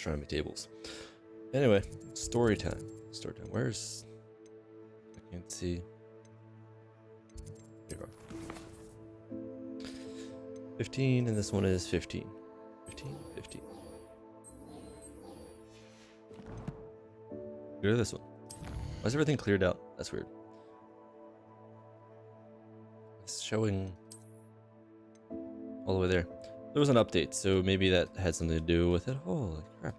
trying to make tables. Anyway, story time. Story time. Where's... I can't see. Here we go. 15, and this one is 15. 15, 15. Go to this one. Why is everything cleared out? That's weird. It's showing all the way there. There was an update, so maybe that had something to do with it. Holy crap.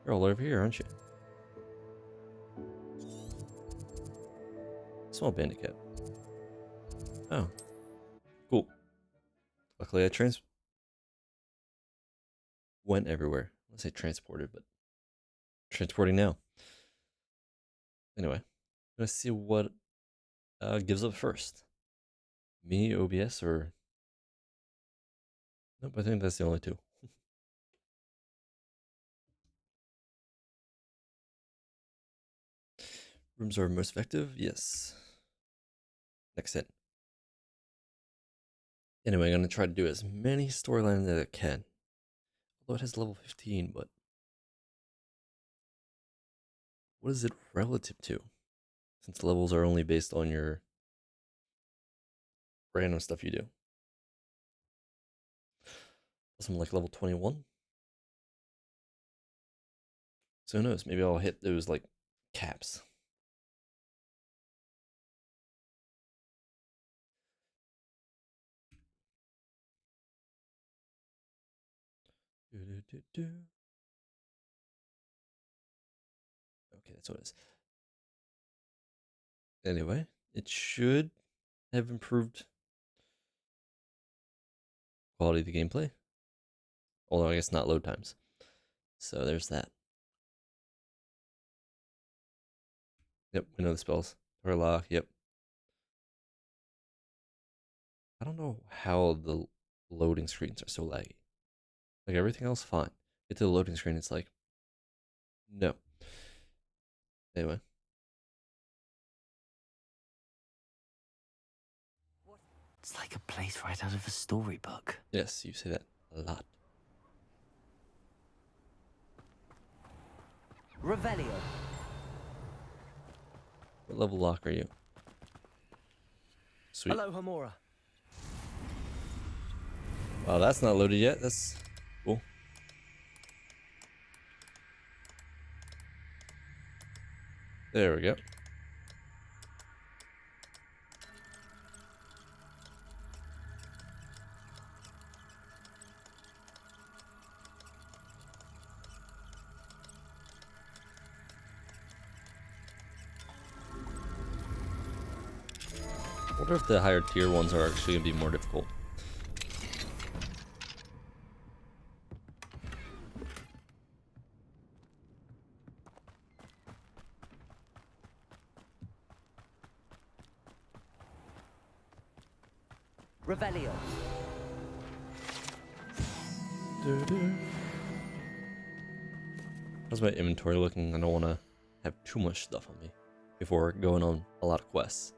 You're all over here, aren't you? Small bandit cat. Oh. Cool. Luckily I went everywhere. Let's say transported, but transporting now. Anyway, let's see what gives up first. Me, OBS, or... Nope, I think that's the only two. Rooms are most effective? Yes. Next hit. Anyway, I'm going to try to do as many storylines as I can. Although it has level 15, but... What is it relative to? Since levels are only based on your random stuff you do. Something like level 21. So who knows? Maybe I'll hit those like caps. Okay, that's what it is. Anyway, it should have improved quality of the gameplay. Although I guess not load times. So there's that. Yep, we know the spells. Door lock, yep. I don't know how the loading screens are so laggy. Like everything else, fine. Get to the loading screen, it's like, no. Anyway. It's like a place right out of a storybook. Yes, you say that a lot. Revelio. What level lock are you? Sweet. Hello, Hamura. Wow, that's not loaded yet. That's cool. There we go. I wonder if the higher tier ones are actually going to be more difficult. Revelio. How's my inventory looking? I don't want to have too much stuff on me before going on a lot of quests.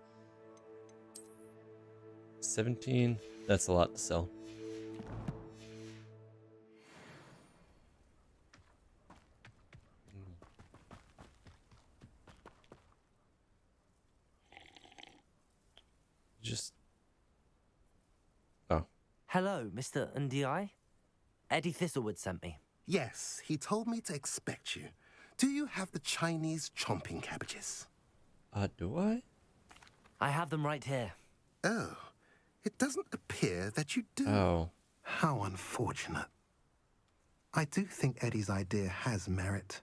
17, that's a lot to sell. Just... Oh. Hello, Mr. Ndi. Eddie Thistlewood sent me. Yes, he told me to expect you. Do you have the Chinese chomping cabbages? Do I? I have them right here. Oh, it doesn't appear that you do. Oh. How unfortunate. I do think Eddie's idea has merit.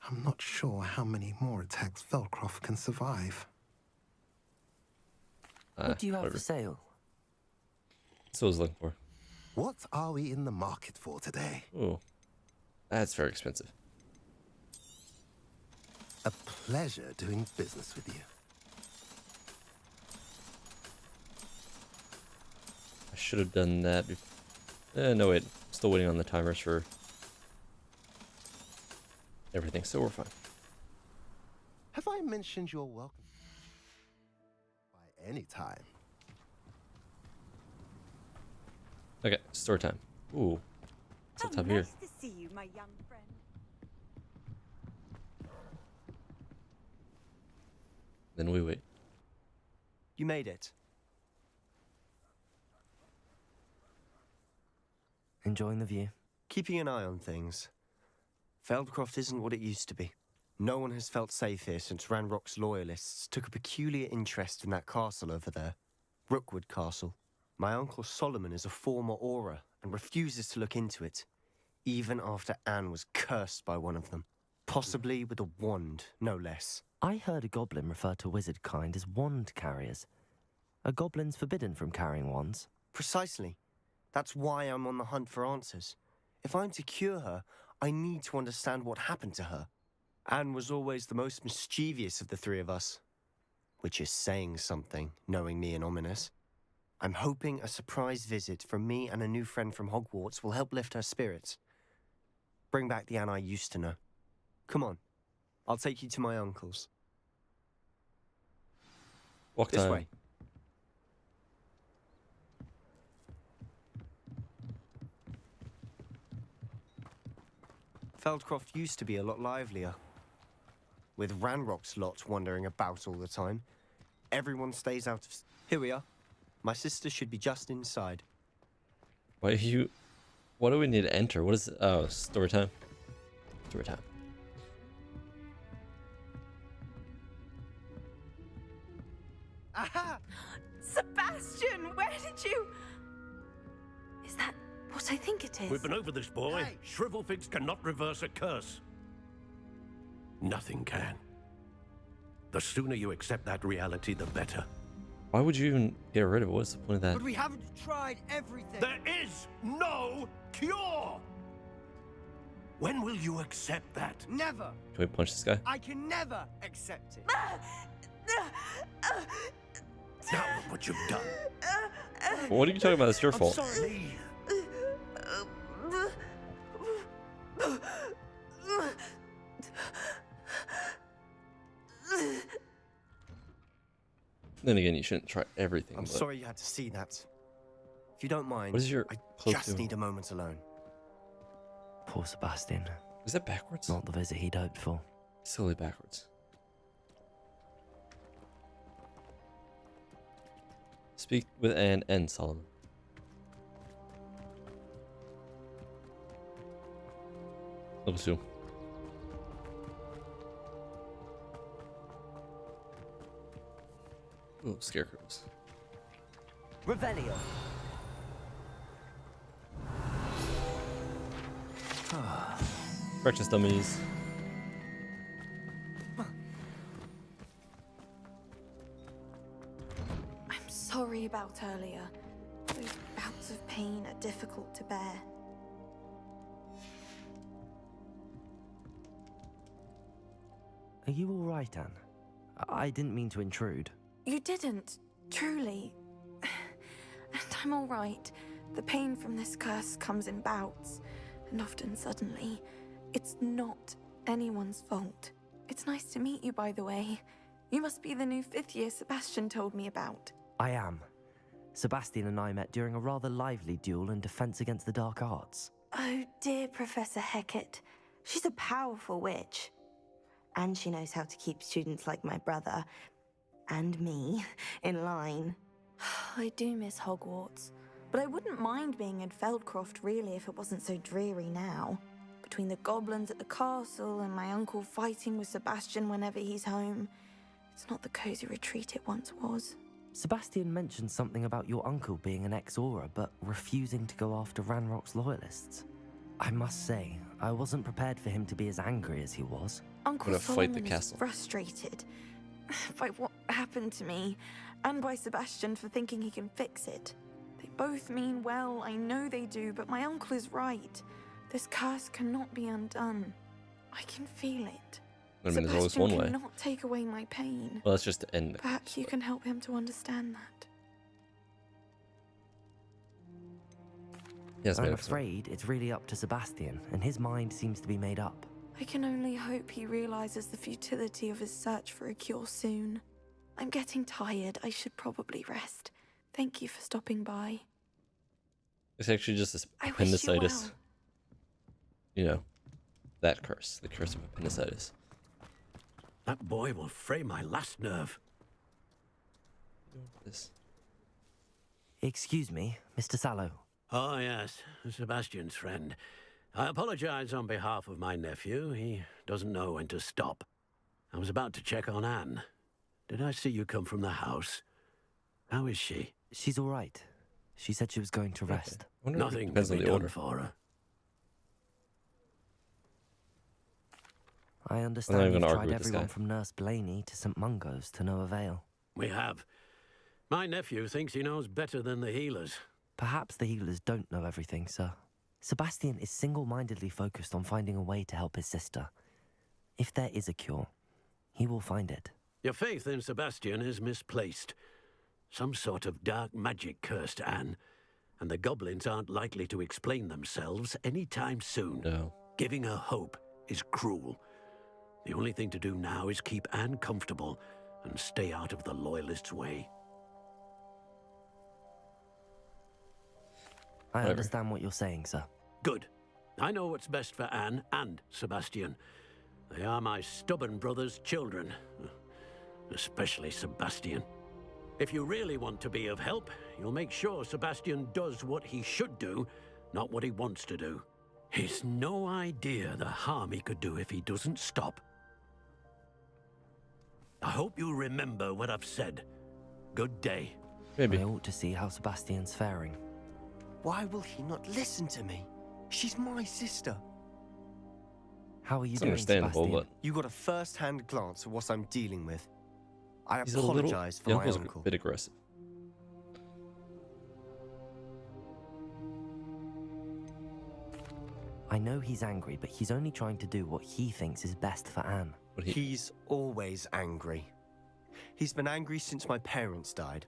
I'm not sure how many more attacks Velcroft can survive. What do you have Whatever. for sale? That's what I was looking for. What are we in the market for today? Ooh. That's very expensive. A pleasure doing business with you. I should have done that before. No, wait. Still waiting on the timers for everything, so we're fine. Have I mentioned you're welcome? By any time. Okay, store time. Ooh. What's up How top nice here? to see you, my young friend. Then we wait. You made it. Enjoying the view? Keeping an eye on things. Feldcroft isn't what it used to be. No one has felt safe here since Ranrock's loyalists took a peculiar interest in that castle over there. Rookwood Castle. My uncle Solomon is a former Auror and refuses to look into it, even after Anne was cursed by one of them. Possibly with a wand, no less. I heard a goblin refer to wizard kind as wand carriers. Are goblins forbidden from carrying wands? Precisely. That's why I'm on the hunt for answers. If I'm to cure her, I need to understand what happened to her. Anne was always the most mischievous of the three of us. Which is saying something, knowing me and Ominous. I'm hoping a surprise visit from me and a new friend from Hogwarts will help lift her spirits. Bring back the Anne I used to know. Come on. I'll take you to my uncle's. Walk This time. way. Feldcroft used to be a lot livelier. With Ranrock's lot wandering about all the time. Everyone stays out of... Here we are. My sister should be just inside. Why are you? What do we need to enter? What is it? Oh, story time. Story time. Aha! Sebastian, where did you... Is that what I think it is? We've been over this, boy. Hey. Shrivelfigs cannot reverse a curse. Nothing can. The sooner you accept that reality, the better. Why would you even get rid of it? What's the point of that? But we haven't tried everything. There is no cure! When will you accept that? Never. Can we punch this guy? I can never accept it. Now look what you've done. What are you talking about? It's your I'm fault. sorry. Then again, you shouldn't try everything. I'm but sorry you had to see that. If you don't mind, What is your I cloak just doing? need a moment alone. Poor Sebastian. Is that backwards? Not the visit he'd hoped for. Silly backwards. Speak with Anne and Solomon. Level 2. Ooh, scarecrows. Revelio. Breakfast dummies. I'm sorry about earlier. Those bouts of pain are difficult to bear. Are you all right, Anne? I didn't mean to intrude. You didn't, truly. And I'm all right. The pain from this curse comes in bouts, and often suddenly. It's not anyone's fault. It's nice to meet you, by the way. You must be the new 5th year Sebastian told me about. I am. Sebastian and I met during a rather lively duel in Defense Against the Dark Arts. Oh, dear Professor Hecat. She's a powerful witch. And she knows how to keep students like my brother, and me, in line. I do miss Hogwarts, but I wouldn't mind being in Feldcroft really if it wasn't so dreary now. Between the goblins at the castle and my uncle fighting with Sebastian whenever he's home, it's not the cozy retreat it once was. Sebastian mentioned something about your uncle being an ex-Auror, but refusing to go after Ranrock's loyalists. I must say, I wasn't prepared for him to be as angry as he was. Uncle Gonna fight the Solomon is castle. frustrated by what happened to me, and by Sebastian for thinking he can fix it. They both mean well, I know they do, but my uncle is right. This curse cannot be undone. I can feel it. I mean, there's always Sebastian one way. cannot take away my pain. Well, that's just to end the Perhaps you curse, can help him to understand that. but- Yes, I'm man. afraid it's really up to Sebastian, and his mind seems to be made up. I can only hope he realizes the futility of his search for a cure soon. I'm getting tired. I should probably rest. Thank you for stopping by. It's actually just this I wish you appendicitis. well. you know, that curse, the curse of appendicitis. That boy will fray my last nerve. This. Excuse me, Mr. Sallow. Oh, yes, Sebastian's friend. I apologize on behalf of my nephew. He doesn't know when to stop. I was about to check on Anne. Did I see you come from the house? How is she? She's all right. She said she was going to rest. I wonder if it Nothing can depends on be the done order. for her. I I'm understand not you've even gonna tried argue with this everyone guy. from Nurse Blaney to St. Mungo's to no avail. We have. My nephew thinks he knows better than the healers. Perhaps the healers don't know everything, sir. Sebastian is single-mindedly focused on finding a way to help his sister. If there is a cure, he will find it. Your faith in Sebastian is misplaced. Some sort of dark magic cursed Anne, and the goblins aren't likely to explain themselves anytime soon. No. Giving her hope is cruel. The only thing to do now is keep Anne comfortable and stay out of the Loyalists' way. I Whatever. understand what you're saying, sir. Good. I know what's best for Anne and Sebastian. They are my stubborn brother's children. Especially Sebastian. If you really want to be of help, you'll make sure Sebastian does what he should do, not what he wants to do. He's no idea the harm he could do if he doesn't stop. I hope you remember what I've said. Good day. Maybe. I ought to see how Sebastian's faring. Why will he not listen to me? She's my sister. How are you It's doing, understandable, Sebastian? You got a first-hand glance at what I'm dealing with. I but he's a little. apologize for The my uncle's uncle. a bit aggressive. I know he's angry, but he's only trying to do what he thinks is best for Anne. But he. He's always angry. He's been angry since my parents died.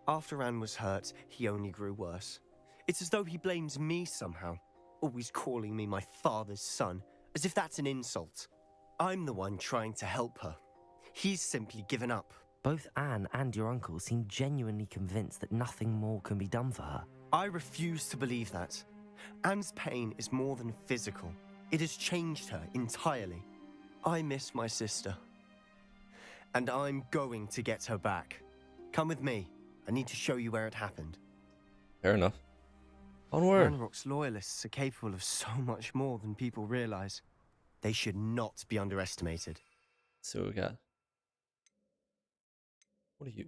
After Anne was hurt, he only grew worse. It's as though he blames me somehow, always calling me my father's son, as if that's an insult. I'm the one trying to help her. He's simply given up. Both Anne and your uncle seem genuinely convinced that nothing more can be done for her. I refuse to believe that. Anne's pain is more than physical. It has changed her entirely. I miss my sister. And I'm going to get her back. Come with me. I need to show you where it happened. Fair enough. Onward. Ranrock's loyalists are capable of so much more than people realize. They should not be underestimated. So we got. What are you?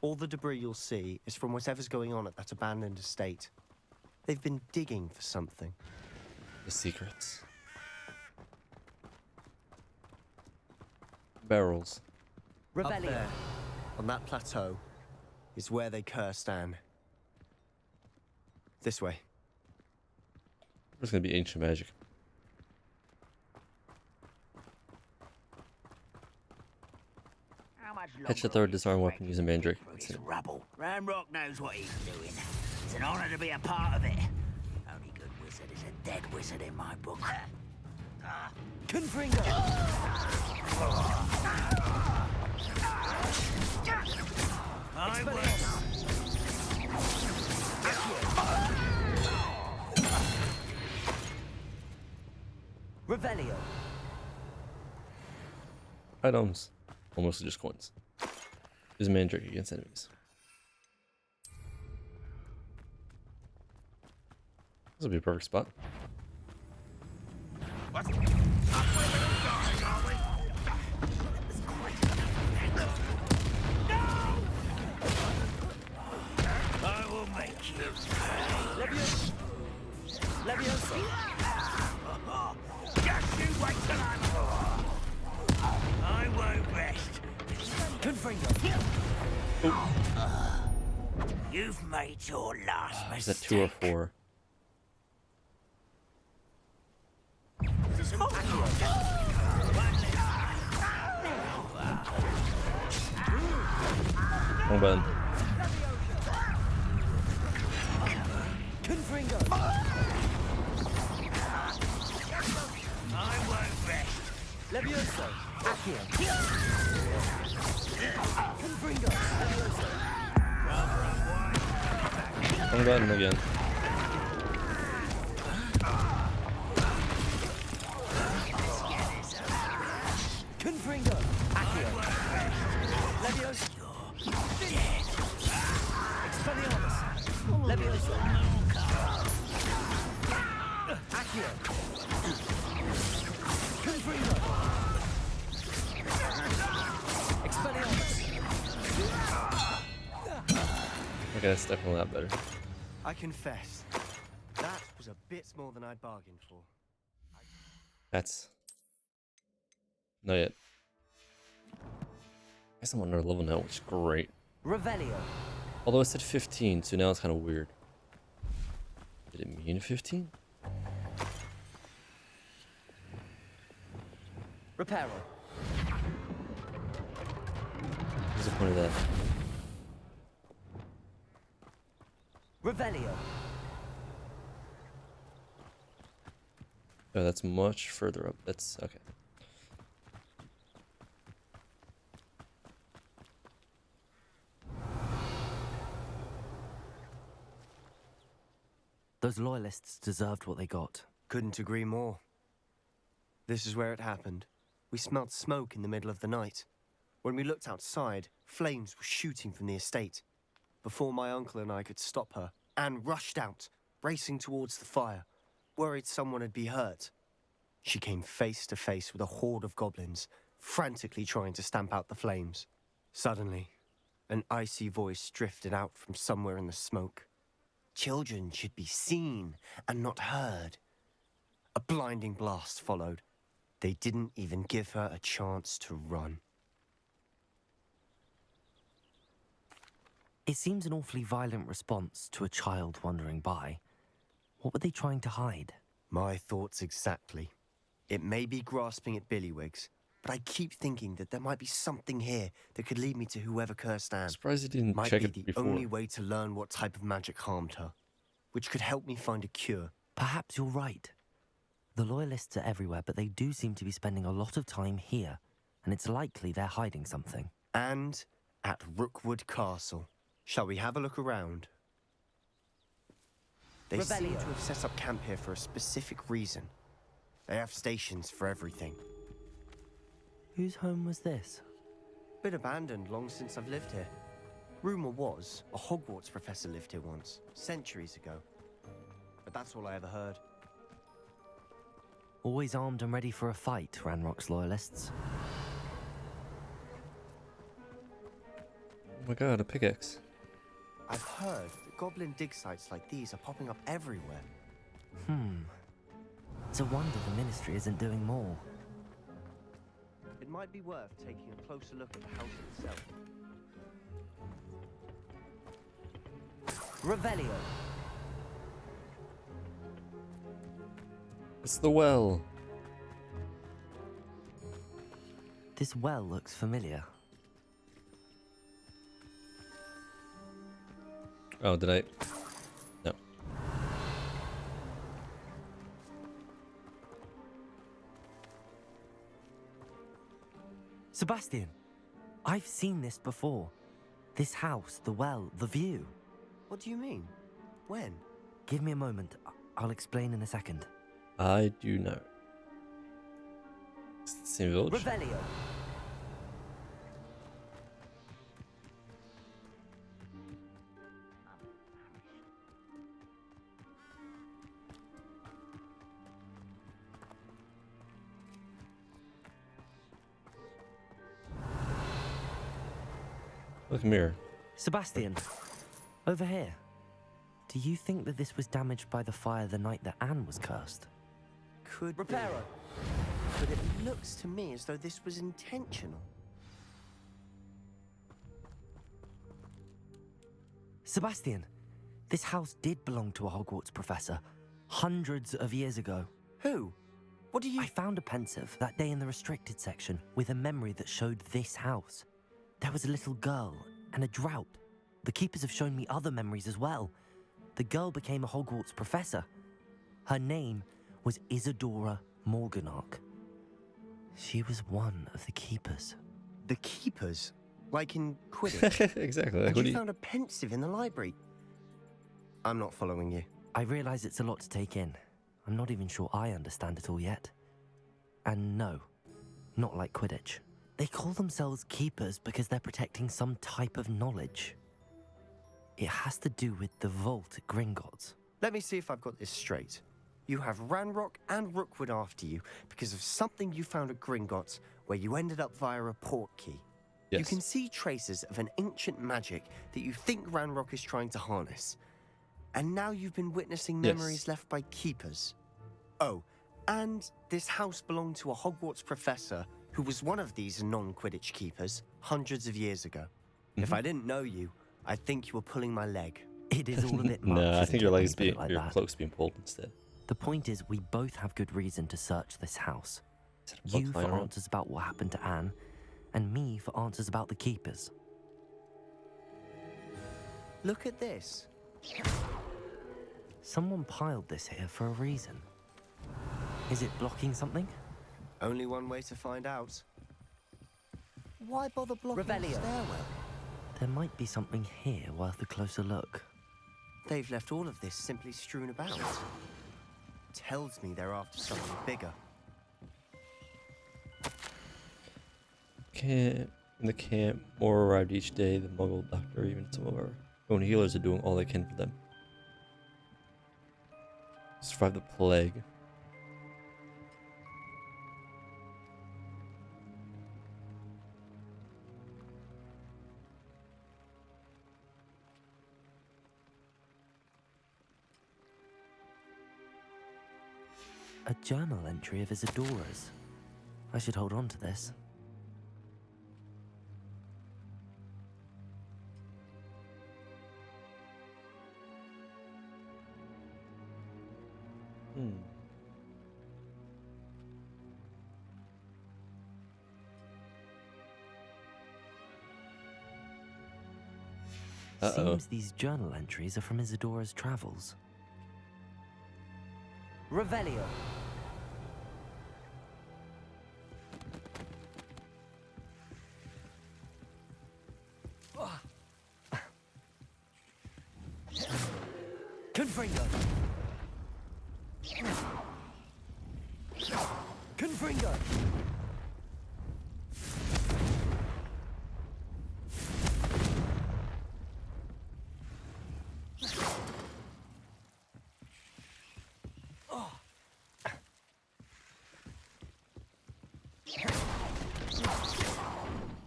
All the debris you'll see is from whatever's going on at that abandoned estate. They've been digging for something. The secrets. Barrels. Up there, on that plateau, is where they cursed Anne. This way. There's gonna be ancient magic. Catch the third disarm weapon using Mandrake. It's rubble. Ranrock knows what he's doing. It's an honor to be a part of it. Only good wizard is a dead wizard in my book. Confringo! I will. Revelio. Items. Almost just coins. Use Mandrake against enemies. This will be a perfect spot. I will make you. Levioso! Just you wait till I'm. I won't rest. Confringo! You've made your last Is that mistake. 2 or 4? Wrong button. Confringo! I won't rest. Levioso! Accio! Confringo! Levioso! Wrong button again. Confringo! Accio! Leviosa! Expelliarmus! Leviosa! Accio! Confringo! Expelliarmus! Okay, that's definitely a lot better. I confess, that was a bit more than I'd bargained for. That's not yet. I guess I'm on another level now, which is great. Revelio! Although it said 15, so now it's kind of weird. Did it mean 15? Reparo! What's the point of that? Revelio! Oh, that's much further up. That's okay. Those loyalists deserved what they got. Couldn't agree more. This is where it happened. We smelled smoke in the middle of the night. When we looked outside, flames were shooting from the estate. Before my uncle and I could stop her, Anne rushed out, racing towards the fire, worried someone had been hurt. She came face to face with a horde of goblins, frantically trying to stamp out the flames. Suddenly, an icy voice drifted out from somewhere in the smoke. Children should be seen and not heard. A blinding blast followed. They didn't even give her a chance to run. It seems an awfully violent response to a child wandering by. What were they trying to hide? My thoughts exactly. It may be grasping at Billywigs, but I keep thinking that there might be something here that could lead me to whoever cursed Anne. I'm surprised you didn't Might check be it the before. only way to learn what type of magic harmed her, which could help me find a cure. Perhaps you're right. The loyalists are everywhere, but they do seem to be spending a lot of time here, and it's likely they're hiding something. And at Rookwood Castle. Shall we have a look around? They seem Revelio. to have set up camp here for a specific reason. They have stations for everything. Whose home was this? Been abandoned long since I've lived here. Rumor was a Hogwarts professor lived here once, centuries ago. But that's all I ever heard. Always armed and ready for a fight, Ranrock's loyalists. Oh my god, a pickaxe. I've heard that goblin dig sites like these are popping up everywhere. It's a wonder the Ministry isn't doing more. It might be worth taking a closer look at the house itself. Revelio! It's the well. This well looks familiar. Oh, did I? No. Sebastian! I've seen this before. This house, the well, the view. What do you mean? When? Give me a moment. I'll explain in a second. I do know. It's the same village. Revelio! Look, mirror. Sebastian, over here. Do you think that this was damaged by the fire the night that Anne was cursed? Could be. Reparo! But it looks to me as though this was intentional. Sebastian, this house did belong to a Hogwarts professor hundreds of years ago. Who? What do you... I found a pensive that day in the restricted section with a memory that showed this house. There was a little girl and a drought. The keepers have shown me other memories as well. The girl became a Hogwarts professor. Her name was Isadora Morganach. She was one of the keepers. The keepers? Like in Quidditch? Exactly. Like, And what do you you... found a pensive in the library. I'm not following you. I realize it's a lot to take in. I'm not even sure I understand it all yet. And no, not like Quidditch. They call themselves keepers because they're protecting some type of knowledge. It has to do with the vault at Gringotts. Let me see if I've got this straight. You have Ranrock and Rookwood after you because of something you found at Gringotts where you ended up via a port key. Yes. You can see traces of an ancient magic that you think Ranrock is trying to harness. And now you've been witnessing memories left by keepers. Oh, and this house belonged to a Hogwarts professor who was one of these non-Quidditch keepers hundreds of years ago. If I didn't know you, I'd think you were pulling my leg. It is all a bit much. No, I isn't think it, your when leg's you put it being like your that? cloak's being pulled instead. The point is, we both have good reason to search this house. Is it a book You for lying around? answers about what happened to Anne, and me for answers about the keepers. Look at this. Someone piled this here for a reason. Is it blocking something? Only one way to find out. Why bother blocking the stairwell? There might be something here worth a closer look. They've left all of this simply strewn about. Tells me they're after something bigger. In the camp, more arrived each day. The Muggle doctor, even some of our own healers, are doing all they can for them. Survive the plague. A journal entry of Isadora's. I should hold on to this. Seems these journal entries are from Isadora's travels. Revelio. Confringo. Confringo.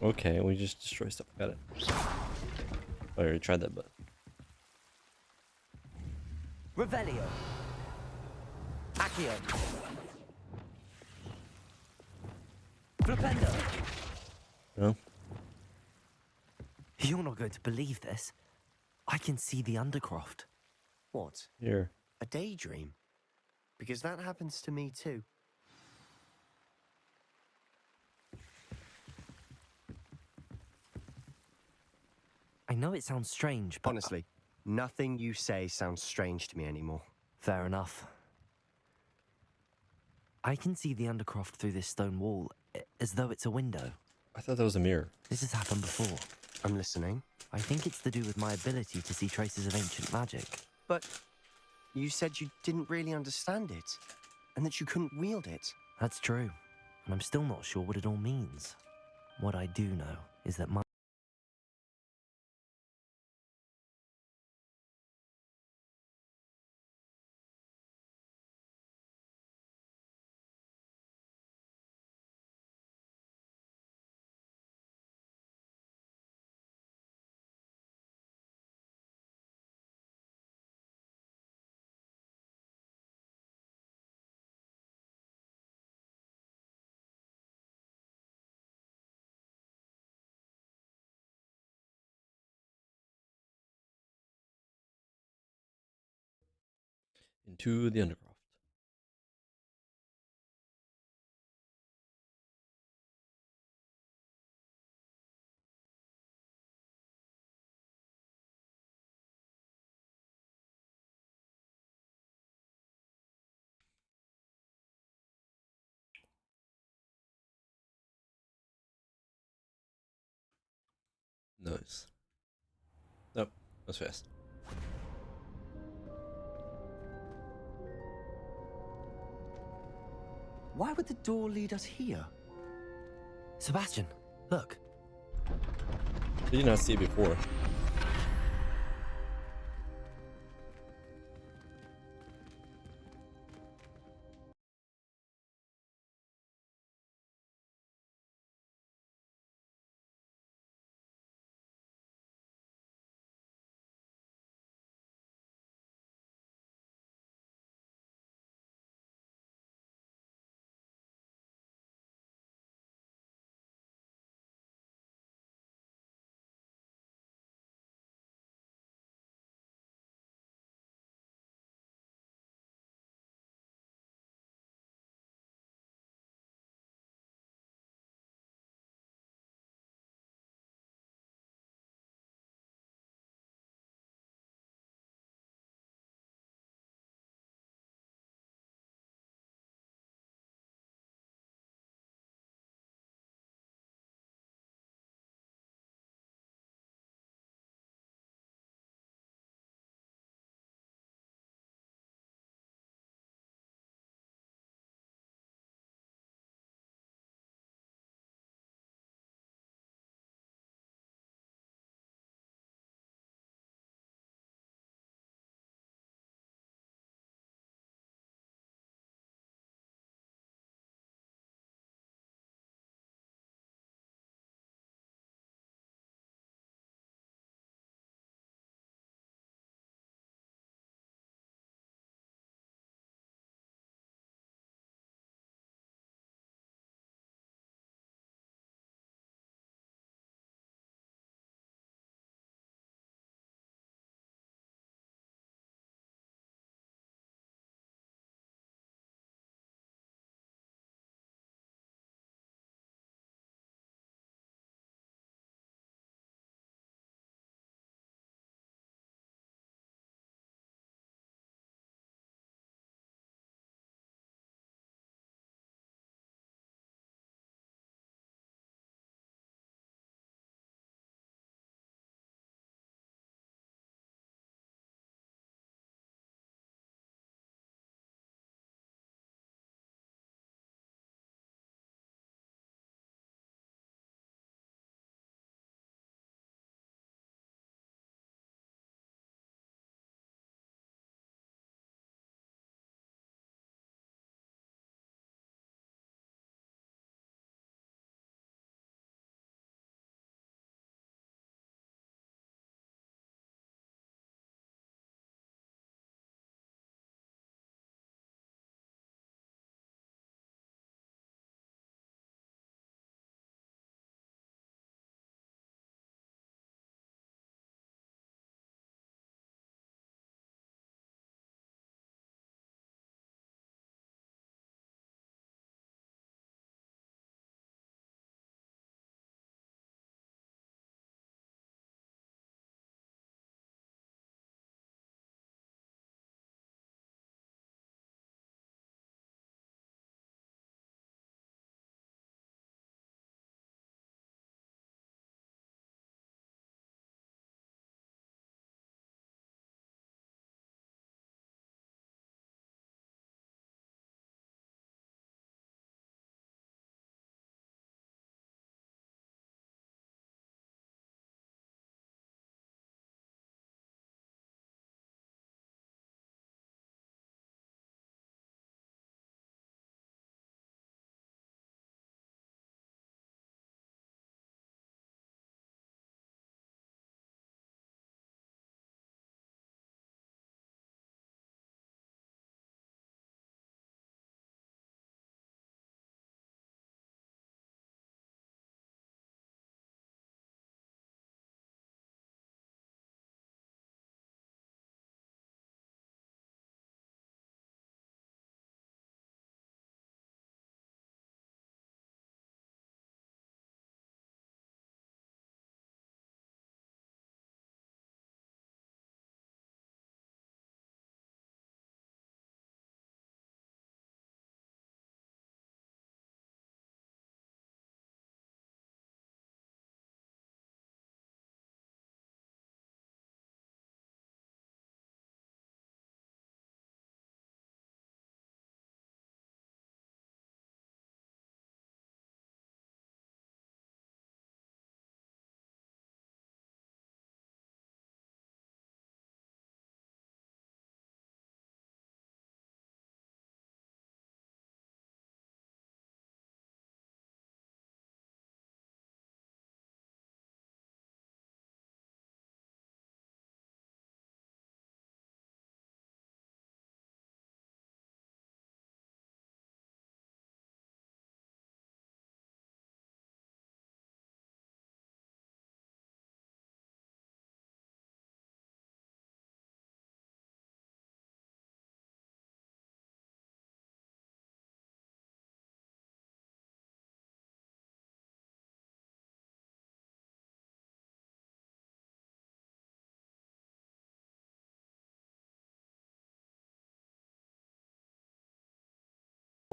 Okay, we just destroy stuff. Got it. I already tried that, but Revelio. Accio. Flipendo. no. You're not going to believe this. I can see the Undercroft. What? Here. A daydream? Because that happens to me too. I know it sounds strange, but... Honestly, nothing you say sounds strange to me anymore. Fair enough. I can see the Undercroft through this stone wall, as though it's a window. I thought that was a mirror. This has happened before. I'm listening. I think it's to do with my ability to see traces of ancient magic. But you said you didn't really understand it, and that you couldn't wield it. That's true, and I'm still not sure what it all means. What I do know is that my... Into the Undercroft. Nice. Nope, that was fast. Why would the door lead us here? Sebastian, look. Did you not see it before?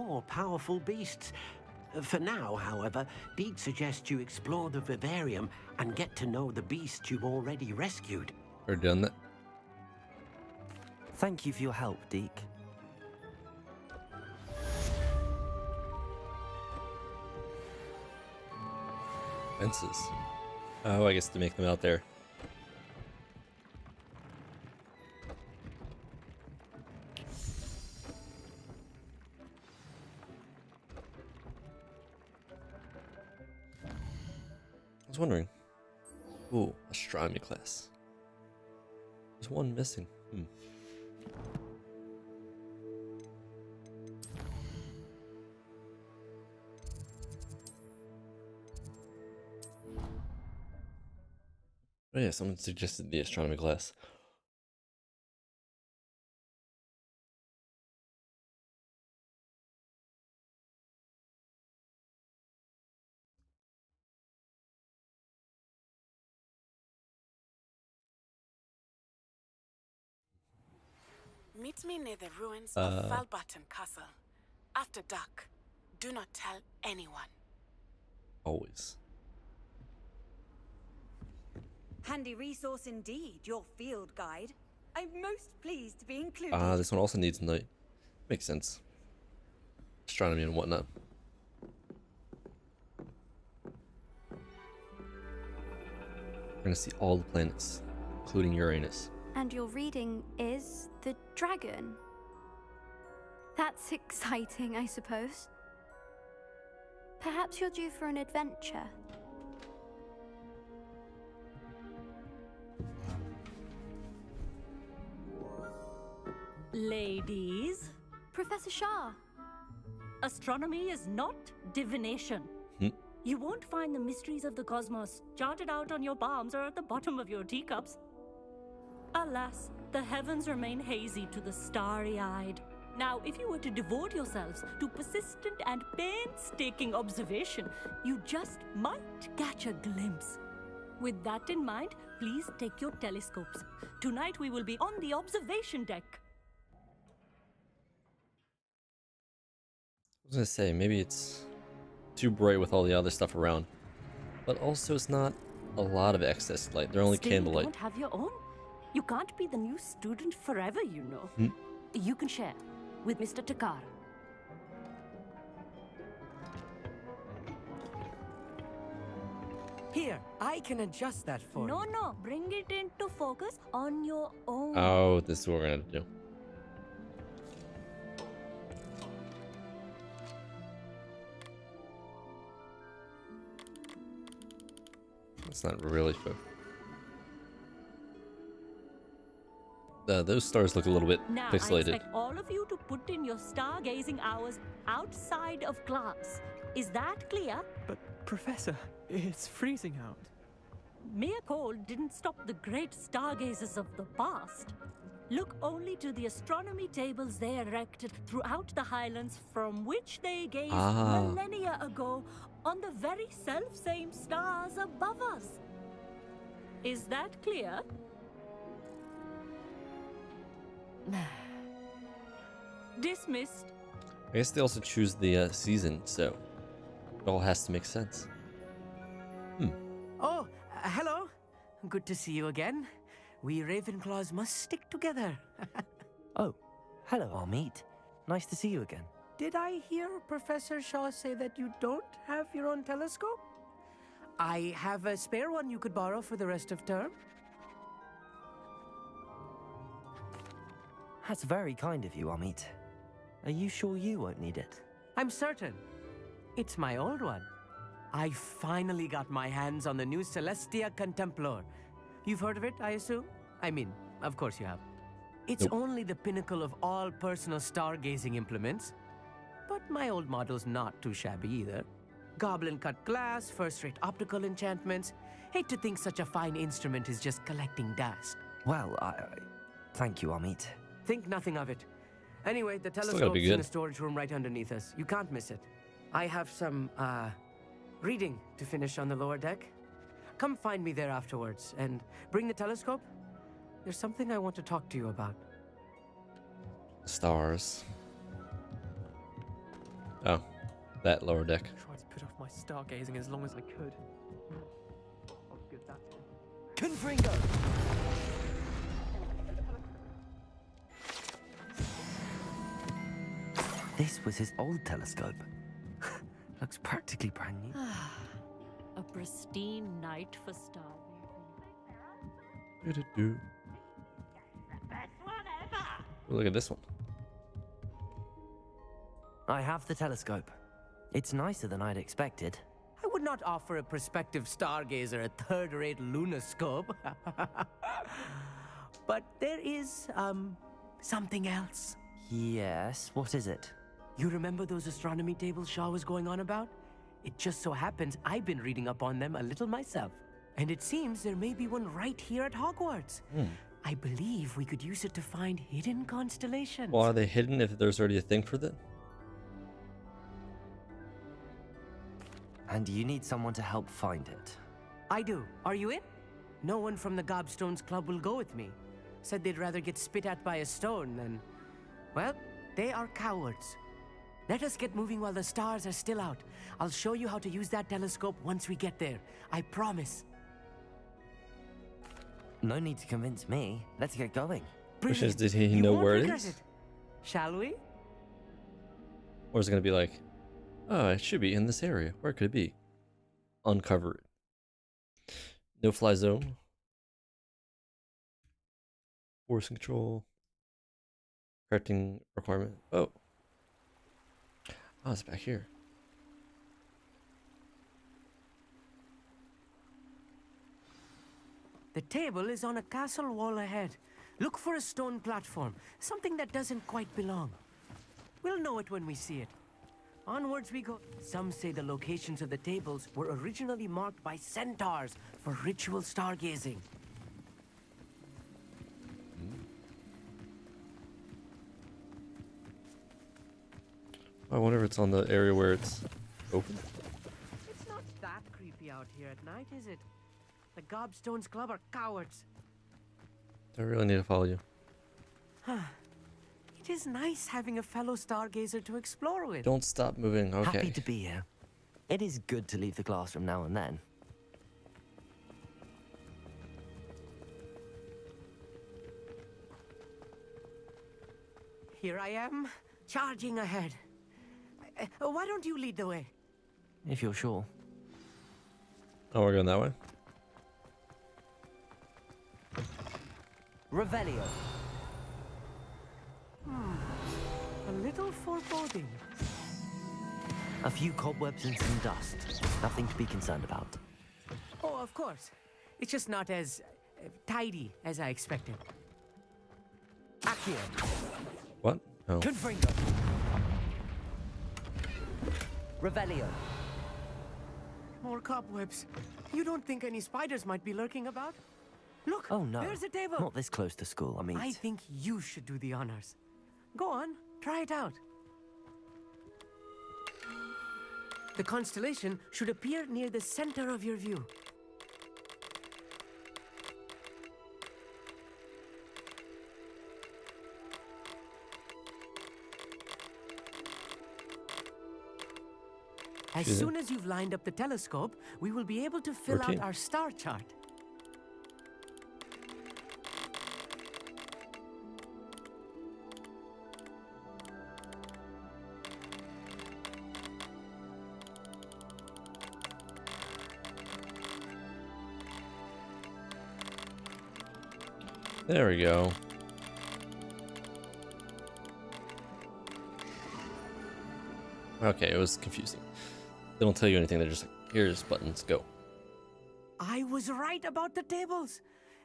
more powerful beasts. For now, however, Deed suggests you explore the vivarium and get to know the beasts you've already rescued. Or done that. Thank you for your help, Deke. Fences. Oh, I guess to make them out there. I was wondering. Ooh, astronomy class. There's one missing. Oh yeah, someone suggested the astronomy class. Meet me near the ruins of Falbutton Castle. After dark. Do not tell anyone. Always. Handy resource indeed, your field guide. I'm most pleased to be included. This one also needs night. Makes sense. Astronomy and whatnot. We're gonna see all the planets, including Uranus. And your reading is the dragon. That's exciting, I suppose. Perhaps you're due for an adventure. Ladies, Professor Shah. astronomy is not divination. You won't find the mysteries of the cosmos charted out on your palms or at the bottom of your teacups. Alas, the heavens remain hazy to the starry-eyed. Now, if you were to devote yourselves to persistent and painstaking observation, you just might catch a glimpse. With that in mind, please take your telescopes. Tonight we will be on the observation deck. I was gonna say, maybe it's too bright with all the other stuff around. But also it's not a lot of excess light. They're only Still, you candlelight. don't have your own? You can't be the new student forever, you know. You can share with Mr. Takar. Here, I can adjust that for you. No, bring it into focus on your own. Oh, this is what we're gonna do. It's not really focused. Those stars look a little bit Now, I pixelated. expect all of you to put in your stargazing hours outside of class. Is that clear? But, Professor, it's freezing out. Mere cold didn't stop the great stargazers of the past. Look only to the astronomy tables they erected throughout the highlands from which they gazed millennia ago on the very self-same stars above us. Is that clear? Dismissed. I guess they also choose the season, so it all has to make sense. Oh, hello. Good to see you again. We Ravenclaws must stick together. Oh, hello, Amit. Nice to see you again. Did I hear Professor Shaw say that you don't have your own telescope? I have a spare one you could borrow for the rest of term. That's very kind of you, Amit. Are you sure you won't need it? I'm certain. It's my old one. I finally got my hands on the new Celestia Contemplar. You've heard of it, I assume? I mean, of course you have. It's only the pinnacle of all personal stargazing implements. But my old model's not too shabby either. Goblin-cut glass, first-rate optical enchantments. Hate to think such a fine instrument is just collecting dust. Well, thank you, Amit. Think nothing of it. Anyway, the gotta be telescope's in good. the storage room right underneath us. You can't miss it. I have some, reading to finish on the lower deck. Come find me there afterwards, and bring the telescope. There's something I want to talk to you about. Stars. Oh, that lower deck. I tried to put off my stargazing as long as I could. I'll give that to him. Confringo! This was his old telescope. Looks practically brand new. A pristine night for stargazing. Do-do-do. Look at this one. I have the telescope. It's nicer than I'd expected. I would not offer a prospective stargazer a third-rate lunoscope. But there is, something else. Yes, what is it? You remember those astronomy tables Shaw was going on about? It just so happens I've been reading up on them a little myself. And it seems there may be one right here at Hogwarts. I believe we could use it to find hidden constellations. Well, are they hidden if there's already a thing for them? And you need someone to help find it. I do. Are you in? No one from the Gobstones Club will go with me. Said they'd rather get spit at by a stone than... Well, they are cowards. Let us get moving while the stars are still out. I'll show you how to use that telescope once we get there. I promise. No need to convince me. Let's get going. Question is, did he You know won't where it regret is? it. Shall we? Or is it going to be like, oh, it should be in this area. Where could it be? Uncover it. No fly zone. Force control. Correcting requirement. Oh. Oh, it's back here. The table is on a castle wall ahead. Look for a stone platform, something that doesn't quite belong. We'll know it when we see it. Onwards we go. Some say the locations of the tables were originally marked by centaurs for ritual stargazing. I wonder if it's on the area where it's open. It's not that creepy out here at night, is it? The Gobstones Club are cowards. Do I really need to follow you? It is nice having a fellow stargazer to explore with. Don't stop moving. Okay. Happy to be here. It is good to leave the classroom now and then. Here I am, charging ahead. Why don't you lead the way? If you're sure. Oh, we're going that way? Revelio. A little foreboding. A few cobwebs and some dust. Nothing to be concerned about. Oh, of course. It's just not as tidy as I expected. Accio. What? Oh. Confringo. Revelio. More cobwebs. You don't think any spiders might be lurking about? Look, Oh no. there's a table. Not this close to school, I mean. I think you should do the honors. Go on, try it out. The constellation should appear near the center of your view. As soon as you've lined up the telescope, we will be able to fill 14. out our star chart. There we go. Okay, it was confusing. They don't tell you anything. They're just like, here's buttons, go. I was right about the tables.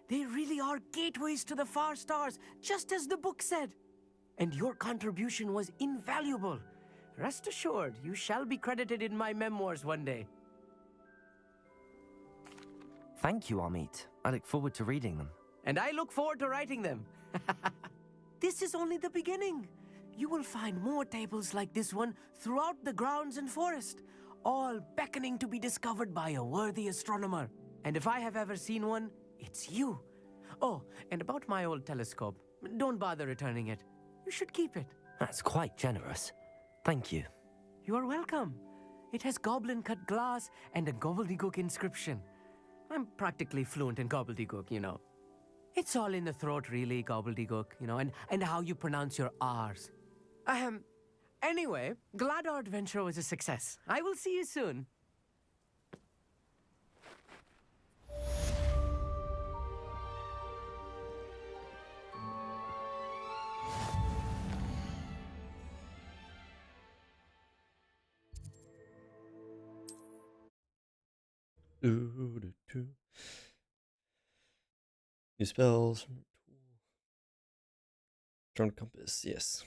They really are gateways to the far stars, just as the book said. And your contribution was invaluable. Rest assured, you shall be credited in my memoirs one day. Thank you, Amit. I look forward to reading them. And I look forward to writing them. This is only the beginning. You will find more tables like this one throughout the grounds and forest, all beckoning to be discovered by a worthy astronomer. And if I have ever seen one, it's you. Oh, and about my old telescope, don't bother returning it. You should keep it. That's quite generous. Thank you. You are welcome. It has goblin-cut glass and a gobbledygook inscription. I'm practically fluent in gobbledygook, you know. It's all in the throat, really, gobbledygook, you know, and how you pronounce your R's. Anyway, glad our adventure was a success. I will see you soon. New spells. Drone compass, yes.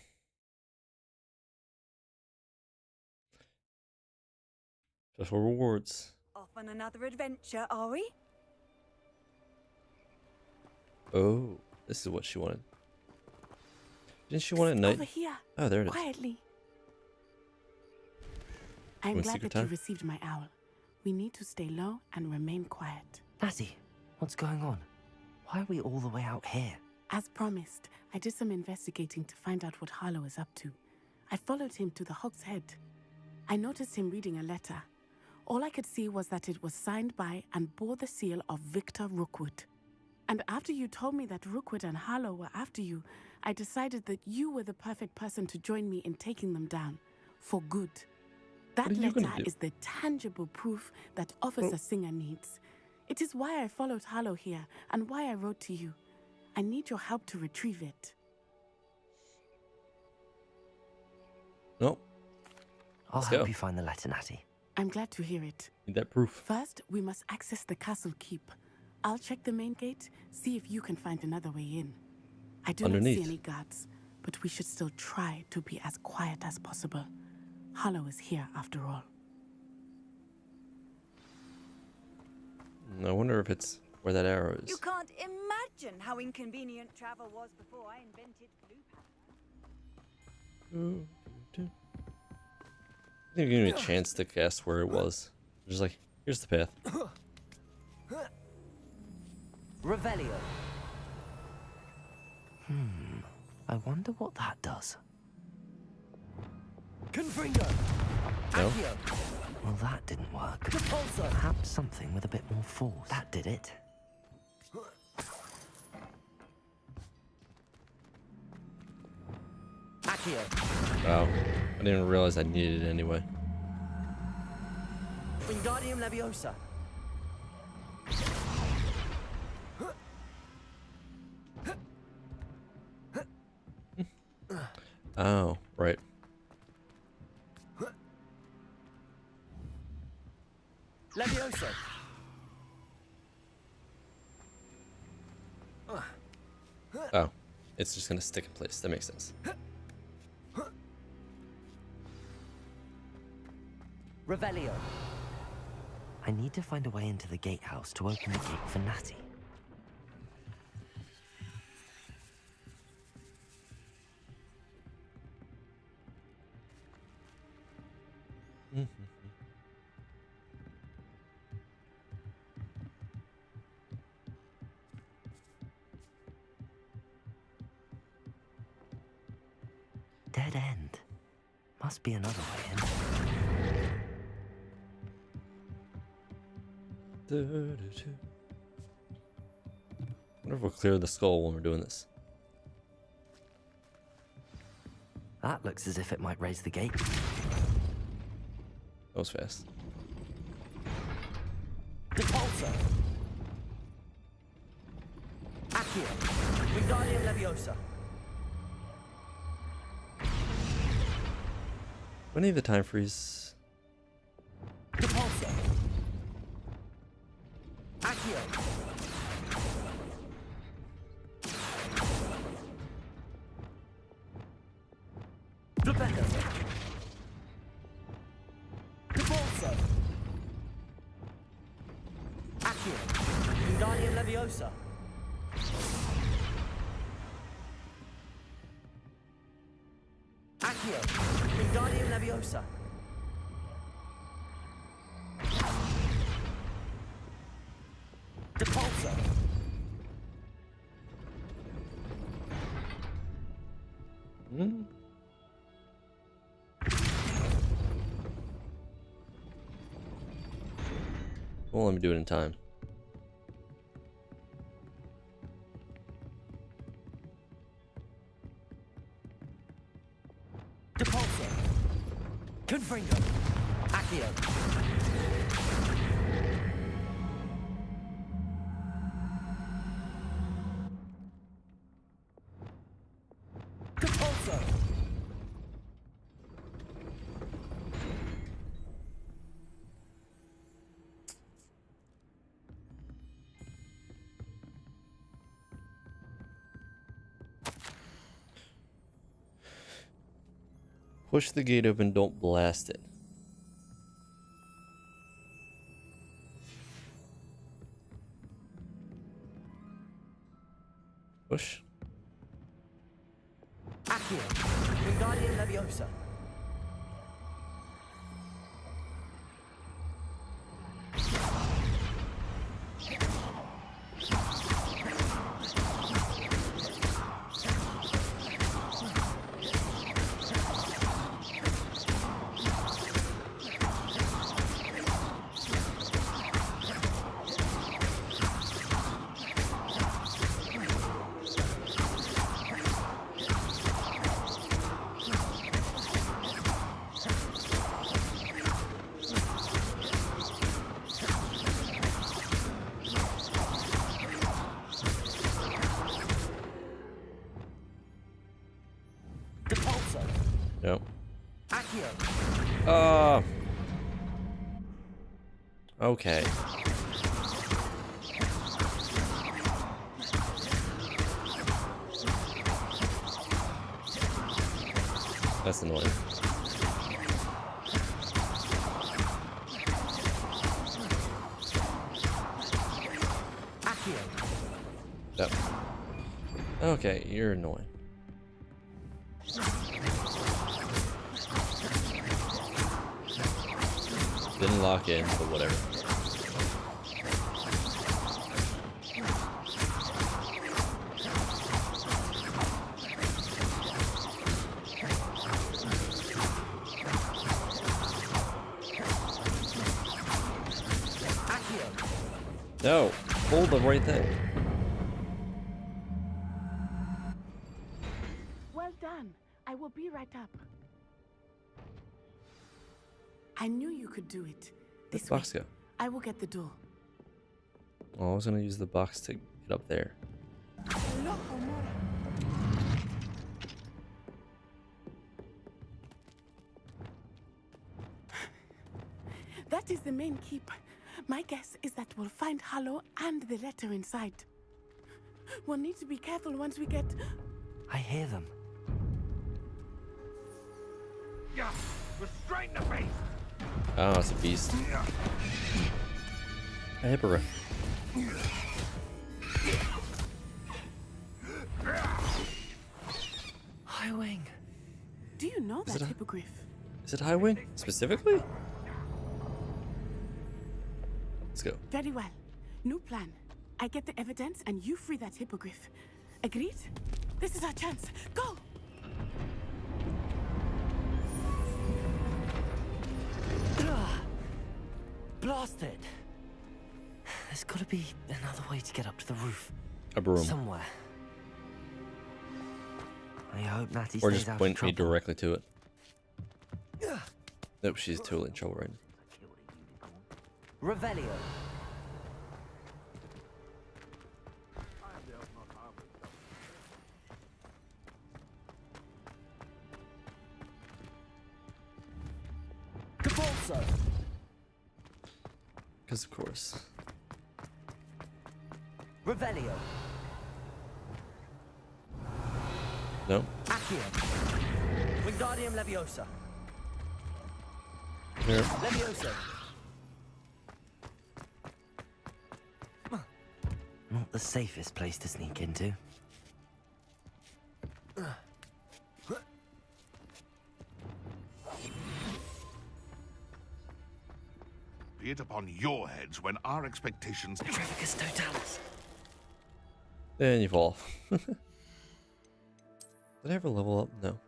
Special rewards. Off on another adventure, are we? Oh, this is what she wanted. Didn't she want it at night? Over here. Oh, there it is. Quietly. I'm Want glad secret that you time? received my owl. We need to stay low and remain quiet. Natty, what's going on? Why are we all the way out here? As promised, I did some investigating to find out what Harlow is up to. I followed him to the Hog's Head. I noticed him reading a letter. All I could see was that it was signed by and bore the seal of Victor Rookwood. And after you told me that Rookwood and Harlow were after you, I decided that you were the perfect person to join me in taking them down. For good. That letter is the tangible proof that Officer Singer needs. It is why I followed Harlow here and why I wrote to you. I need your help to retrieve it. No. I'll help you find the letter, Natty. I'm glad to hear it. Need that proof. First, we must access the castle keep. I'll check the main gate, see if you can find another way in. I do not see any guards, but we should still try to be as quiet as possible. Harlow is here after all. I wonder if it's where that arrow is. You can't imagine how inconvenient travel was before I invented blue. I think give me a chance to guess where it was. Just like, here's the path. Revelio. I wonder what that does. Confringo. No. Well, that didn't work. Perhaps something with a bit more force. That did it. Accio. Wow. I didn't even realize I needed it anyway. Wingardium Leviosa. Oh, right. Leviosa. Oh, it's just gonna stick in place. That makes sense. Revelio. I need to find a way into the gatehouse to open the gate for Natty. Dead end. Must be another way in. Wonder if we'll clear the skull when we're doing this. That looks as if it might raise the gate. That was fast. Depulso. Accio. Wingardium Leviosa. Do I need the time freeze? Depulso. Accio. Flipendo. Depulso. Accio. Wingardium Leviosa. Accio. Wingardium Leviosa. Depulso. won't let me do it in time. Depulso. Confringo. Accio. Depulso. Push the gate open, don't blast it. Push. Accio. Wingardium Leviosa. Depulso. No. Accio. Okay. That's annoying. Accio. No. Okay, you're annoying. Didn't lock in, but whatever. No, hold the right thing. Well done. I will be right up. I knew you could do it. Where'd This the box way. go? I will get the door. Oh, I was gonna use the box to get up there. That is the main keep. My guess is that we'll find Harlow and the letter inside. We'll need to be careful once we get... I hear them. Yeah, restrain the beast. Oh, it's a beast. A hippogriff. High Wing. Do you know Is that it a- hippogriff? Is it High Wing specifically? Let's go. Very well. New plan. I get the evidence and you free that hippogriff. Agreed? This is our chance. Go! Blast it! There's gotta be another way to get up to the roof. A broom. Somewhere. I hope Natty Or stays just out point of me trouble. directly to it. Nope, she's totally in trouble right now. Revelio. Capulso. Because of course. Revelio. No? Accio. Wingardium Leviosa. Here. Leviosa. Not the safest place to sneak into. Be it upon your heads when our expectations... Trevicus Totalis. Then you fall. Did I ever level up? No.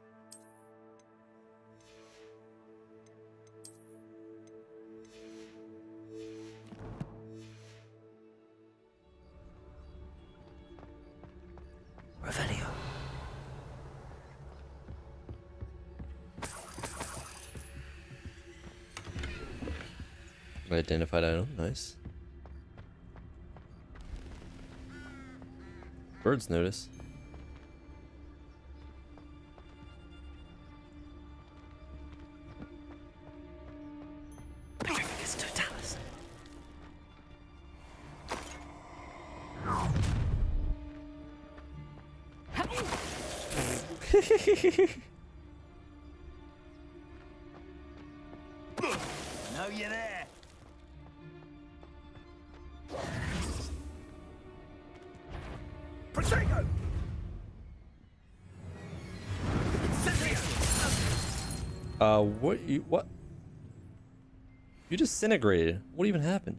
Identified item, nice. Birds notice. It's Totalis. Know you there. Protego! What? You disintegrated. What even happened?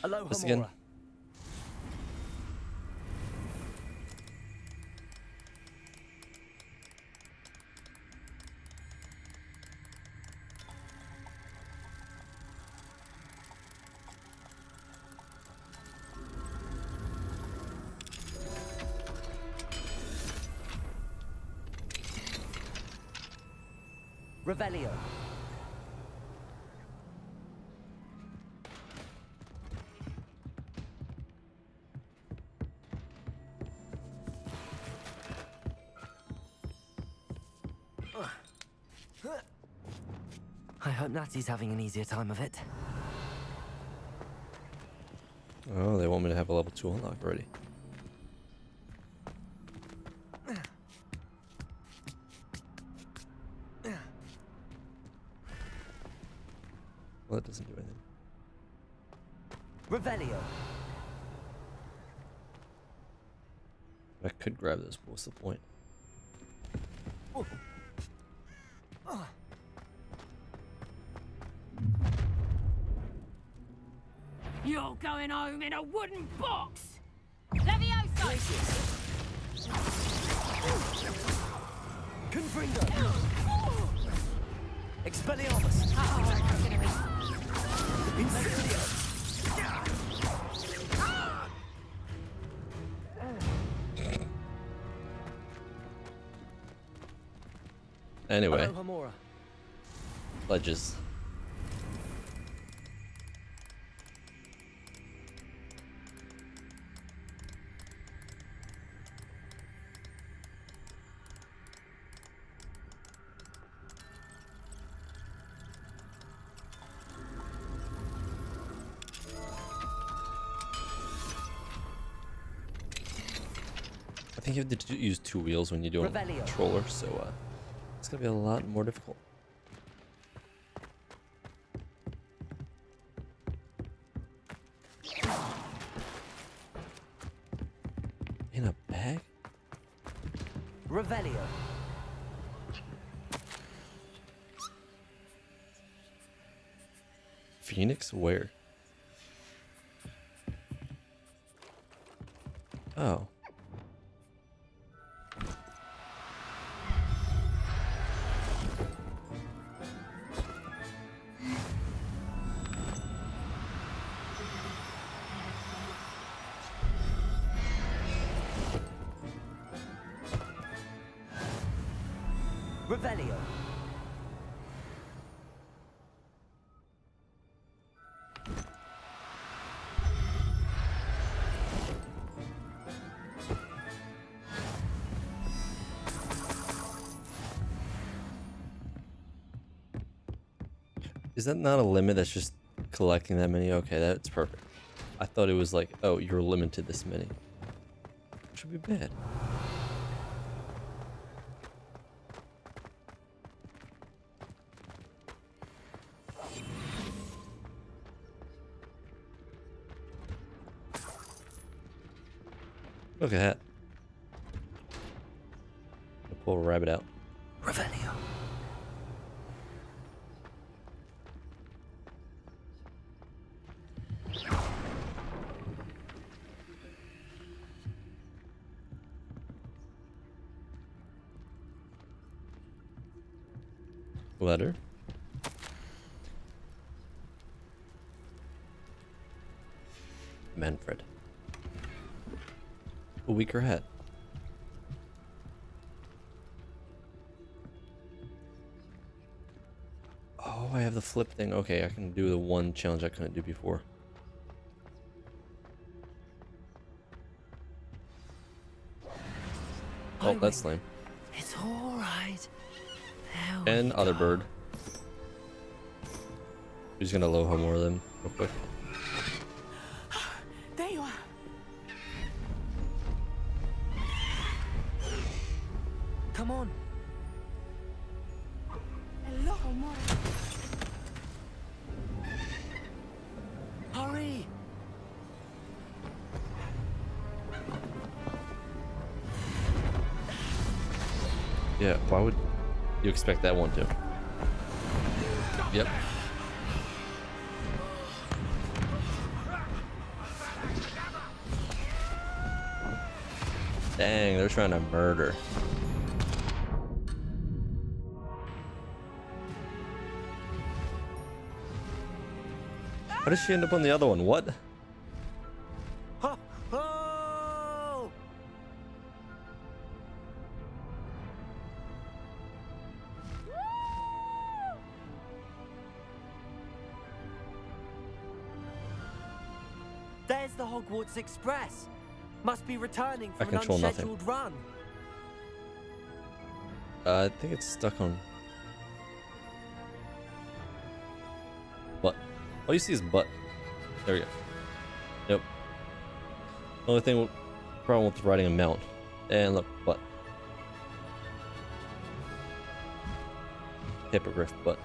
Aloha, This again. Mora. Revelio. I hope Natty's having an easier time of it. Oh, they want me to have a level 2 unlock already. Well, that doesn't do anything. Revelio. I could grab this, but what's the point? You're going home in a wooden box! Levioso! Confringo. Expelliarmus. Incendio. Anyway, Aloha, Mora. ledges. I think you have to use 2 wheels when you do a controller, so it's gonna be a lot more difficult. In a bag? Revelio. Phoenix? Where? Oh. Revelio. Is that not a limit that's just collecting that many? Okay, that's perfect. I thought it was like, oh, you're limited this many. Which would be bad. Look at that. I'll pull a rabbit out. Revelio. Letter. Manfred. A weaker head. have the flip thing. Okay, I can do the one challenge I couldn't do before. Oh, that's lame. It's all right. And other bird. We're just gonna low more of them real quick. There you are. Come on. Hello, more. Hurry. Yeah, why would you expect that one to? Yep. Dang, they're trying to murder. How did she end up on the other one? What? Oh, oh! There's the Hogwarts Express. Must be returning from an unscheduled run. I think it's stuck on. Butt. All you see is butt. There we go. Nope. Only thing problem with riding a mount. And look, butt. Hippogriff butt.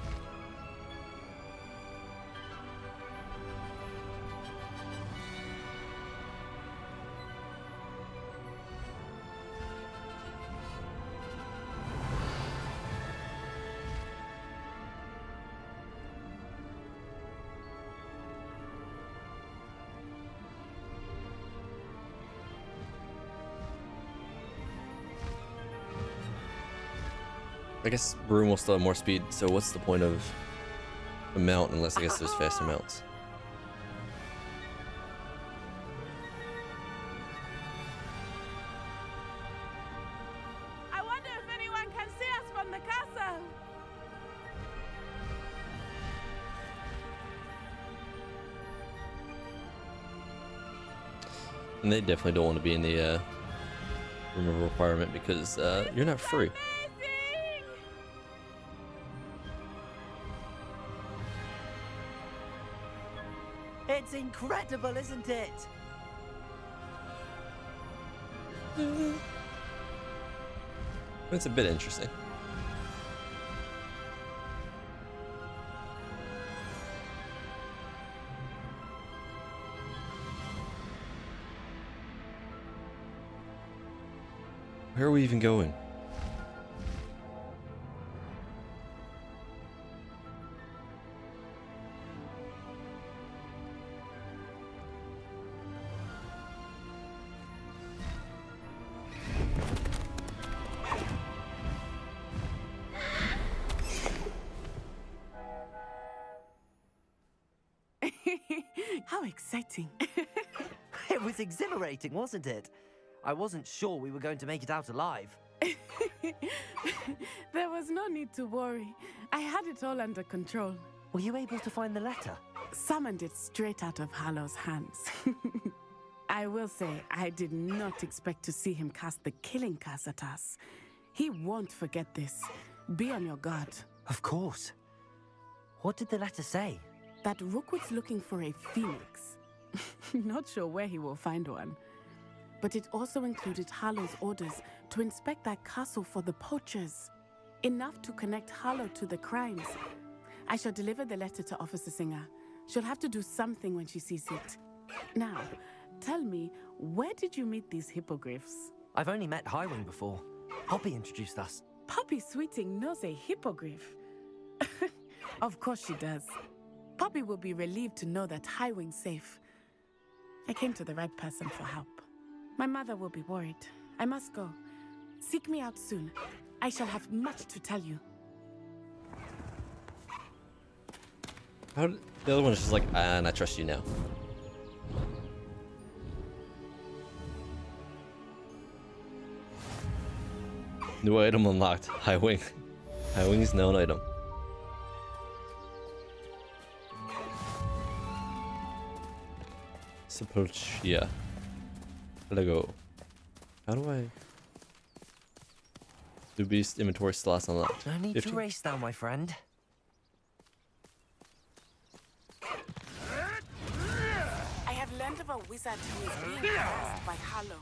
I guess Broom will still have more speed, so what's the point of a mount unless I guess there's faster mounts? I wonder if anyone can see us from the castle. And they definitely don't want to be in the removal requirement because you're not free. It's incredible, isn't it? It's a bit interesting. Where are we even going? How exciting. It was exhilarating, wasn't it? I wasn't sure we were going to make it out alive. There was no need to worry. I had it all under control. Were you able to find the letter? Summoned it straight out of Harlow's hands. I will say, I did not expect to see him cast the killing curse at us. He won't forget this. Be on your guard. Of course. What did the letter say? That Rookwood's looking for a phoenix. Not sure where he will find one. But it also included Harlow's orders to inspect that castle for the poachers. Enough to connect Harlow to the crimes. I shall deliver the letter to Officer Singer. She'll have to do something when she sees it. Now, tell me, where did you meet these hippogriffs? I've only met Highwing before. Poppy introduced us. Poppy Sweeting knows a hippogriff. Of course she does. Poppy will be relieved to know that Highwing's safe. I came to the right person for help. My mother will be worried. I must go. Seek me out soon. I shall have much to tell you. How did, the other one is just like, and I trust you now. New item unlocked. High Wing. High Wing's known item. Sepulchia. Lego. How do I... Do beast inventory slots unlocked? No need 50? to race now, my friend. I have learned of a wizard who is being harassed by Harlow.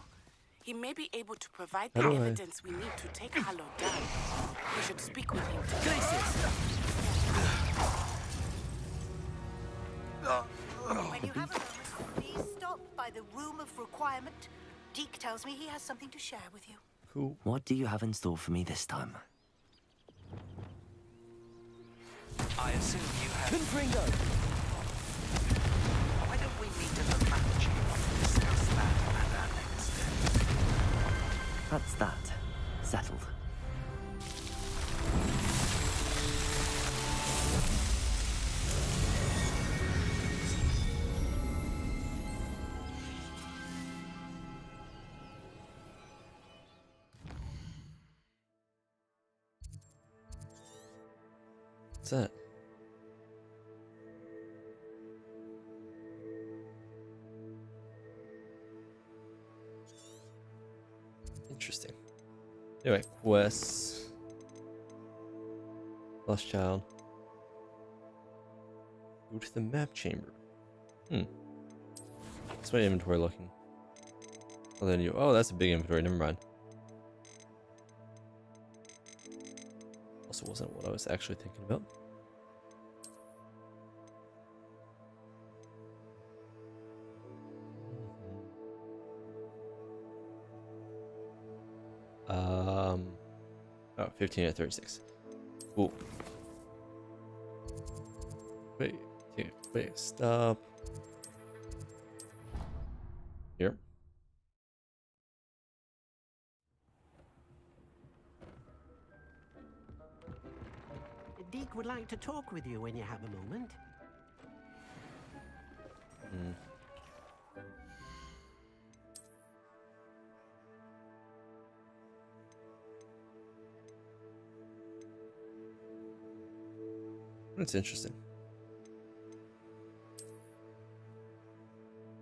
He may be able to provide How the do I- evidence we need to take Harlow down. We should speak with him together. When you have a moment, please stop by the Room of Requirement. Deke tells me he has something to share with you. Cool. What do you have in store for me this time? I assume you have... Confringo! Why don't we meet at the map chamber to discuss that and our next step? That's that. Settled. What's that? Interesting. Anyway, quests. Lost child. Go to the map chamber. That's my inventory looking. Oh, then you. Oh, that's a big inventory. Never mind. Also, wasn't what I was actually thinking about. Oh, 15 at 36. Cool. Wait, stop. Here. Deke would like to talk with you when you have a moment. That's interesting.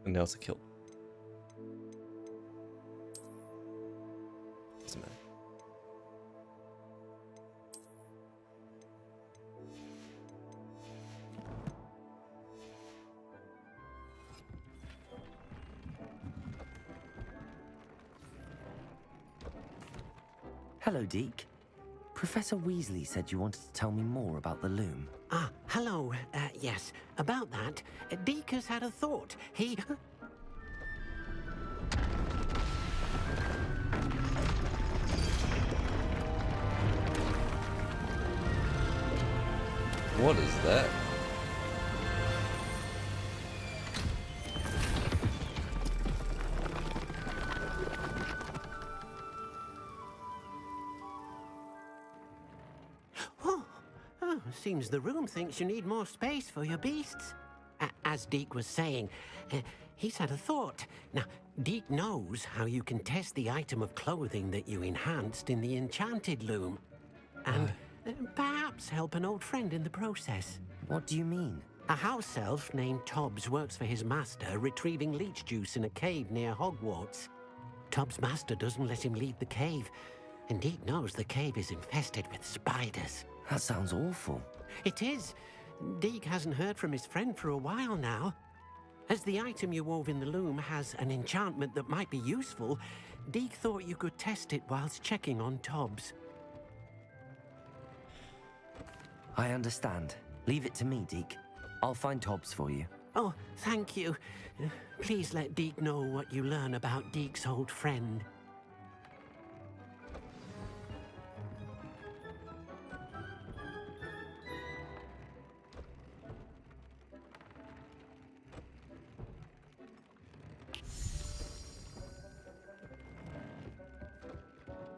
And now it's a kill. Doesn't matter. Hello, Deke. Professor Weasley said you wanted to tell me more about the loom. Ah, hello. Yes, about that. Deke has had a thought. He... What is that? Seems the room thinks you need more space for your beasts. As Deke was saying, he's had a thought. Now, Deke knows how you can test the item of clothing that you enhanced in the enchanted loom. And perhaps help an old friend in the process. What do you mean? A house elf named Tobbs works for his master, retrieving leech juice in a cave near Hogwarts. Tobbs' master doesn't let him leave the cave, and Deke knows the cave is infested with spiders. That sounds awful. It is. Deke hasn't heard from his friend for a while now. As the item you wove in the loom has an enchantment that might be useful, Deke thought you could test it whilst checking on Tobbs. I understand. Leave it to me, Deke. I'll find Tobbs for you. Oh, thank you. Please let Deke know what you learn about Deke's old friend.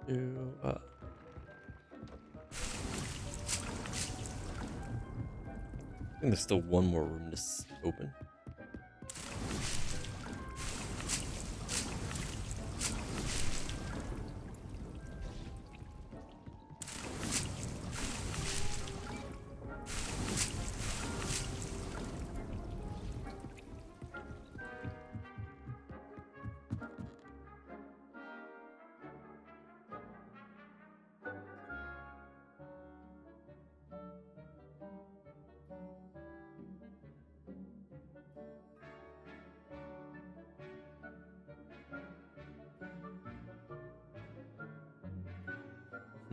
I think there's still one more room to open.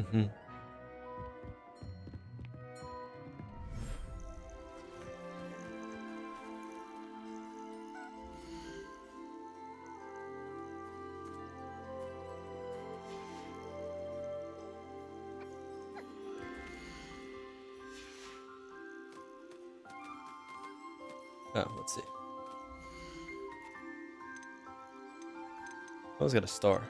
Mm-hmm. Oh, let's see. I always got a star.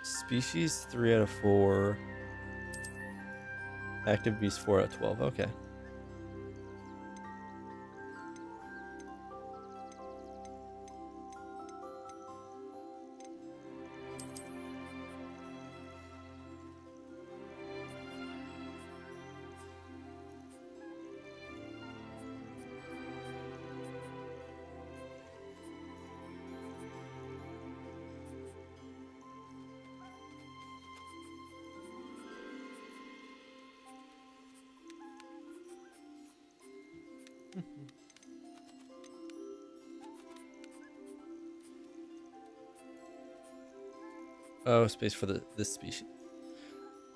Species 3 out of 4. Active beast 4 out of 12. Okay. Oh, space for this species.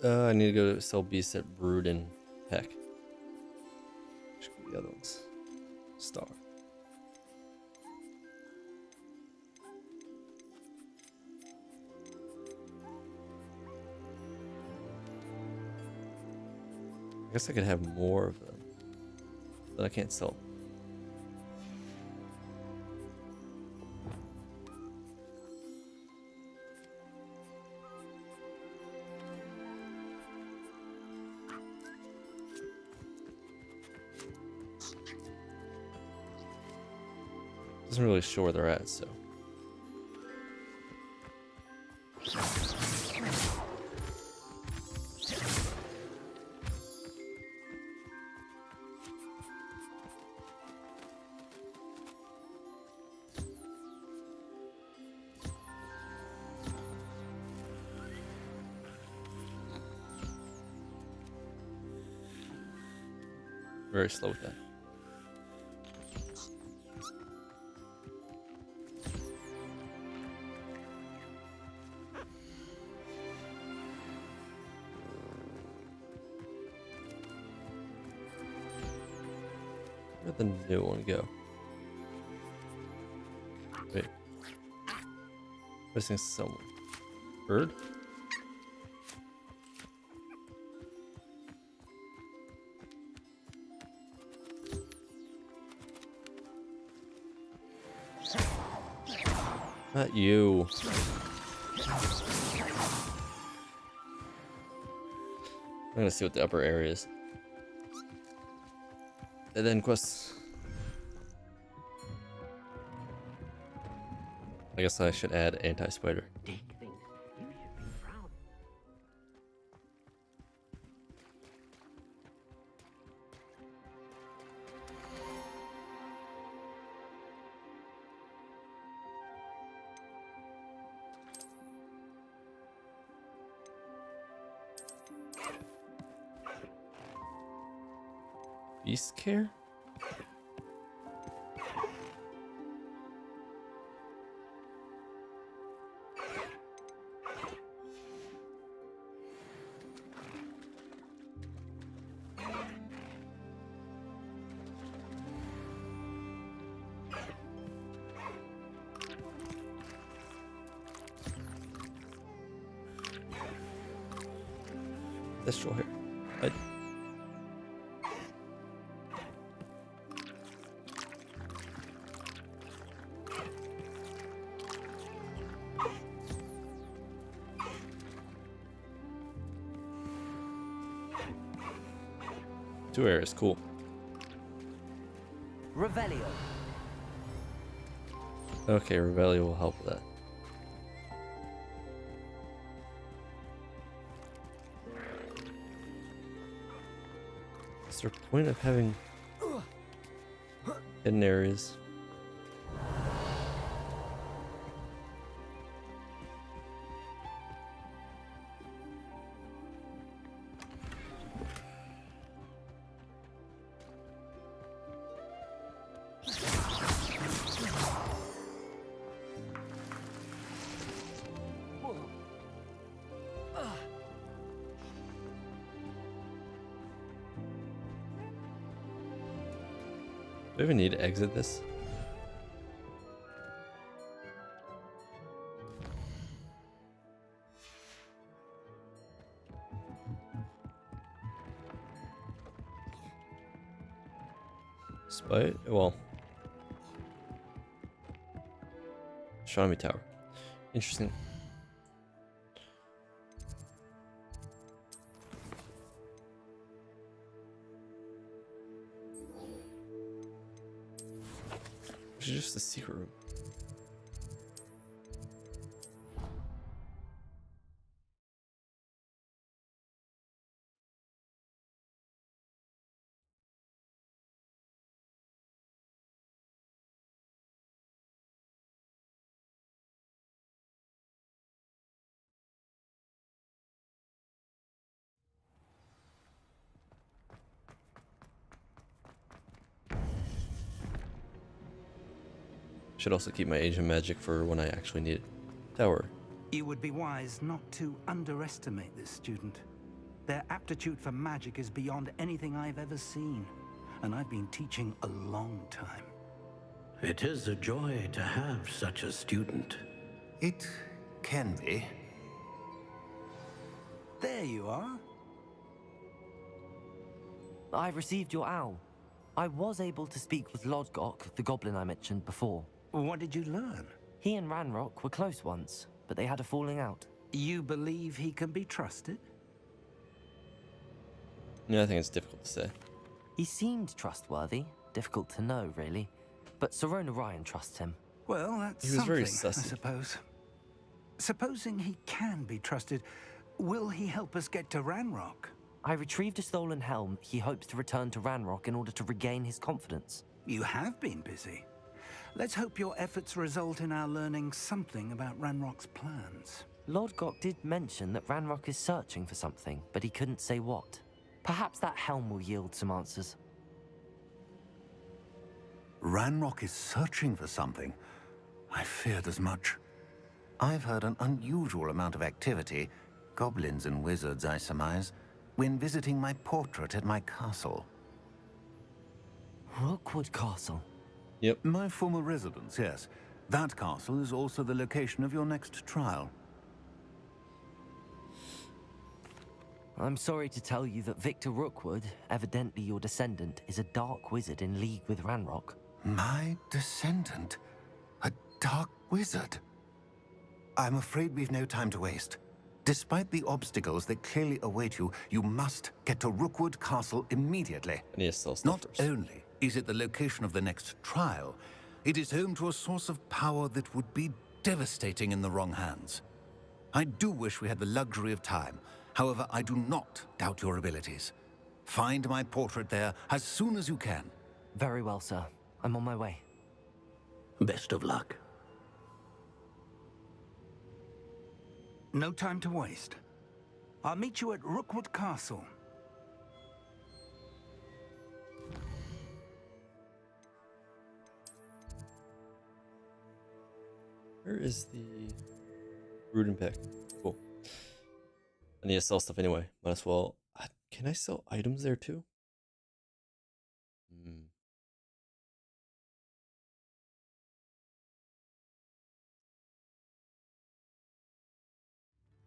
I need to go to sell beasts at Brood and Peck. Which could be the other ones. Star. I guess I could have more of them, but I can't sell them. Doesn't really show where they're at, so. Very slow with that. Where'd the new one go? Wait. Missing someone. Bird? Not you. I'm gonna see what the upper area is. And then quests. I guess I should add anti-spider. Beast care? Let's draw here. I 2 areas, cool. Revelio. Okay, Revelio will help with that. Is there a point of having hidden areas? I even need to exit this? Well, astronomy tower. Interesting. It's just a secret room. Should also keep my Asian magic for when I actually need it. Tower. You would be wise not to underestimate this student. Their aptitude for magic is beyond anything I've ever seen, and I've been teaching a long time. It is a joy to have such a student. It can be. There you are. I received your owl. I was able to speak with Lodgok, the goblin I mentioned before. What did you learn? He and Ranrock were close once, but they had a falling out. You believe he can be trusted? Yeah, I think it's difficult to say. He seemed trustworthy. Difficult to know, really. But Sirona Ryan trusts him. Well, that's He was very something, I sussy. suppose. Supposing he can be trusted, will he help us get to Ranrock? I retrieved a stolen helm he hopes to return to Ranrock in order to regain his confidence. You have been busy. Let's hope your efforts result in our learning something about Ranrock's plans. Lodgok did mention that Ranrock is searching for something, but he couldn't say what. Perhaps that helm will yield some answers. Ranrock is searching for something. I feared as much. I've heard an unusual amount of activity, goblins and wizards, I surmise, when visiting my portrait at my castle. Rookwood Castle? Yep. My former residence, yes. That castle is also the location of your next trial. I'm sorry to tell you that Victor Rookwood, evidently your descendant, is a dark wizard in league with Ranrock. My descendant? A dark wizard? I'm afraid we've no time to waste. Despite the obstacles that clearly await you, you must get to Rookwood Castle immediately. I need to sell stuff Not first. only is it the location of the next trial, it is home to a source of power that would be devastating in the wrong hands. I do wish we had the luxury of time. However, I do not doubt your abilities. Find my portrait there as soon as you can. Very well, sir. I'm on my way. Best of luck. No time to waste. I'll meet you at Rookwood Castle. Where is the root and pick? Cool. I need to sell stuff anyway. Might as well. Can I sell items there too?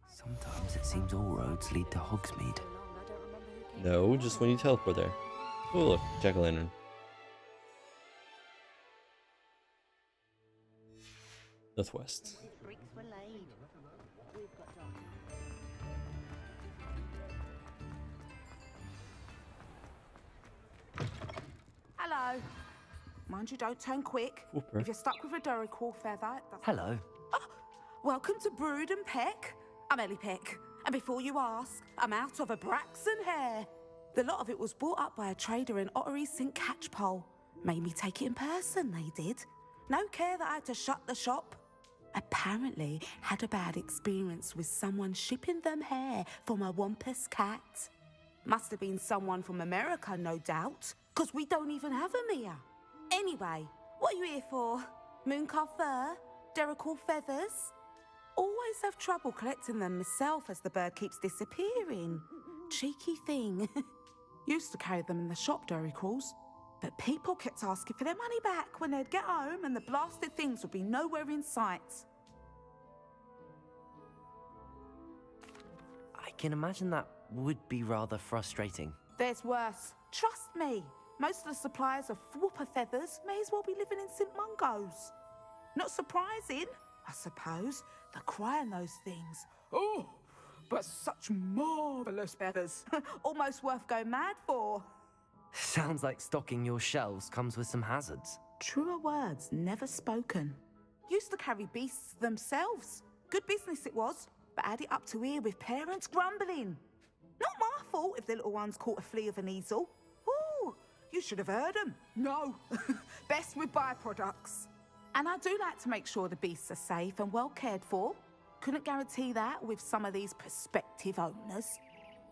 Sometimes it seems all roads lead to Hogsmeade. No, just when you teleport there. Oh look, jack-o'-lantern. Northwest. Hello. Mind you, don't turn quick. Whooper. If you're stuck with a Duracell feather, that's... Hello. Welcome to Brood and Peck. I'm Ellie Peck. And before you ask, I'm out of a Braxton hair. The lot of it was bought up by a trader in Ottery St. Catchpole. Made me take it in person, they did. No care that I had to shut the shop. Apparently had a bad experience with someone shipping them hair for my Wampus cat. Must have been someone from America, no doubt, because we don't even have them here. Anyway, what are you here for? Mooncar fur? Derrickle feathers? Always have trouble collecting them myself as the bird keeps disappearing. Cheeky thing. Used to carry them in the shop, Derricles. But people kept asking for their money back when they'd get home and the blasted things would be nowhere in sight. I can imagine that would be rather frustrating. There's worse. Trust me. Most of the suppliers of whooper feathers may as well be living in St. Mungo's. Not surprising, I suppose. The cry on those things. Oh, but such marvellous feathers. Almost worth going mad for. Sounds like stocking your shelves comes with some hazards. Truer words never spoken. Used to carry beasts themselves. Good business it was, but add it up to here with parents grumbling. Not my fault if the little ones caught a flea of an easel. Ooh, you should have heard them. No, best with byproducts. And I do like to make sure the beasts are safe and well cared for. Couldn't guarantee that with some of these prospective owners.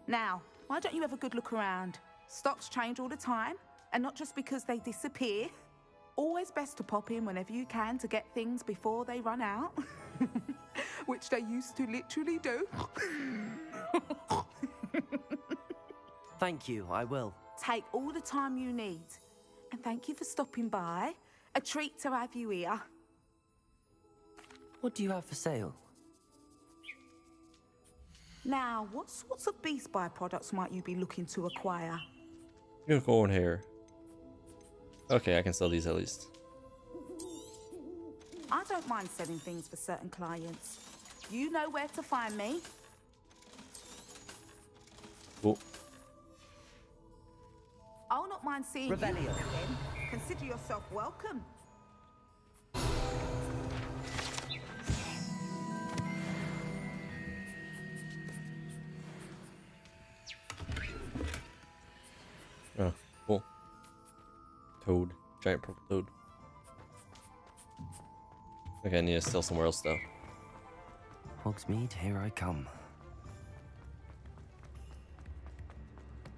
Now, why don't you have a good look around? Stocks change all the time, and not just because they disappear. Always best to pop in whenever you can to get things before they run out. Which they used to literally do. Thank you, I will. Take all the time you need. And thank you for stopping by. A treat to have you here. What do you have for sale? Now, what sorts of beast byproducts might you be looking to acquire? Unicorn hair. Okay, I can sell these at least. I don't mind selling things for certain clients. You know where to find me. Cool. I'll not mind seeing Revelio. you again. Consider yourself welcome. Oh, cool. Toad. Giant purple toad. Okay, I need to sell somewhere else though. Hogsmeade, here I come.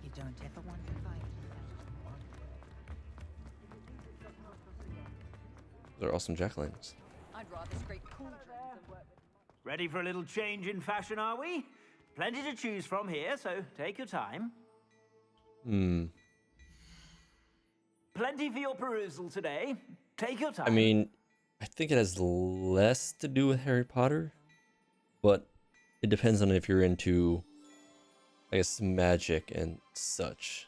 You don't ever want to fight. Those are awesome jack-o'-lanterns. I'd rather scrape cauldrons than work with... Ready for a little change in fashion, are we? Plenty to choose from here, so take your time. Plenty for your perusal today. Take your time. I mean, I think it has less to do with Harry Potter, but it depends on if you're into, I guess, magic and such.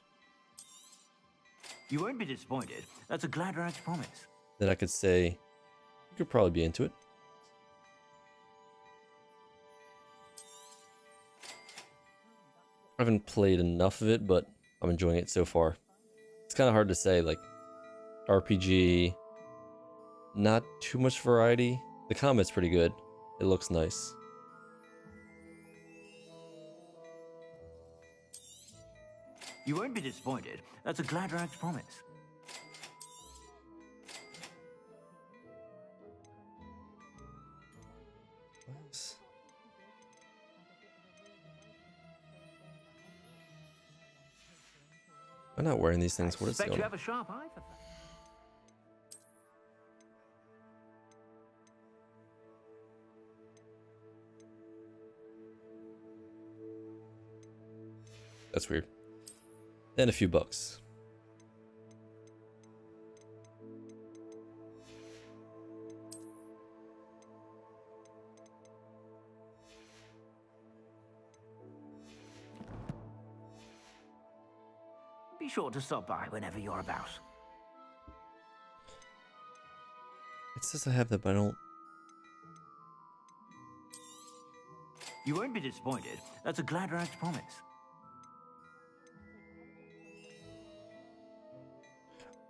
You won't be disappointed. That's a glad rags promise. Then I could say, you could probably be into it. I haven't played enough of it, but I'm enjoying it so far. It's kind of hard to say, like, RPG, not too much variety. The combat's pretty good. It looks nice. You won't be disappointed. That's a glad rags promise. I'm not wearing these things. What is Suspect going you on? have a sharp eye for that. That's weird. And a few bucks. Be sure to stop by whenever you're about. It says I have that, but I don't. You won't be disappointed. That's a glad rags promise.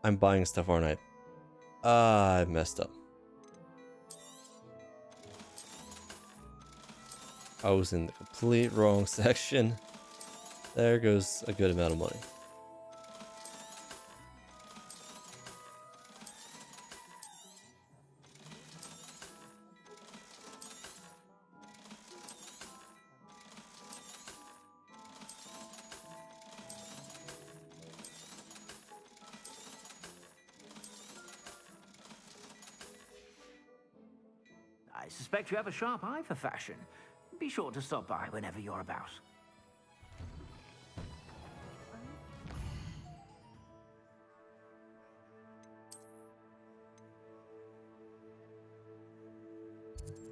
I'm buying stuff, aren't I? Ah, I messed up. I was in the complete wrong section. There goes a good amount of money. I suspect you have a sharp eye for fashion. Be sure to stop by whenever you're about.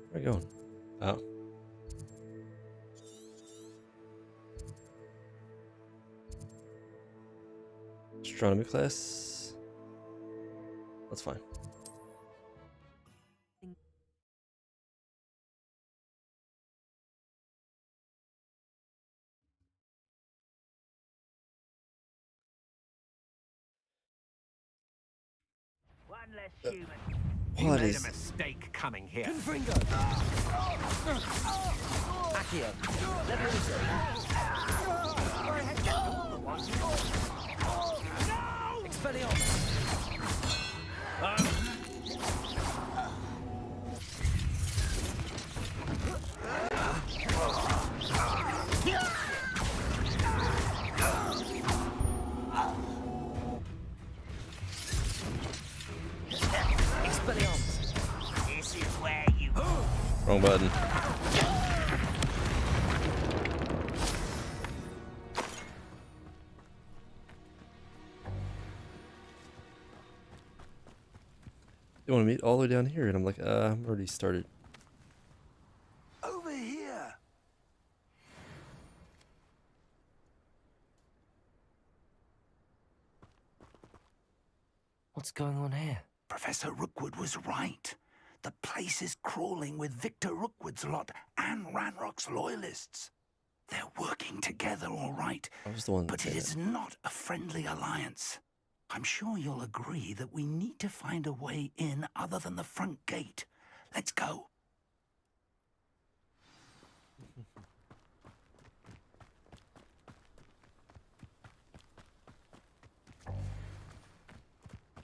Where are you going? Oh. Astronomy class. That's fine. One less human. You made a mistake coming here. Confringo! Accio! Levioso! Expelliarmus! Expelliarmus! This is where you... Wrong button. You want to meet all the way down here, and I'm like, I'm already started. Over here. What's going on here? Professor Rookwood was right. The place is crawling with Victor Rookwood's lot and Ranrock's loyalists. They're working together, all right, I was the one but it is not a friendly alliance. I'm sure you'll agree that we need to find a way in other than the front gate. Let's go.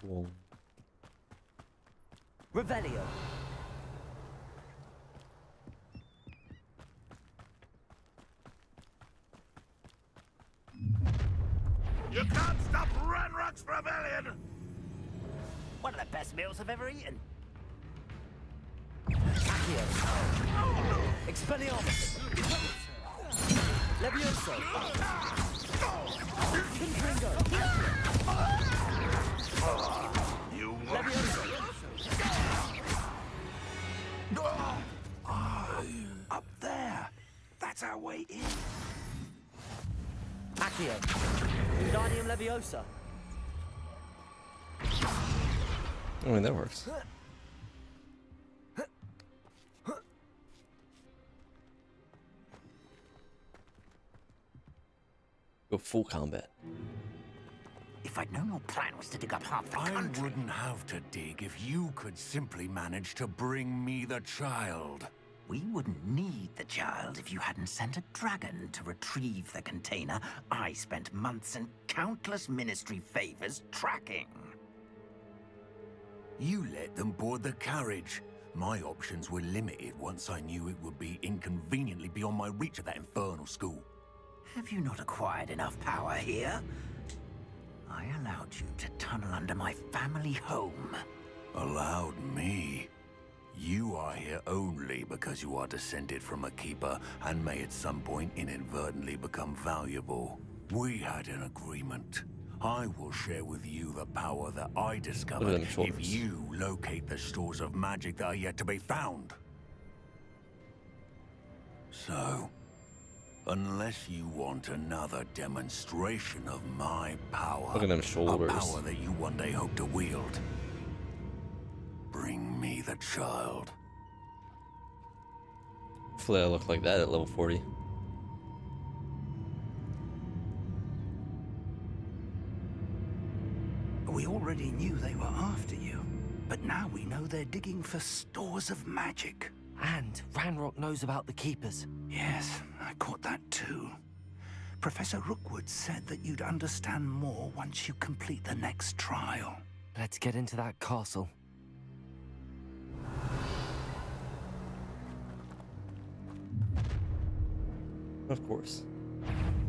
Cool. Revelio! You can't stop Ranrock's rebellion! One of the best meals I've ever eaten. Accio! Expelliarmus! Levioso! Confringo! You Levioso! Up there. That's our way in. Accio! Wingardium Leviosa! I mean, that works. Go full combat. If I'd known your plan was to dig up half the I country... wouldn't have to dig if you could simply manage to bring me the child. We wouldn't need the child if you hadn't sent a dragon to retrieve the container I spent months and countless ministry favors tracking. You let them board the carriage. My options were limited once I knew it would be inconveniently beyond my reach at that infernal school. Have you not acquired enough power here? I allowed you to tunnel under my family home. Allowed me? You are here only because you are descended from a keeper and may at some point inadvertently become valuable. We had an agreement. I will share with you the power that I discovered if you locate the stores of magic that are yet to be found. So, unless you want another demonstration of my power, Look at them shoulders. a power that you one day hope to wield, bring me the child. Hopefully I look like that at level 40. We already knew they were after you, but now we know they're digging for stores of magic. And Ranrock knows about the Keepers. Yes, I caught that too. Professor Rookwood said that you'd understand more once you complete the next trial. Let's get into that castle. Of course.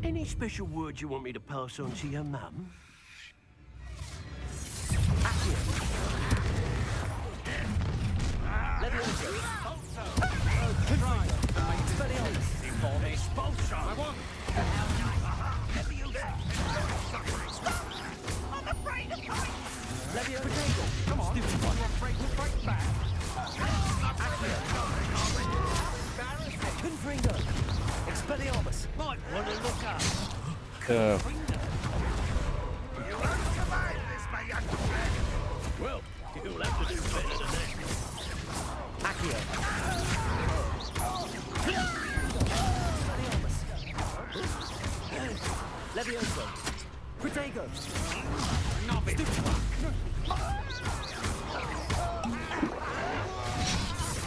Any special words you want me to pass on to your mum? I'm afraid of heights! Come on, you're afraid to fight back. Expelliarmus! Might want to look up. Yeah. You won't survive this, my young friend. Well, you'll have to do better than that. Accio! Expelliarmus! Levioso! Protego!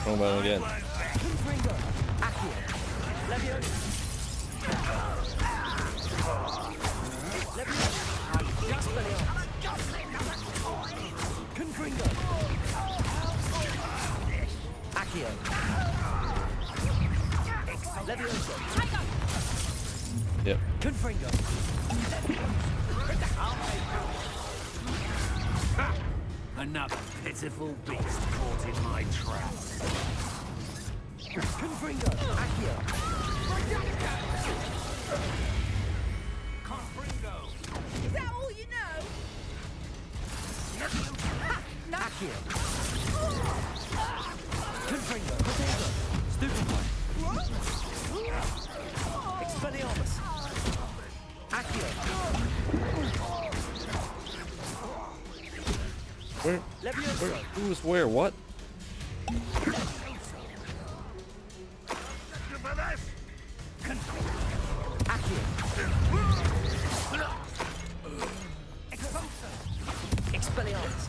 Oh man, again. Confringo! Accio! Levioso! Levioso! Expelliarmus! Confringo! Accio! Levioso! Yep. Confringo! Another pitiful beast caught in my trap. Confringo! Accio! Is that all you know? Accio! Confringo! Protego! Stupefy! Expelliarmus! Accio! Where? Levioso! Who's where? What? Accio! Expelliarmus!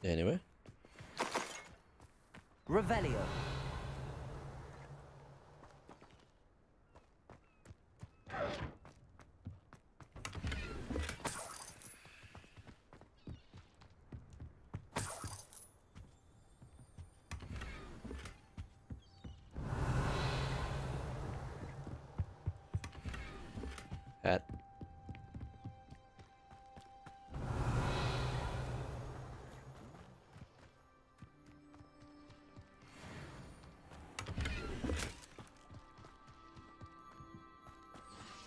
Anyway. Revelio! Hat.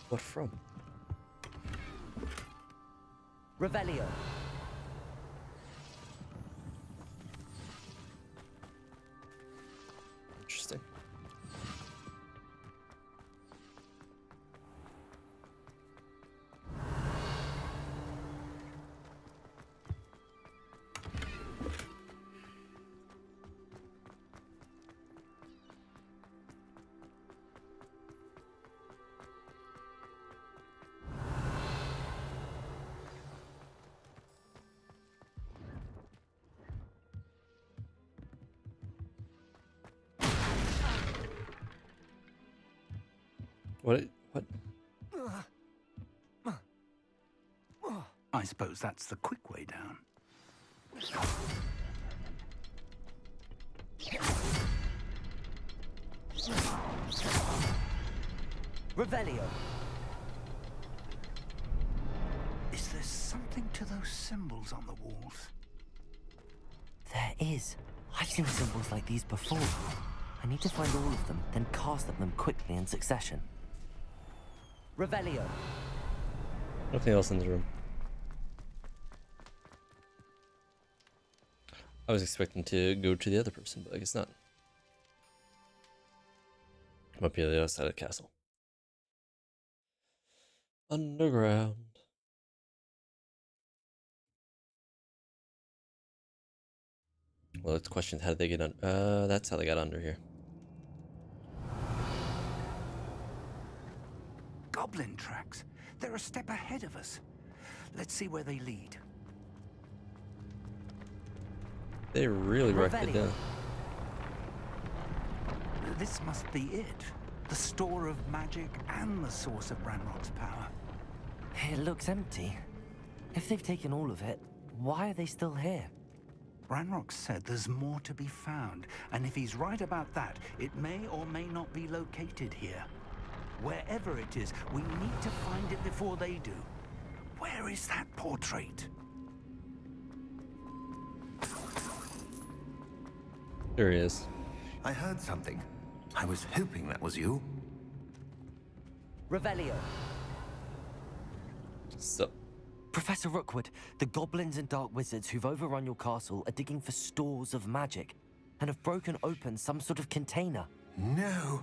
What from? Revelio! Interesting. What? I suppose that's the quick way down. Revelio! Is there something to those symbols on the walls? There is. I've seen symbols like these before. I need to find all of them, then cast at them quickly in succession. Revelio! Nothing else in the room. I was expecting to go to the other person, but I guess not. Might be on the other side of the castle. Underground. Well, it's the question, how did they get under? That's how they got under here. Goblin tracks. They're a step ahead of us. Let's see where they lead. They really wrecked it down. This must be it. The store of magic and the source of Ranrock's power. It looks empty. If they've taken all of it, why are they still here? Ranrock said there's more to be found, and if he's right about that, it may or may not be located here. Wherever it is, we need to find it before they do. Where is that portrait? There he is. I heard something. I was hoping that was you. Revelio! So, Professor Rookwood, the goblins and dark wizards who've overrun your castle are digging for stores of magic and have broken open some sort of container. No.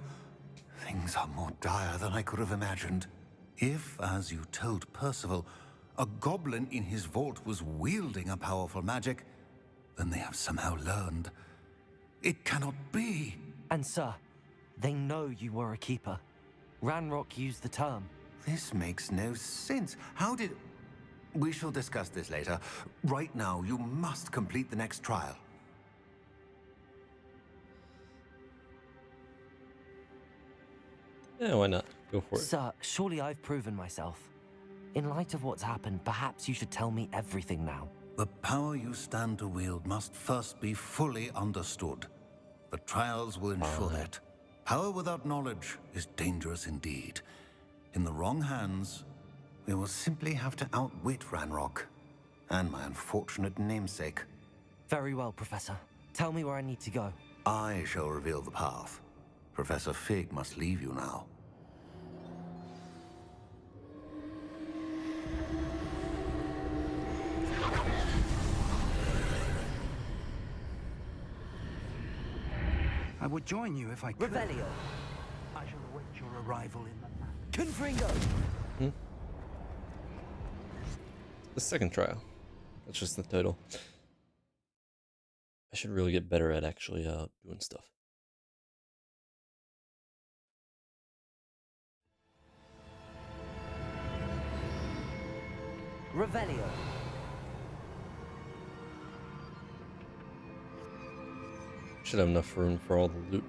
Things are more dire than I could have imagined. If, as you told Percival, a goblin in his vault was wielding a powerful magic, then they have somehow learned. It cannot be. And sir, they know you were a keeper. Ranrock used the term. This makes no sense. How did... We shall discuss this later. Right now, you must complete the next trial. Yeah, why not? Go for it. Sir, surely I've proven myself. In light of what's happened, perhaps you should tell me everything now. The power you stand to wield must first be fully understood. The trials will ensure that. Power without knowledge is dangerous indeed. In the wrong hands, we will simply have to outwit Ranrock and my unfortunate namesake. Very well, Professor. Tell me where I need to go. I shall reveal the path. Professor Fig must leave you now. I would join you if I could. Revelio. I shall await your arrival in the... Confringo! The second trial. That's just the title. I should really get better at actually doing stuff. Revelio. Should have enough room for all the loot.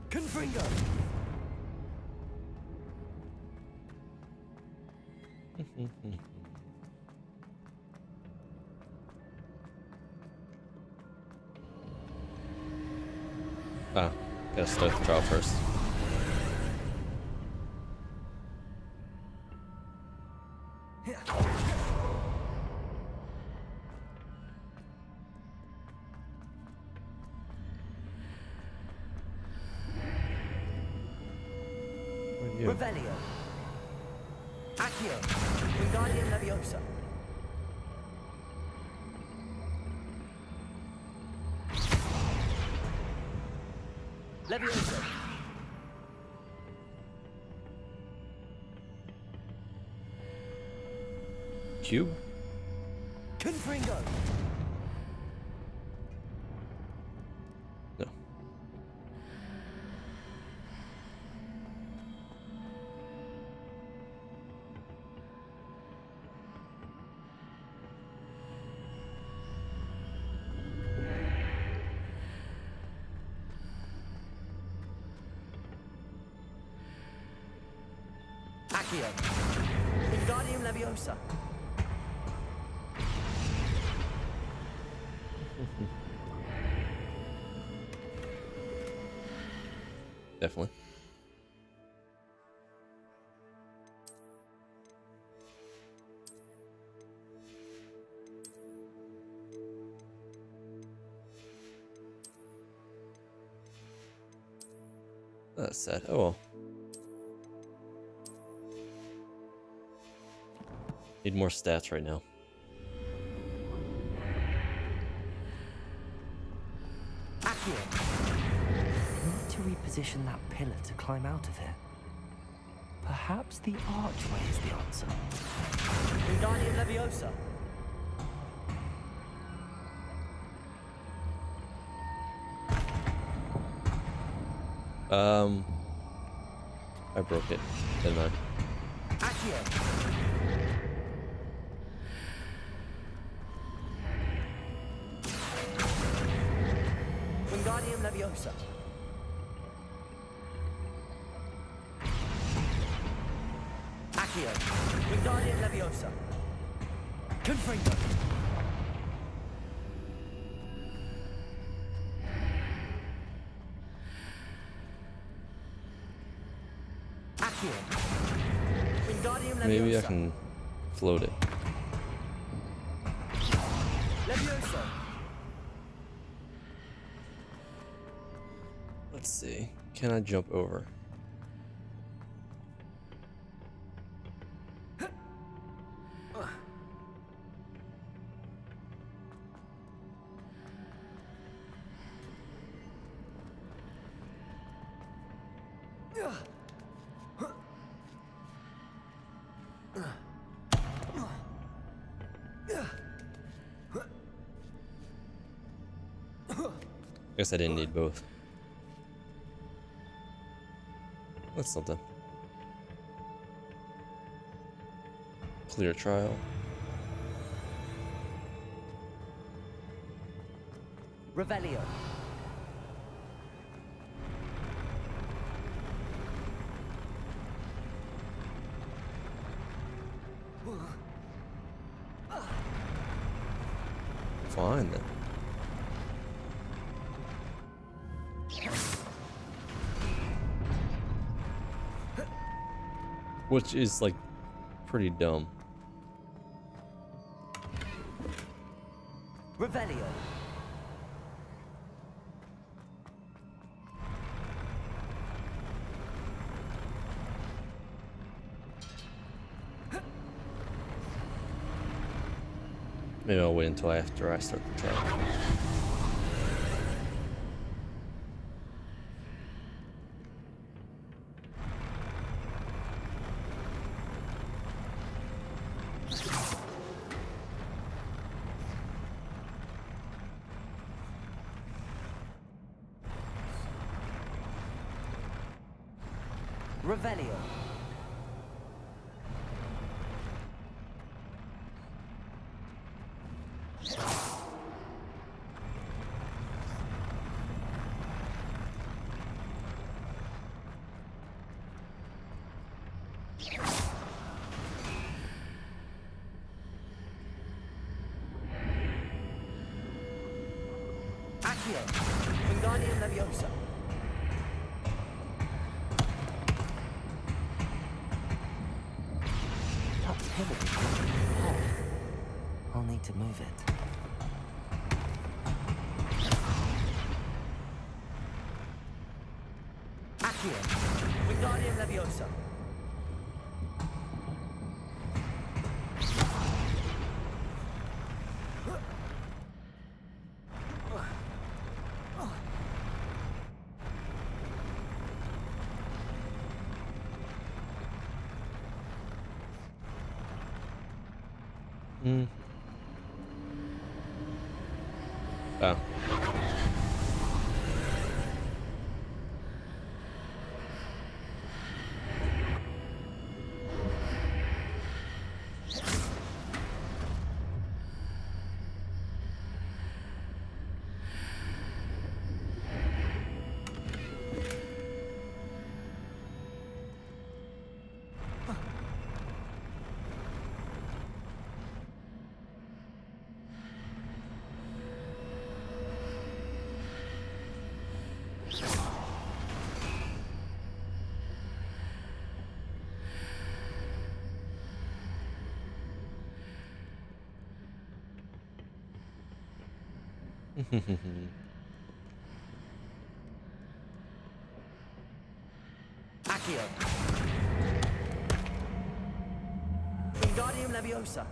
Confringo! Gotta start the trial first. Revelio. Accio. Wingardium Leviosa. Leviosa. Cube? Confringo. No. Accio. Wingardium Leviosa. Definitely. That's sad. Oh well. Need more stats right now. Accio. Need to reposition that pillar to climb out of here. Perhaps the archway is the answer. Wingardium Leviosa. I broke it. Never mind. Accio. Wingardium Leviosa. Accio. Wingardium Leviosa. Confringo. Accio. Wingardium Leviosa. Maybe I can float it. Leviosa. Let's see. Can I jump over? Guess I didn't need both. That's something. Clear trial. Revelio. Fine then. Which is like pretty dumb. Revelio. Maybe I'll wait until after I start the trial. Revelio. Accio. Wingardium Leviosa. That pivot is really off. I'll need to move it. Accio. Wingardium Leviosa. Hmm. Oh. Accio. Wingardium Leviosa.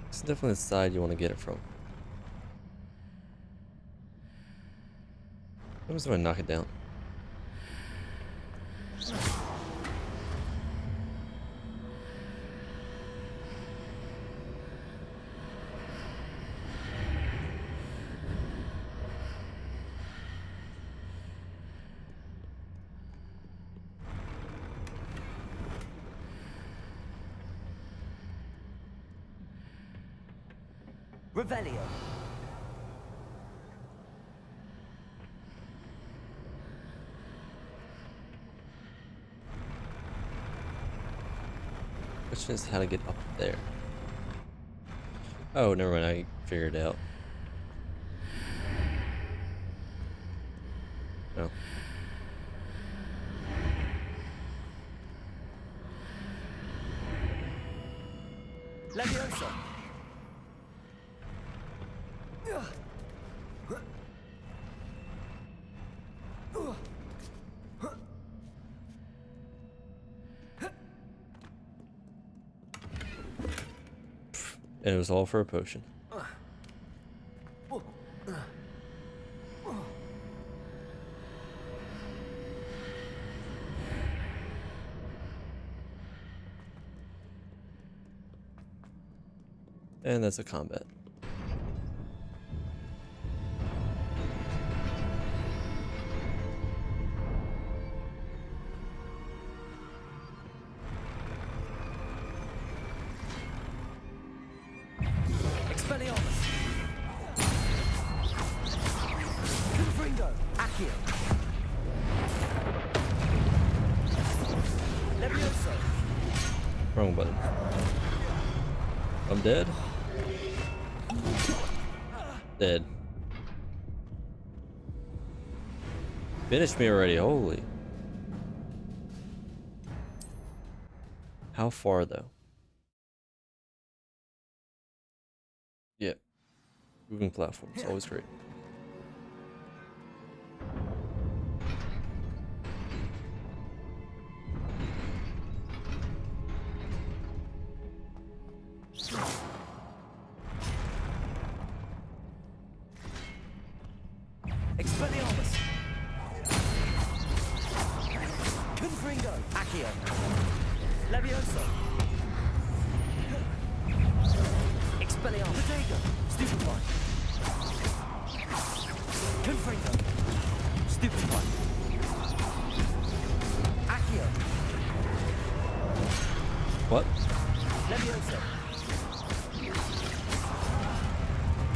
It's definitely the side you want to get it from. What happens if I knock it down? Revelio. Question is how to get up there. Oh, never mind. I figured it out. Oh. Leviosa. And it was all for a potion. And that's a combat. Expelliarmus! Confringo! Accio! Levioso! Wrong button. I'm dead. Dead. Finished me already, holy. How far though? Yeah. Moving platforms, always great. Expelliarmus! Confringo! Accio! Levioso! Expelliarmus! Protego! Stupefy! Confringo! Stupefy! Accio! What? Levioso!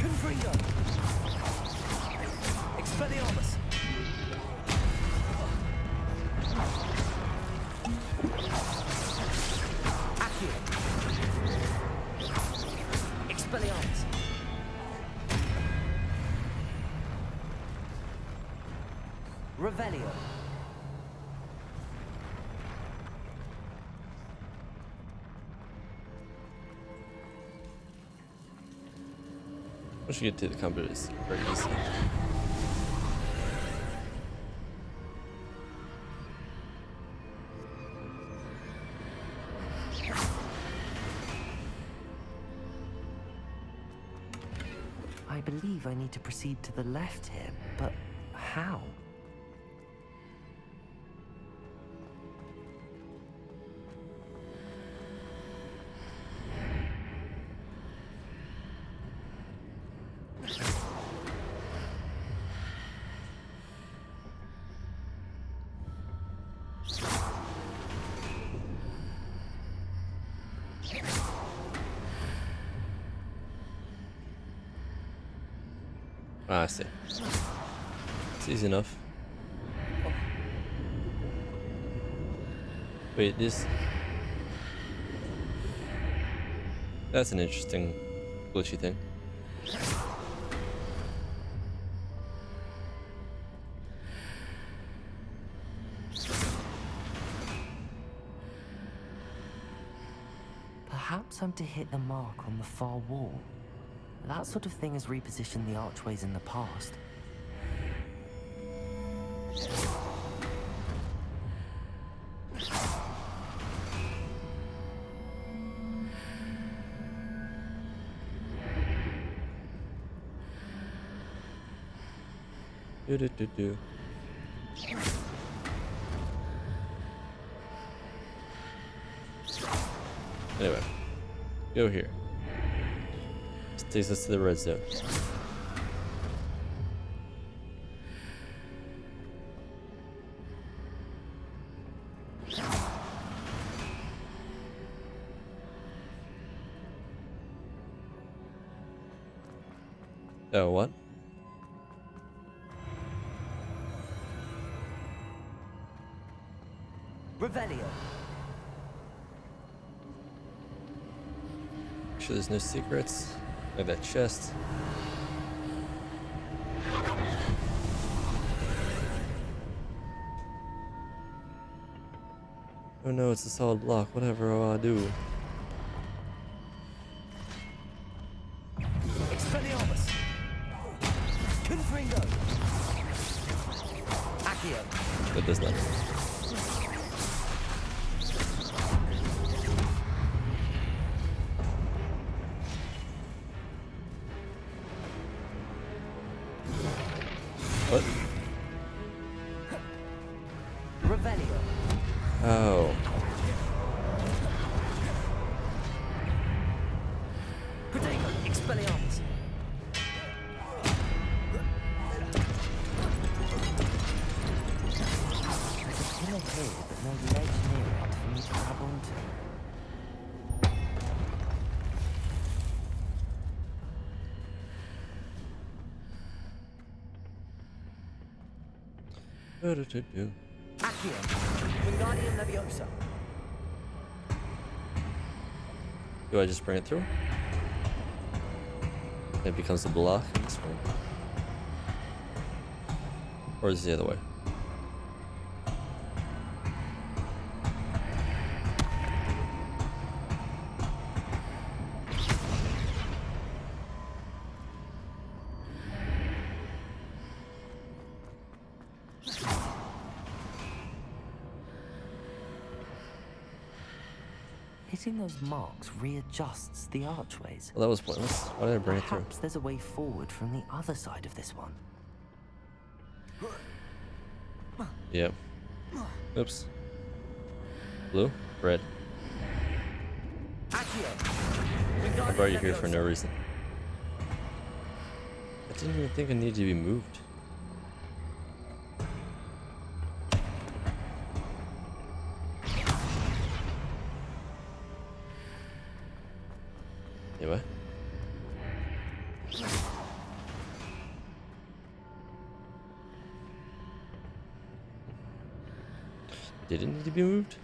Confringo! Expelliarmus! Accio! Expelliarmus! Revelio! Once you get to the combat, it's very easy. I believe I need to proceed to the left here, but how? Ah, I see. It's easy enough. Wait, this... That's an interesting glitchy thing. Perhaps I'm to hit the mark on the far wall. That sort of thing has repositioned the archways in the past. Do. Anyway, go here. This takes us to the red zone. Oh, what? Revelio. Make sure there's no secrets. Like that chest. Oh no, it's a solid block. Whatever will I do? Expelliarmus. Confringo. Accio. That does nothing. What? Revelio. Oh. Protego, Expelliarmus. There's a pillar here, but no ledge near it for me to grab onto. Accio, Wingardium Leviosa. Do I just bring it through? It becomes a block in this one. Or is it the other way? Hitting those marks readjusts the archways. Well, that was pointless. Why did I bring it through? Perhaps there's a way forward from the other side of this one. Yep. Oops. Blue? Red. I brought you here for no reason. I didn't even think I needed to be moved. Anyway. Did it need to be moved?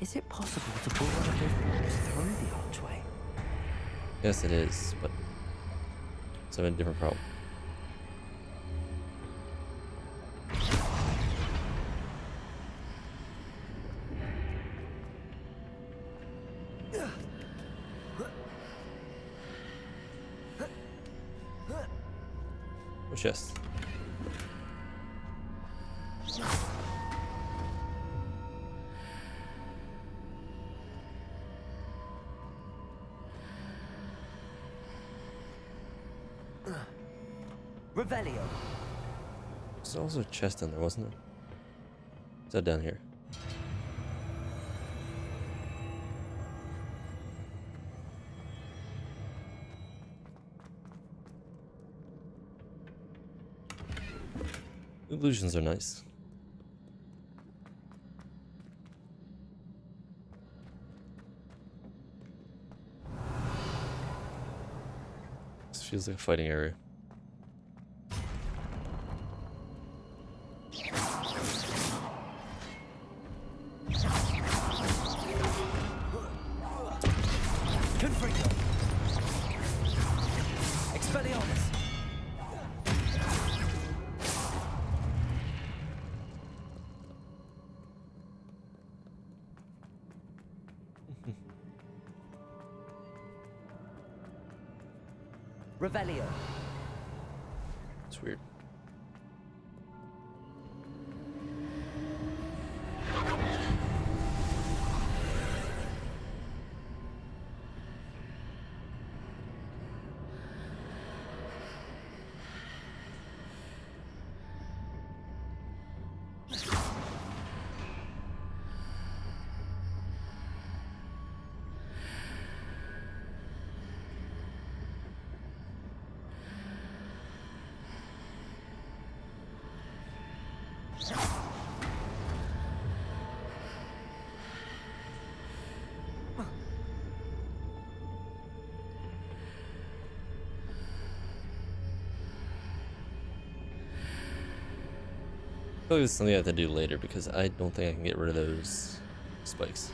Is it possible to pull one of those blocks through the archway? Yes, it is, but it's a different problem. Oh, chest. Revelio. There's also a chest down there, wasn't there? Is that down here? Illusions are nice. This feels like a fighting area. Expelliarmus. Revelio. It's weird. I feel like it's something I have to do later because I don't think I can get rid of those spikes.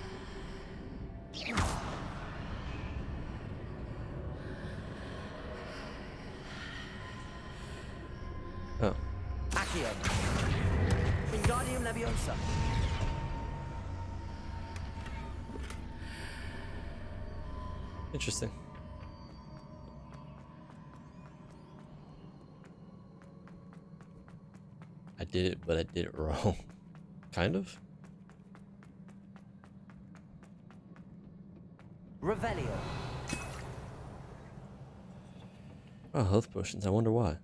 Oh. Accio. Wingardium Leviosa. Interesting. I did it, but I did it wrong. Kind of? Revelio. Oh, health potions. I wonder why.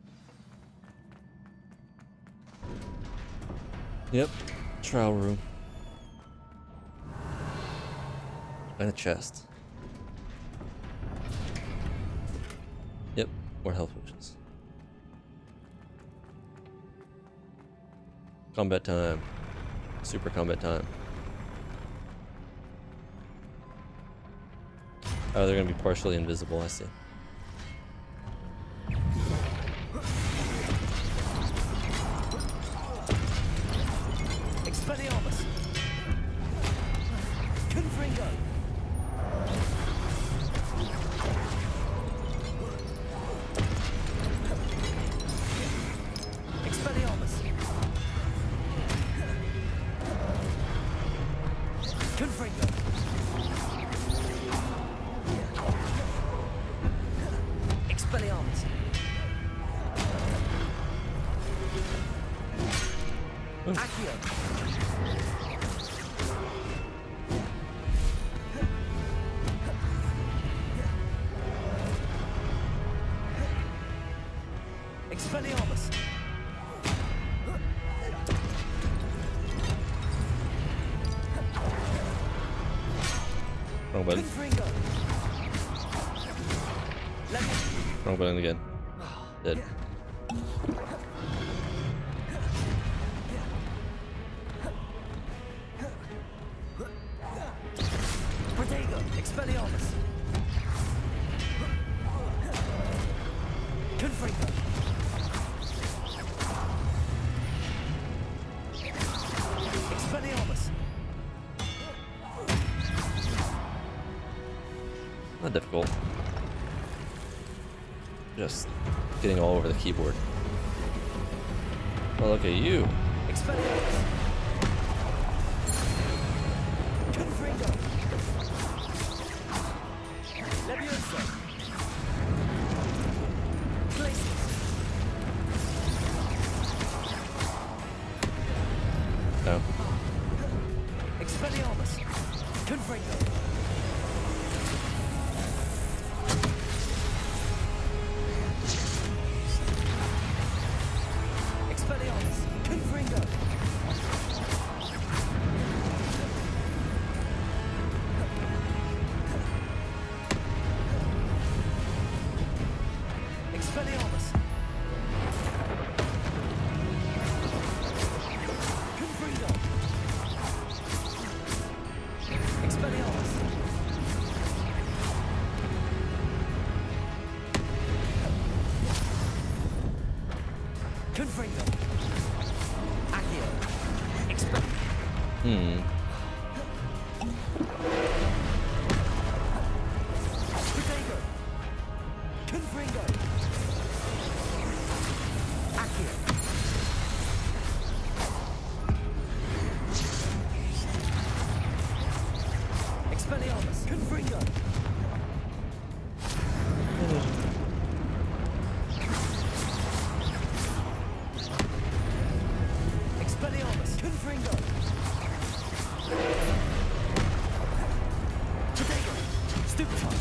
Yep. Trial room. And a chest. Yep. More health potions. Combat time. Super combat time. Oh, they're gonna be partially invisible, I see. Expelliarmus. Confringo. Expelliarmus. Confringo. Expelliarmus. Accio. Expelliarmus. Wrong button. Confringo. Wrong button again. Dead. Protego. Expelliarmus. Confringo. Expelliarmus. Not difficult. Just getting all over the keyboard. Oh, look at you. Expelliarmus. Confringo. Leviosa. Glacius. No. Expelliarmus. Confringo. Expelliarmus. Confringo. Expelliarmus. Confringo. Expelliarmus. Confringo. Accio. Expel. Protego. Confringo. Accio. Expelliarmus. Confringo. Expelliarmus. Confringo. Protego. Stupefy.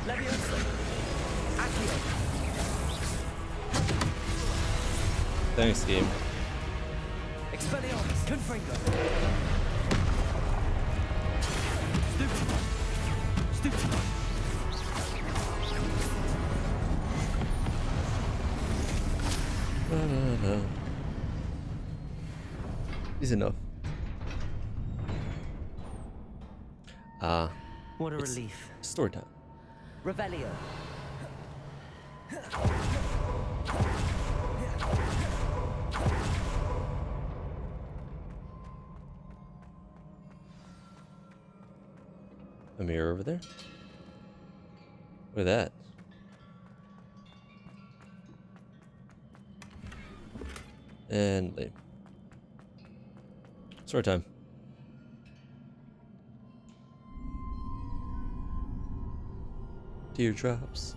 Leviosa. Accio. Thanks, game. Expelliarmus. Confringo. Stupefy. Stupefy. No. Easy enough. What a It's relief. story time. Revelio. A mirror over there. Look at that. And leave. Story time. Teardrops.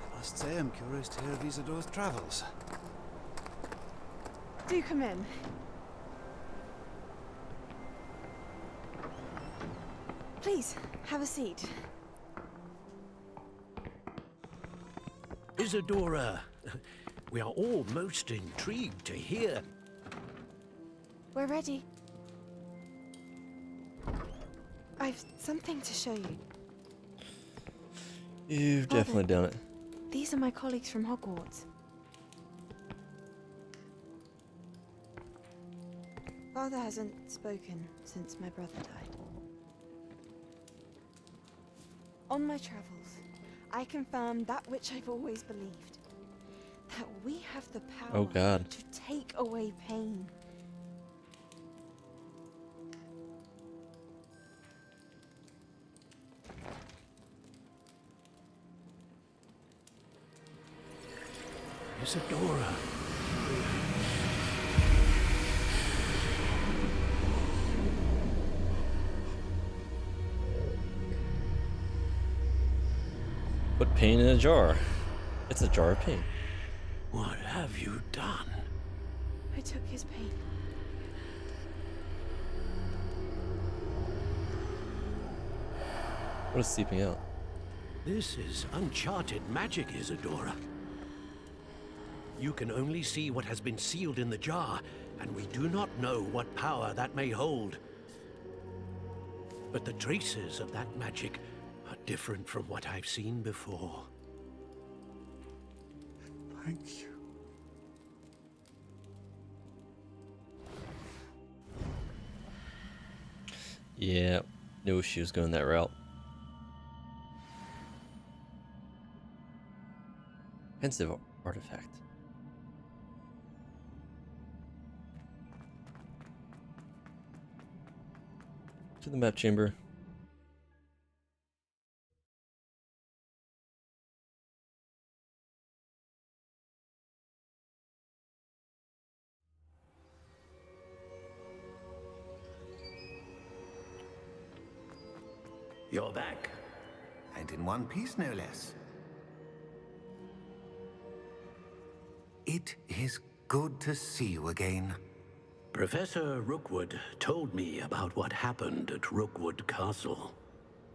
I must say I'm curious to hear of Isadore's travels. Do come in. Please, have a seat. Isadora, we are all most intrigued to hear. We're ready. I've something to show you. You've definitely done it. These are my colleagues from Hogwarts. Father hasn't spoken since my brother died. On my travels, I confirmed that which I've always believed. That we have the power Oh, God. to take away pain. Isadora. Put pain in a jar. It's a jar of pain. What have you done? I took his pain. What is seeping out? This is uncharted magic, Isadora. You can only see what has been sealed in the jar, and we do not know what power that may hold. But the traces of that magic are different from what I've seen before. Thank you. Yeah, knew she was going that route. Pensive artifact. To the map chamber. You're back. And in one piece, no less. It is good to see you again. Professor Rookwood told me about what happened at Rookwood Castle.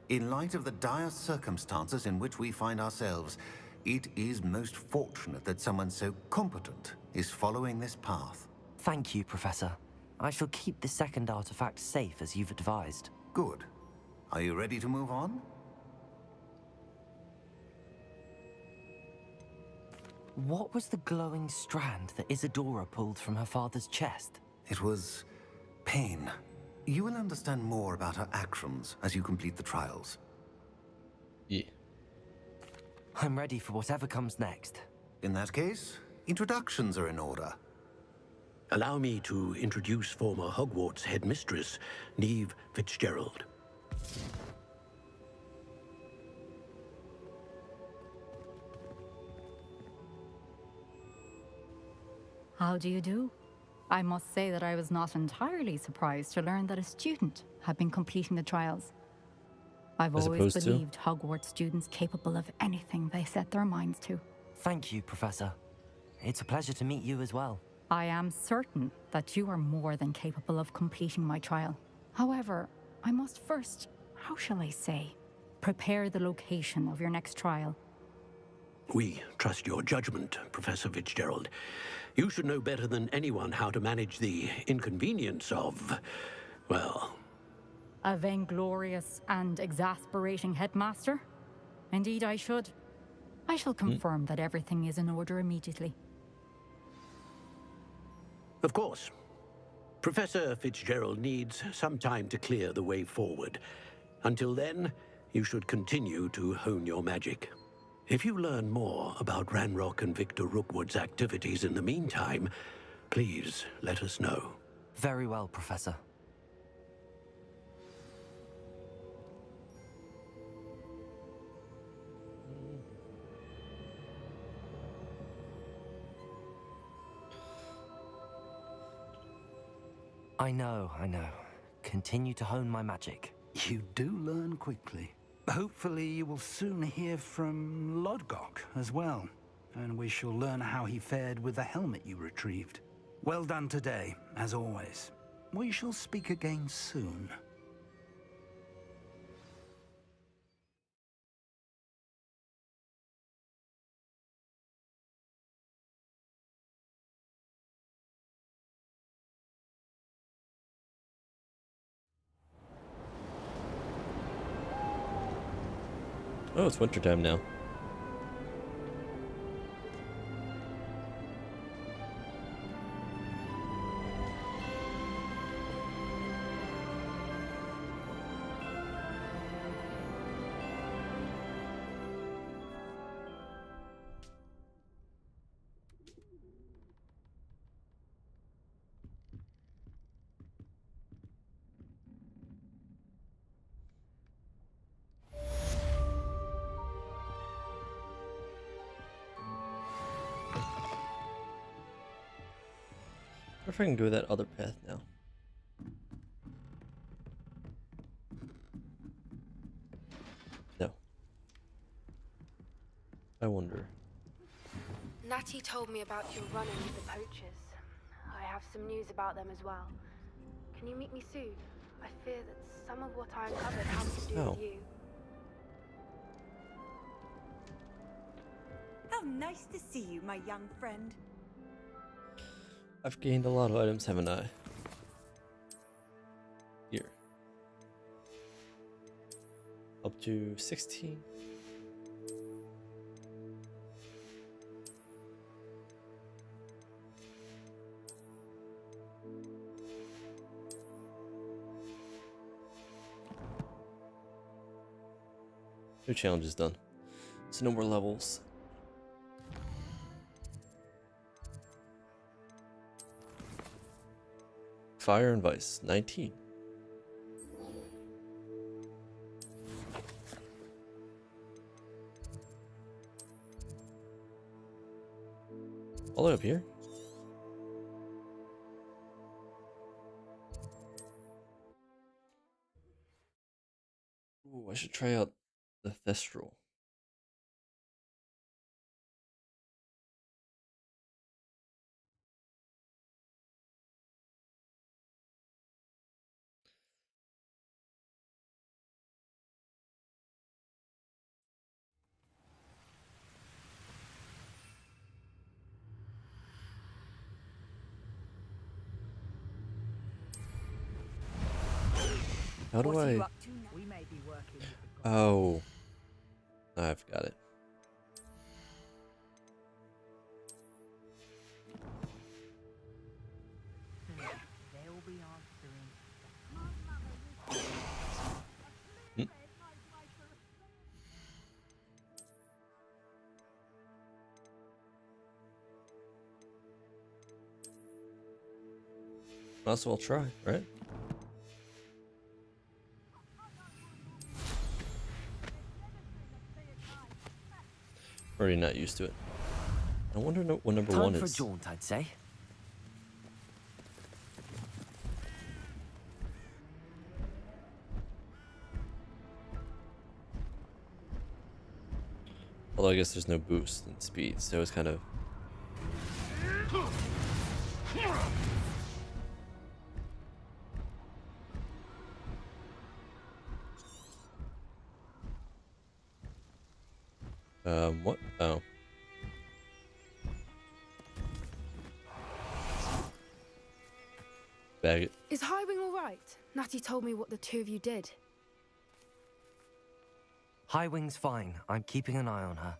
In light of the dire circumstances in which we find ourselves, it is most fortunate that someone so competent is following this path. Thank you, Professor. I shall keep the second artifact safe as you've advised. Good. Are you ready to move on? What was the glowing strand that Isadora pulled from her father's chest? It was pain. You will understand more about her actions as you complete the trials. Yeah. I'm ready for whatever comes next. In that case, introductions are in order. Allow me to introduce former Hogwarts headmistress, Neve Fitzgerald. How do you do? I must say that I was not entirely surprised to learn that a student had been completing the trials. I've As always opposed to? believed Hogwarts students capable of anything they set their minds to. Thank you, Professor. It's a pleasure to meet you as well. I am certain that you are more than capable of completing my trial. However, I must first, how shall I say, prepare the location of your next trial. We trust your judgment, Professor Fitzgerald. You should know better than anyone how to manage the inconvenience of, well... A vainglorious and exasperating headmaster? Indeed I should. I shall confirm that everything is in order immediately. Of course. Professor Fitzgerald needs some time to clear the way forward. Until then, you should continue to hone your magic. If you learn more about Ranrock and Victor Rookwood's activities in the meantime, please let us know. Very well, Professor. I know. Continue to hone my magic. You do learn quickly. Hopefully you will soon hear from Lodgok as well, and we shall learn how he fared with the helmet you retrieved. Well done today, as always. We shall speak again soon. Oh, it's wintertime now. I wonder if I can go that other path now. No. I wonder. Natty told me about your run-in with the poachers. I have some news about them as well. Can you meet me soon? I fear that some of what I uncovered has to do with you. How nice to see you, my young friend. I've gained a lot of items, haven't I? Here. Up to 16. New challenge is done. So no more levels. Fire and Vice, 19. All the way up here? Ooh, I should try out the Thestral. How do I? Oh, I've got it. Might as well try, right? Already not used to it. I wonder what number Time one for is. a jaunt, I'd say. Although I guess there's no boost in speed, so it's kind of. What? Oh. Bag it. Is Highwing all right? Natty told me what the two of you did. Highwing's fine. I'm keeping an eye on her.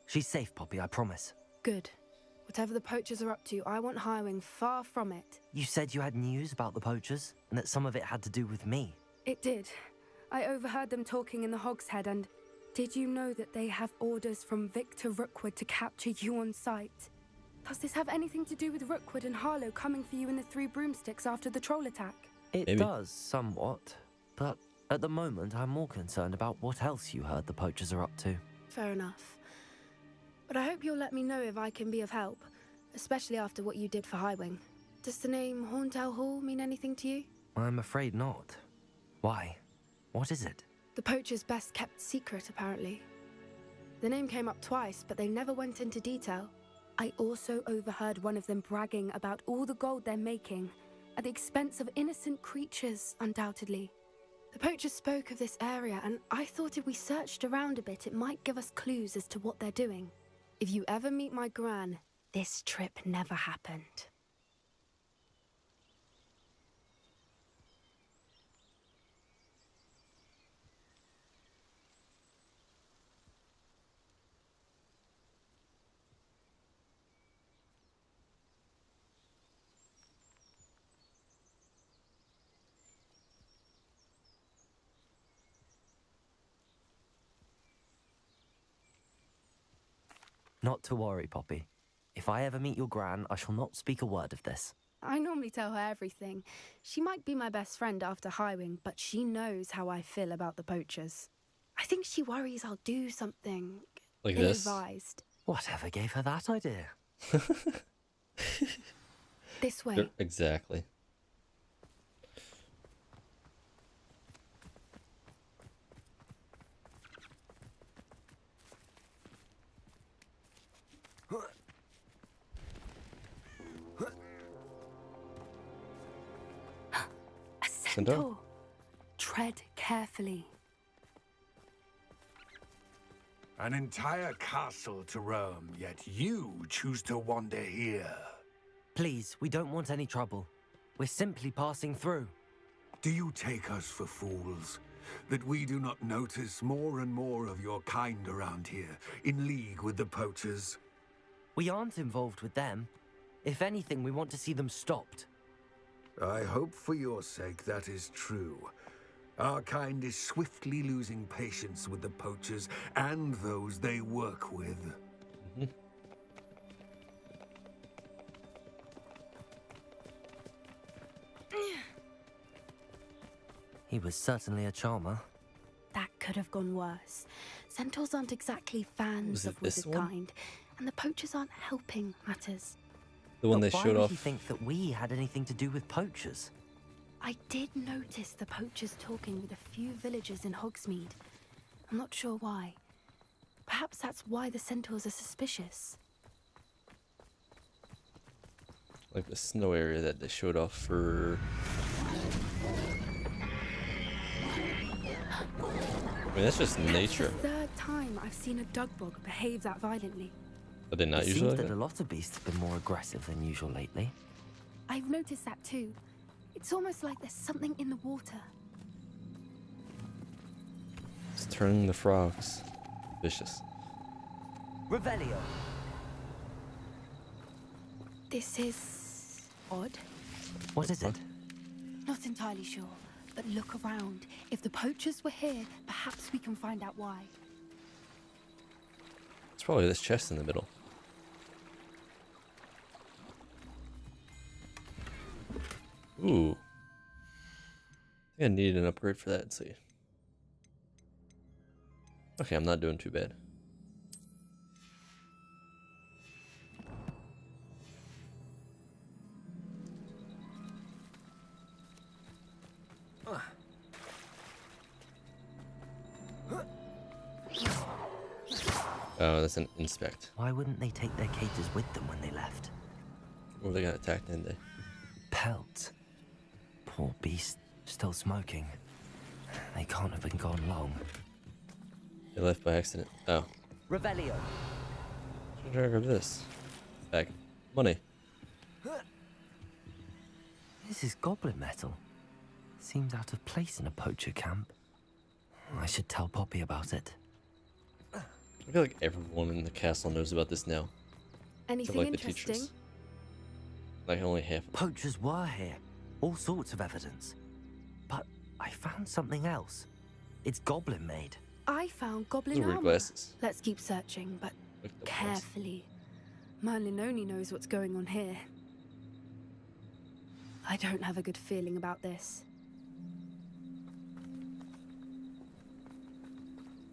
She's safe, Poppy, I promise. Good. Whatever the poachers are up to, I want Highwing far from it. You said you had news about the poachers, and that some of it had to do with me. It did. I overheard them talking in the Hogshead, and Did you know that they have orders from Victor Rookwood to capture you on sight? Does this have anything to do with Rookwood and Harlow coming for you in the Three Broomsticks after the troll attack? It does, somewhat. But at the moment, I'm more concerned about what else you heard the poachers are up to. Fair enough. But I hope you'll let me know if I can be of help, especially after what you did for Highwing. Does the name Horntail Hall mean anything to you? I'm afraid not. Why? What is it? The poacher's best kept secret, apparently. The name came up twice, but they never went into detail. I also overheard one of them bragging about all the gold they're making, at the expense of innocent creatures, undoubtedly. The poacher spoke of this area, and I thought if we searched around a bit, it might give us clues as to what they're doing. If you ever meet my gran, this trip never happened. Not to worry, Poppy. If I ever meet your gran, I shall not speak a word of this. I normally tell her everything. She might be my best friend after Highwing, but she knows how I feel about the poachers. I think she worries I'll do something like this. ill-advised. Whatever gave her that idea? This way. Exactly. A centaur. Tread carefully. An entire castle to roam, yet you choose to wander here. Please, we don't want any trouble. We're simply passing through. Do you take us for fools? That we do not notice more and more of your kind around here, in league with the poachers? We aren't involved with them. If anything, we want to see them stopped. I hope for your sake that is true. Our kind is swiftly losing patience with the poachers and those they work with. He was certainly a charmer. That could have gone worse. Centaurs aren't exactly fans of wizard kind, and the poachers aren't helping matters. The one But they why showed would off. he think that we had anything to do with poachers? I did notice the poachers talking with a few villagers in Hogsmeade. I'm not sure why. Perhaps that's why the centaurs are suspicious. Like the snow area that they showed off for. I mean, that's just nature. It's the third time I've seen a dugbog behave that violently. Are they not It usually? seems Like that that? a lot of beasts have been more aggressive than usual lately. I've noticed that too. It's almost like there's something in the water. It's turning the frogs vicious. Revelio. This is odd. What is it? Not entirely sure, but look around. If the poachers were here, perhaps we can find out why. It's probably this chest in the middle. Ooh. I think I needed an upgrade for that. Let's see. Okay, I'm not doing too bad. Oh, that's an inspect. Why wouldn't they take their cages with them when they left? Or they got attacked, didn't they? Pelt. Poor beast, still smoking. They can't have been gone long. They left by accident. Oh. Revelio. Should I grab this? Back. Money. This is goblin metal. Seems out of place in a poacher camp. I should tell Poppy about it. I feel like everyone in the castle knows about this now. Anything like the interesting? teachers. Like only half. Poachers were here. All sorts of evidence. But I found something else. It's goblin made. I found goblin Those are weird armor. glasses. Let's keep searching, but Look at those. carefully. Merlin only knows what's going on here. I don't have a good feeling about this.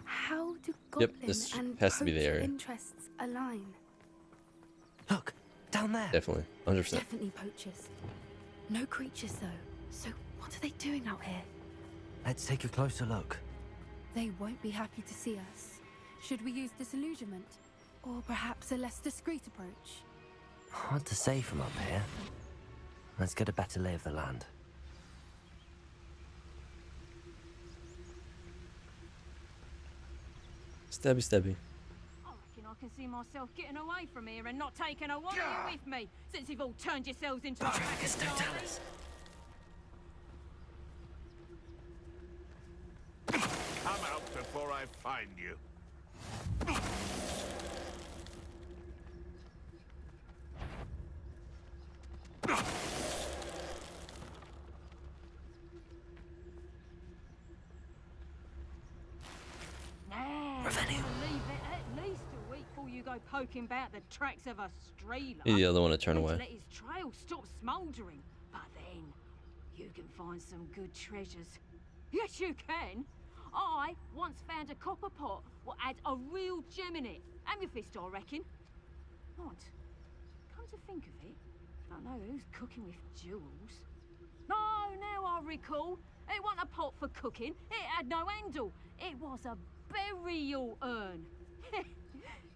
How do goblin this and has to be the poacher area. interests align? Look, down there. Definitely, 100%. Definitely poachers. No creatures though. So what are they doing out here? Let's take a closer look. They won't be happy to see us. Should we use disillusionment? Or perhaps a less discreet approach? Hard to say from up here. Let's get a better lay of the land. Stabby, stabby. I reckon I can see myself getting away from here and not taking a one of you with me, since you've all turned yourselves into a Come out before I find you. Nah, Revenue. leave it at least a week before you go poking about the tracks of a streeler. He's the other one to turn And away. let his trail stop smouldering. But then, you can find some good treasures. Yes, you can. I once found a copper pot what had a real gem in it. Amethyst, I reckon. Odd. Come to think of it, I don't know who's cooking with jewels. No, now I recall. It wasn't a pot for cooking. It had no handle. It was a burial urn.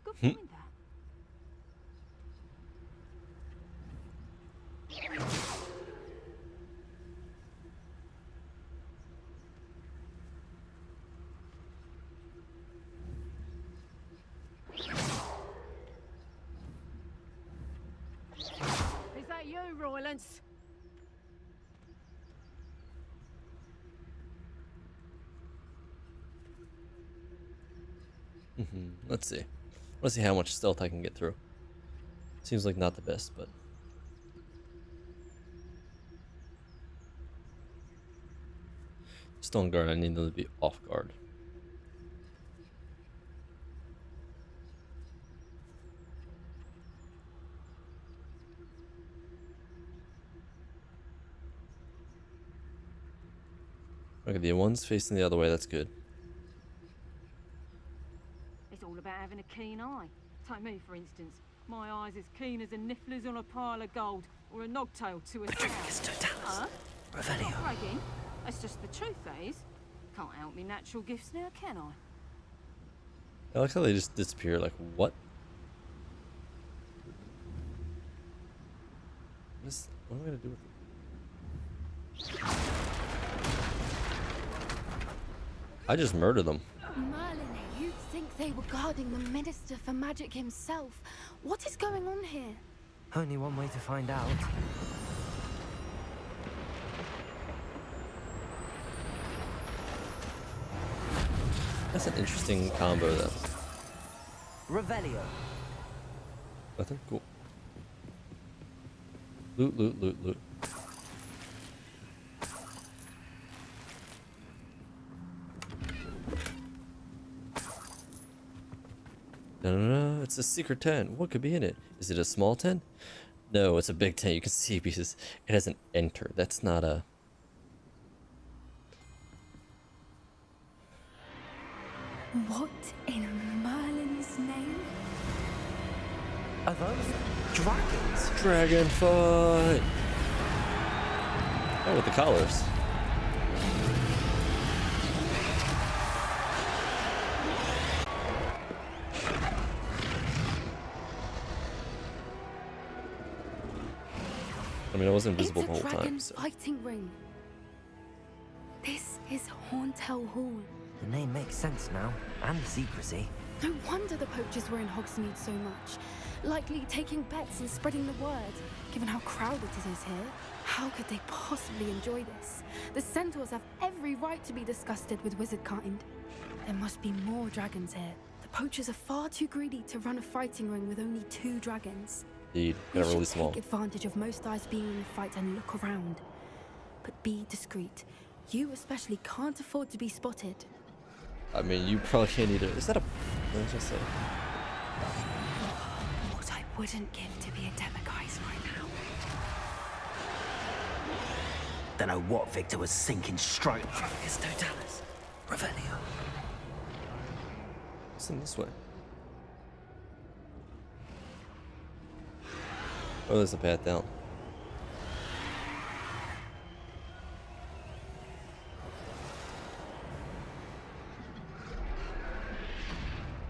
Good find that. Is that you, Roylance? Let's see. Let's see how much stealth I can get through. Seems like not the best, but still on guard. I need them to be off guard. Okay, the one's facing the other way. That's good. It's all about having a keen eye. Take me, for instance. My eye's as keen as a niffler's on a pile of gold, or a nogtail to a sow. Huh? Revelio. Not bragging. That's just the truth, that is. Can't help me natural gifts now, can I? I like how they just disappear. Like, what? What am I gonna do with it? I just murdered them. Merlin, you'd think they were guarding the Minister for Magic himself. What is going on here? Only one way to find out. That's an interesting combo, though. Revelio. Nothing? Cool. Loot, loot, loot, loot. No, it's a secret tent. What could be in it? Is it a small tent? No, it's a big tent. You can see because it has an enter. That's not a... What in Merlin's name? Are those dragons? Dragon fight! Oh, with the collars. I mean, I was invisible the whole It's a time, dragon so... fighting ring. This is Hauntel Hall. The name makes sense now, and the secrecy. No wonder the poachers were in Hogsmeade so much. Likely taking bets and spreading the word, given how crowded it is here. How could they possibly enjoy this? The centaurs have every right to be disgusted with wizard kind. There must be more dragons here. The poachers are far too greedy to run a fighting ring with only 2 dragons. Indeed, We got really should small. take advantage of most eyes being in the fight and look around. But be discreet. You especially can't afford to be spotted. I mean, you probably can't either. Is that a... Let's just say. What I wouldn't give to be a Demiguise right now. Don't know what Victor was sinking straight. It's Totalis. Revelio. What's in this way? Oh, there's a path down.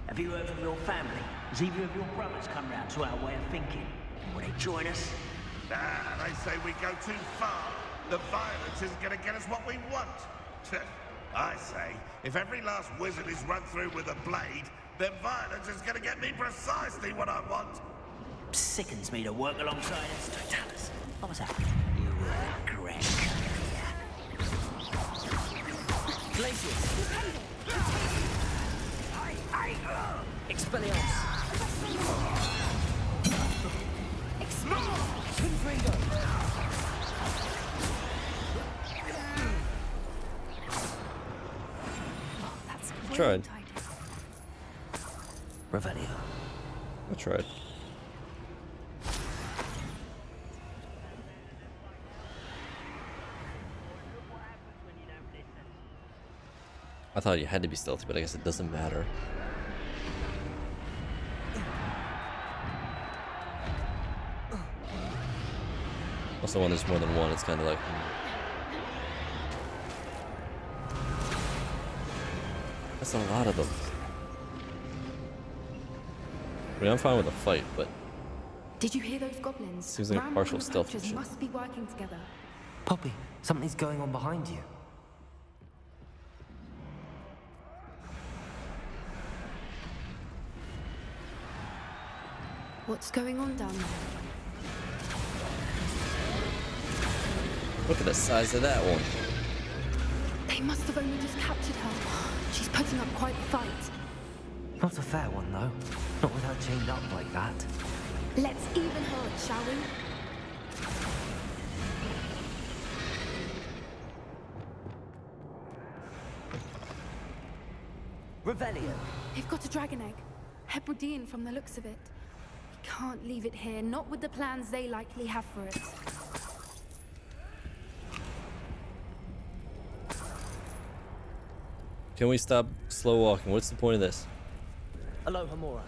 Have you heard from your family? Has either of your brothers come round to our way of thinking? Will they join us? Nah, they say we go too far. The violence isn't gonna get us what we want. I say, if every last wizard is run through with a blade, then violence is gonna get me precisely what I want. Sickens me to work alongside us, Totalis. What was that? You were Greg. Glacius! Expelliarmus! Confringo! Tried. Revelio. I tried. I thought you had to be stealthy, but I guess it doesn't matter. Also, when there's more than one, it's kind of like... That's a lot of them. I mean, I'm fine with a fight, but... Did you hear those goblins? Seems like a Rambo partial and the stealth poachers mission. must be working together. Poppy, something's going on behind you. What's going on down there? Look at the size of that one. They must have only just captured her. She's putting up quite the fight. Not a fair one, though. Not with her chained up like that. Let's even her, shall we? Revelio. They've got a dragon egg. Hebridean from the looks of it. We can't leave it here, not with the plans they likely have for it. Can we stop slow walking? What's the point of this? Aloha Mora.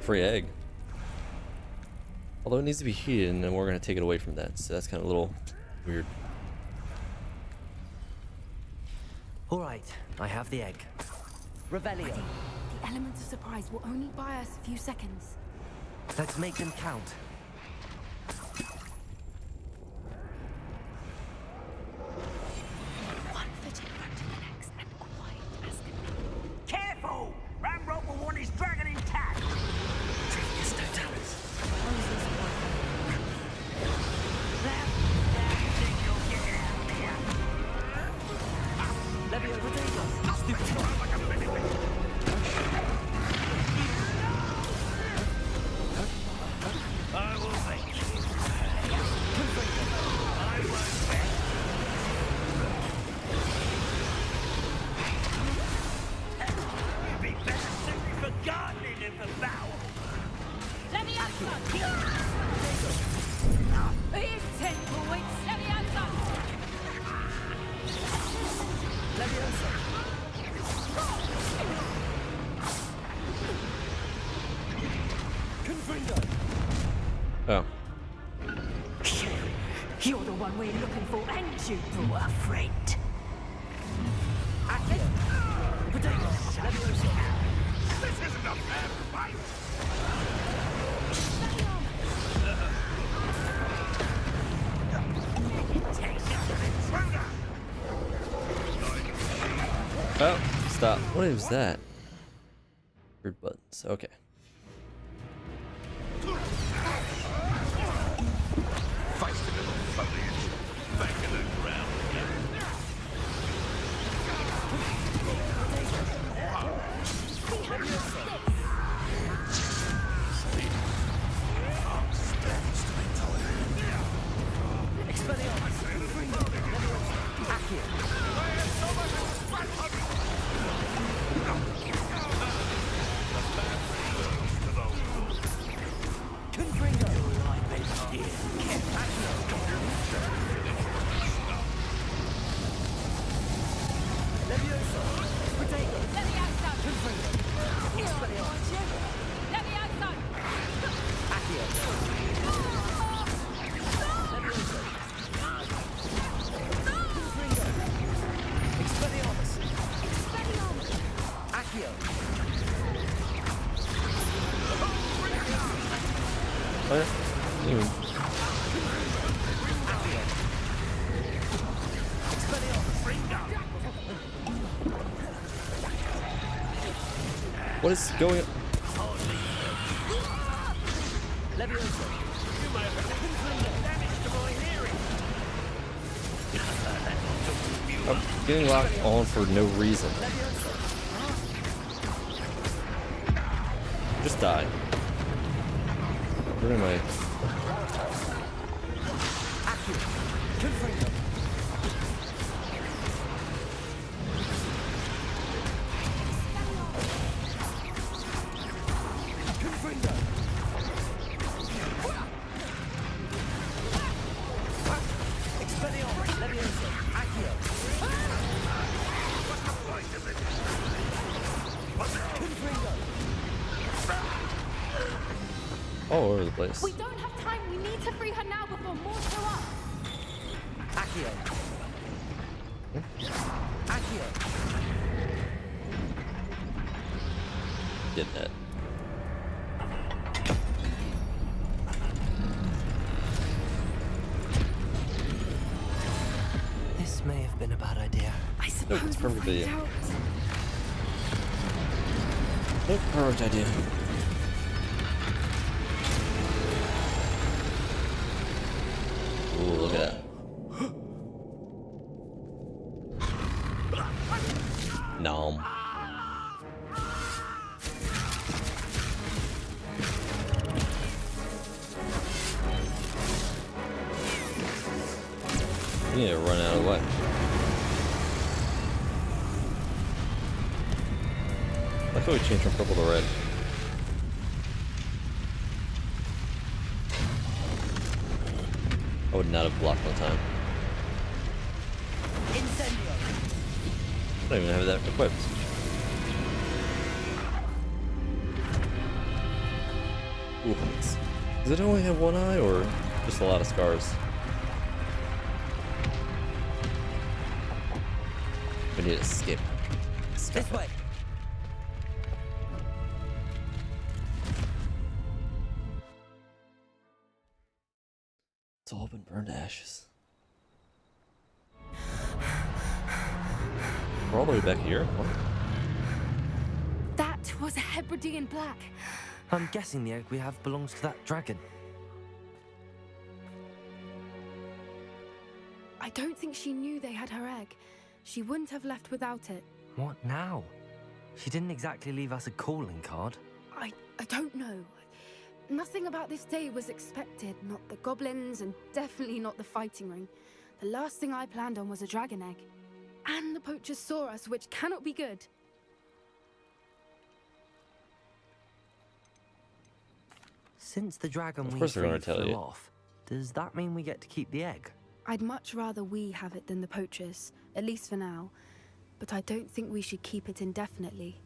Free egg. Although it needs to be heated, and then we're going to take it away from that. So that's kind of a little weird. All right, I have the egg. Revelio. The element of surprise will only buy us a few seconds. Let's make them count. One foot in front of the next, and quiet as can be. Careful! Ramrock will want his dragon intact! Yes, Totalis. Levio Potato! Stupid! I will thank you. I won't bet. You'd be better suited for gardening than for battle. Leviosa! Here's 10 points, Leviosa! Leviosa! Confringo! Oh. You're the one we're looking for, and you brought a friend. Potato! Leviosa! This isn't a fair fight! Oh, stop. What was that? Weird buttons. Okay. What is going on? I'm getting locked on for no reason. Just die. Where am I? All over the place. We don't have time. We need to free her now before more show up. Accio. Accio. Get that. This may have been a bad idea. I suppose Nope, it's we'll perfect idea. find out. Nope, perfect idea. Ooh, look at that. Nom. We need to run out of the way. I thought we changed from purple to red. I would not have blocked on time. I don't even have that equipped. Ooh, does it only have one eye or just a lot of scars? We need to skip. This way. It's all been burned to ashes. We're all the way back here? What? That was a Hebridean black. I'm guessing the egg we have belongs to that dragon. I don't think she knew they had her egg. She wouldn't have left without it. What now? She didn't exactly leave us a calling card. I don't know. Nothing about this day was expected. Not the goblins, and definitely not the fighting ring. The last thing I planned on was a dragon egg. And the poachers saw us, which cannot be good. Since the dragon Of we course they're gonna freed tell flew you. off, does that mean we get to keep the egg? I'd much rather we have it than the poachers, at least for now. But I don't think we should keep it indefinitely.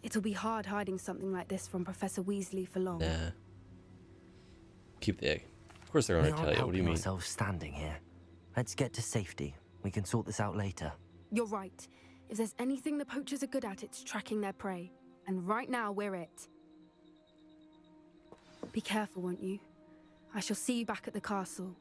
It'll be hard hiding something like this from Professor Weasley for long. Nah. Keep the egg. Of course they're We gonna aren't tell you. What do you helping mean? ourselves standing here. Let's get to safety. We can sort this out later. You're right. If there's anything the poachers are good at, it's tracking their prey. And right now, we're it. Be careful, won't you? I shall see you back at the castle.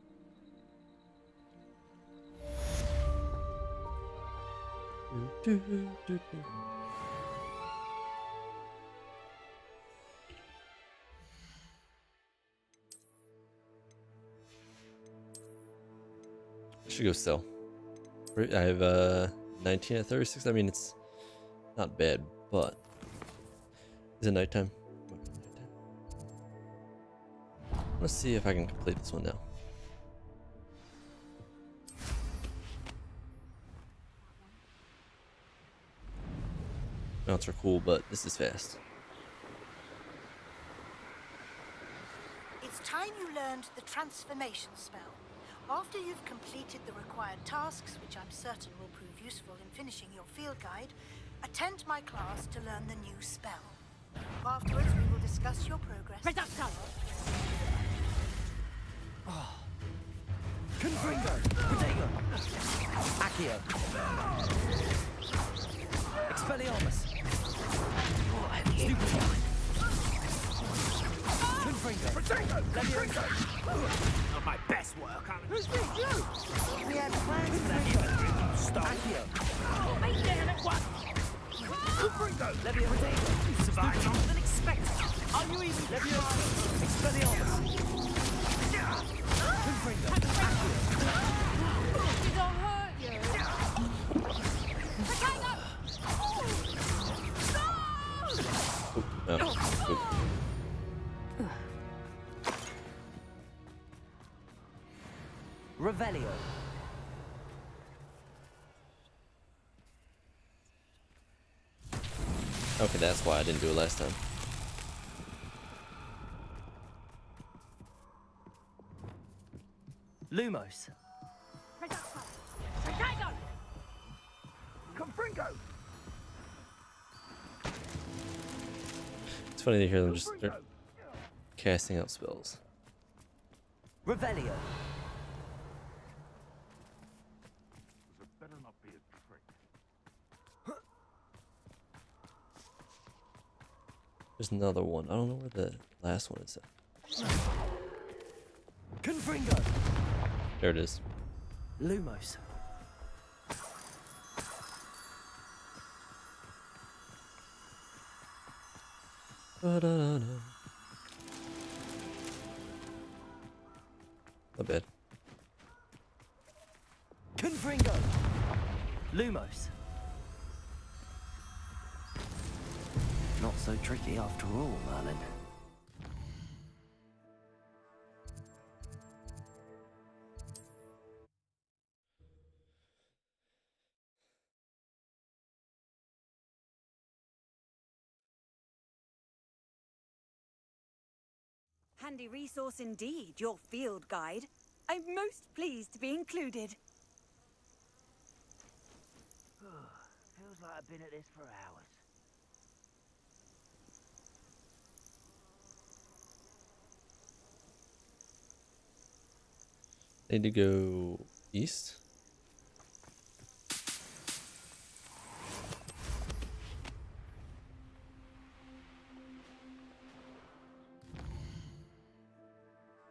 I should go still. I have 19 at 36. I mean, it's not bad, but is it nighttime? Let's see if I can complete this one now. Mounts are cool, but this is fast. It's time you learned the transformation spell. After you've completed the required tasks, which I'm certain will prove useful in finishing your field guide, attend my class to learn the new spell. Afterwards, we will discuss your progress. Confringo! Protego! Accio! Expelliarmus! Stupefy! Confringo! Protego! Leviosa! Not my best work, Alan. Who's this? You! We had plans for that. Accio! Confringo! Leviosa! You survived. Revelio. Okay, that's why I didn't do it last time. Lumos. It's funny to hear them just start casting out spells. Revelio. There's another one. I don't know where the last one is at. Confringo. There it is. Lumos. Not bad. Confringo. Lumos. Not so tricky after all, Merlin. Handy resource indeed, your field guide. I'm most pleased to be included. Feels like I've been at this for hours. Need to go east.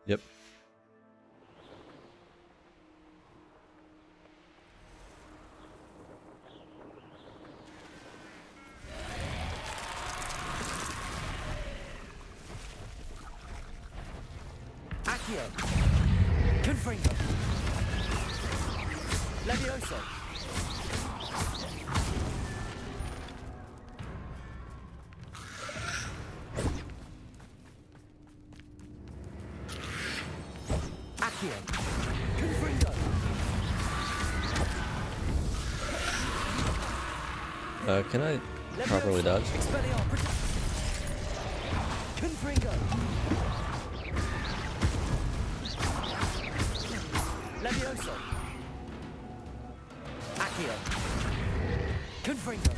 Yep. Accio. Confringo. Levioso. Accio. Confringo. Can I properly dodge? Confringo. Levioso. Accio. Confringo.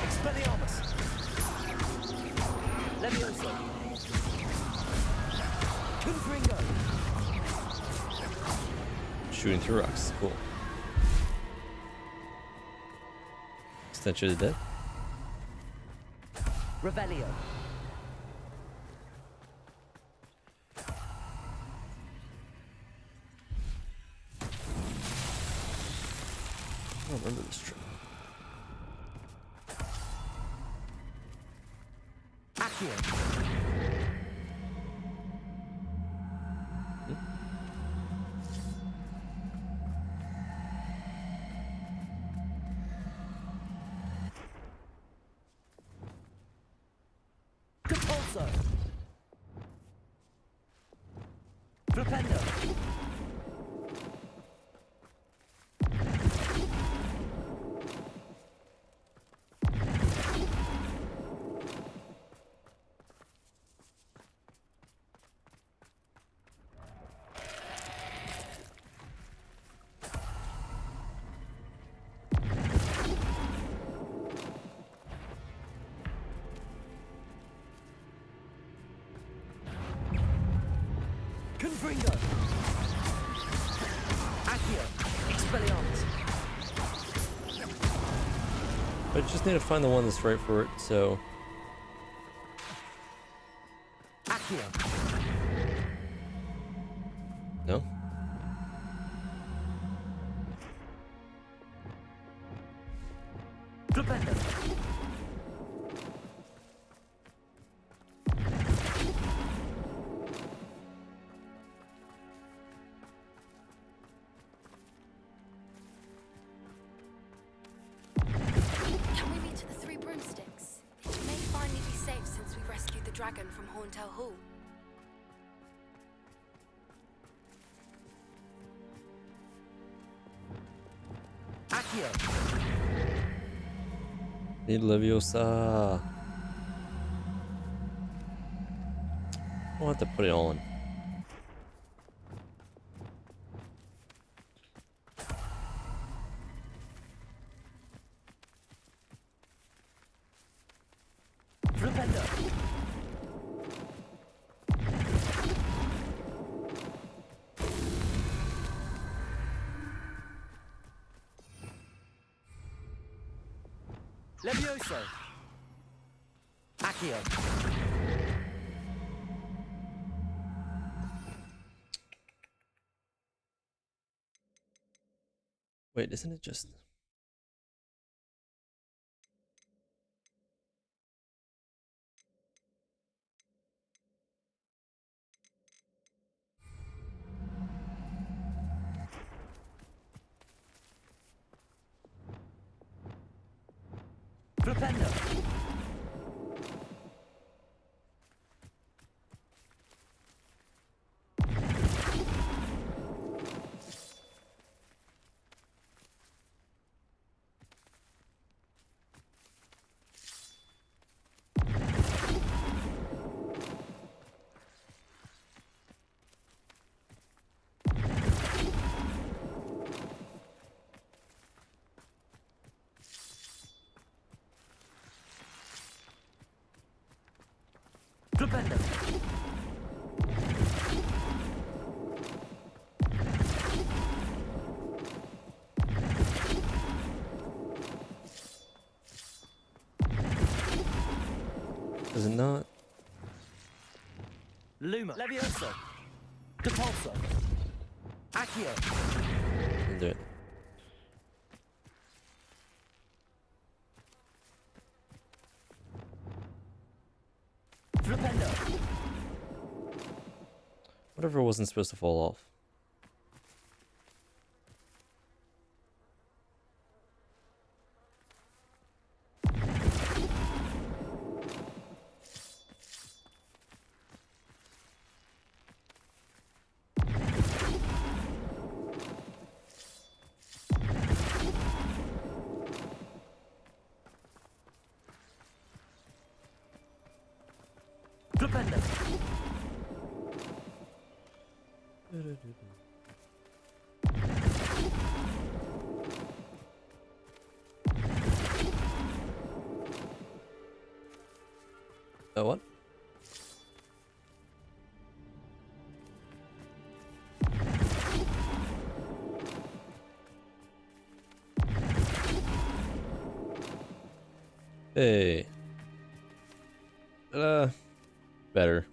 Expelliarmus. Levioso. Confringo. Shooting through rocks. Cool. Extension of the dead. Revelio. I don't remember this trick. Accio. Compulso. Flipendo. Confringo. Accio. Expelliarmus. I just need to find the one that's right for it, so... Accio. No? Flipendo. and tell who. Accio! Need Leviosa. I'll have to put it on. Flipendo! Levioso! Accio! Wait, isn't it just... Flipendo! Flipendo! Is it not? Luma! Levioso! Depulso! Accio! I'll do it. Flipendo! Whatever wasn't supposed to fall off. Flipendo! What? Hey. Better.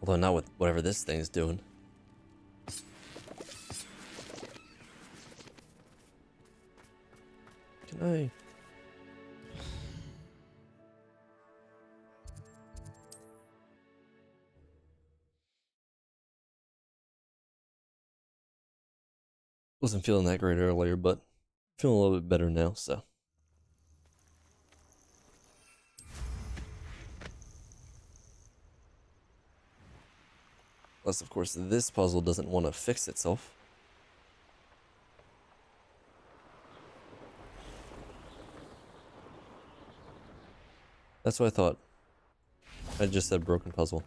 Although not with whatever this thing's doing. Can I? Wasn't feeling that great earlier, but feeling a little bit better now, so. Plus, of course, this puzzle doesn't want to fix itself. That's what I thought. I just said broken puzzle.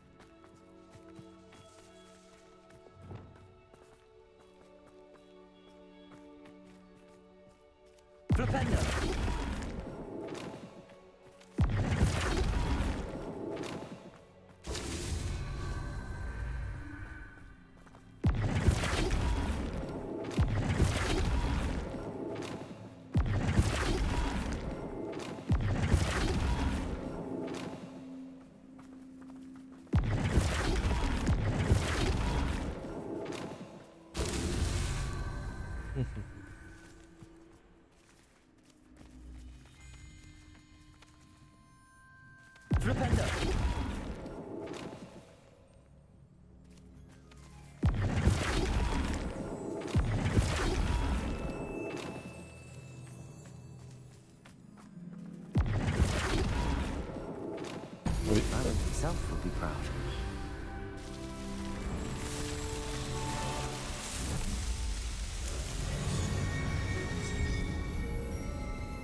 Flipendo!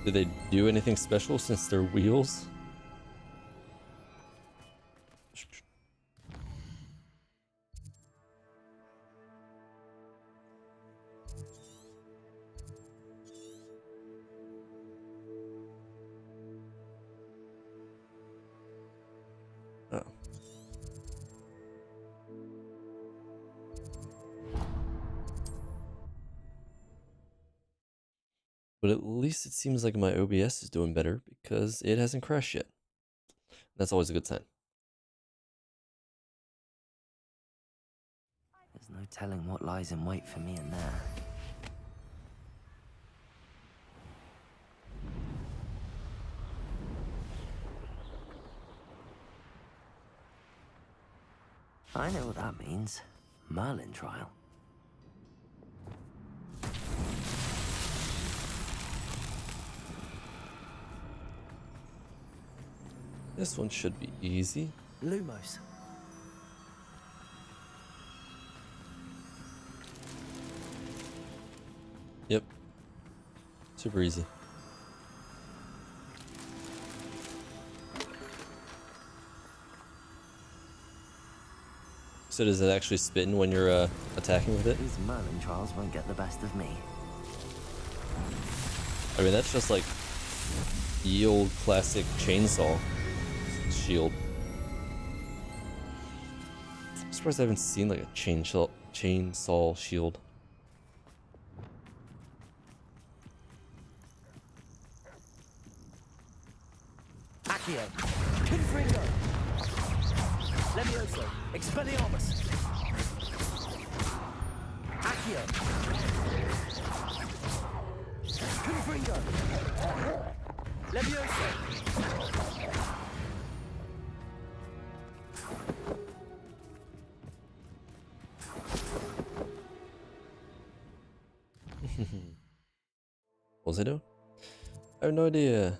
Did they do anything special since they're wheels? Oh. But at least it seems like my OBS is doing better because it hasn't crashed yet. That's always a good sign. There's no telling what lies in wait for me in there. I know what that means. Merlin trial. This one should be easy. Lumos. Yep. Super easy. So does it actually spin when you're attacking with it? These Merlin trials won't get the best of me. I mean, that's just like the old classic chainsaw shield. I'm surprised I haven't seen like a chainsaw shield. Accio. Confringo. Levioso. Expelliarmus. Accio. Confringo. Levioso. What was I doing? I have no idea.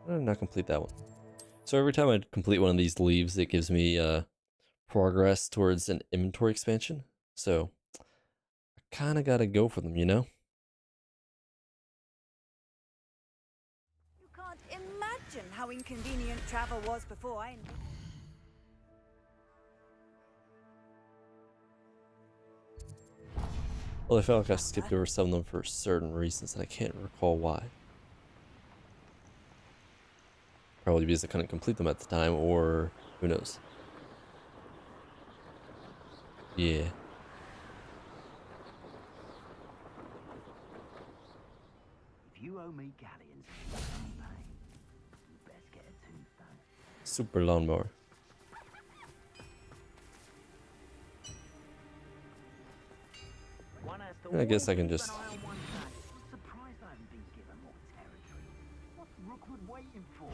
Why did I not complete that one? So every time I complete one of these leaves, it gives me progress towards an inventory expansion. So I kind of got to go for them, you know? You can't imagine how inconvenient travel was before I... Well, I felt like I skipped over some of them for certain reasons, and I can't recall why. Probably because I couldn't complete them at the time, or who knows. Yeah. If you owe me galleons, you best get a tombstone. Super lawnmower. I guess I can just... Surprised I haven't been given more territory. What's Rookwood waiting for?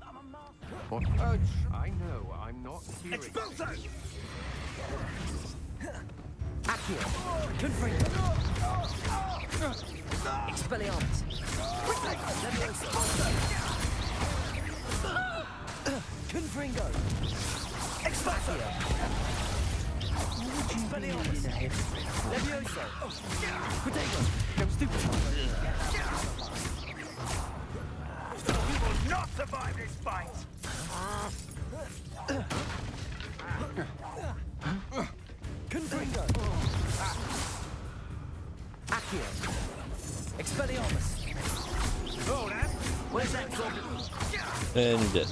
I'm a master. What? I know, I'm not hearing. Expulso! Accio. Confringo. Expelliarmus. Levioso. Confringo. Expulso. Expelliarmus. Levioso. Protego. No stupid. You will not survive this fight! Confringo. Accio. Expelliarmus. Where's that drop? And you're dead.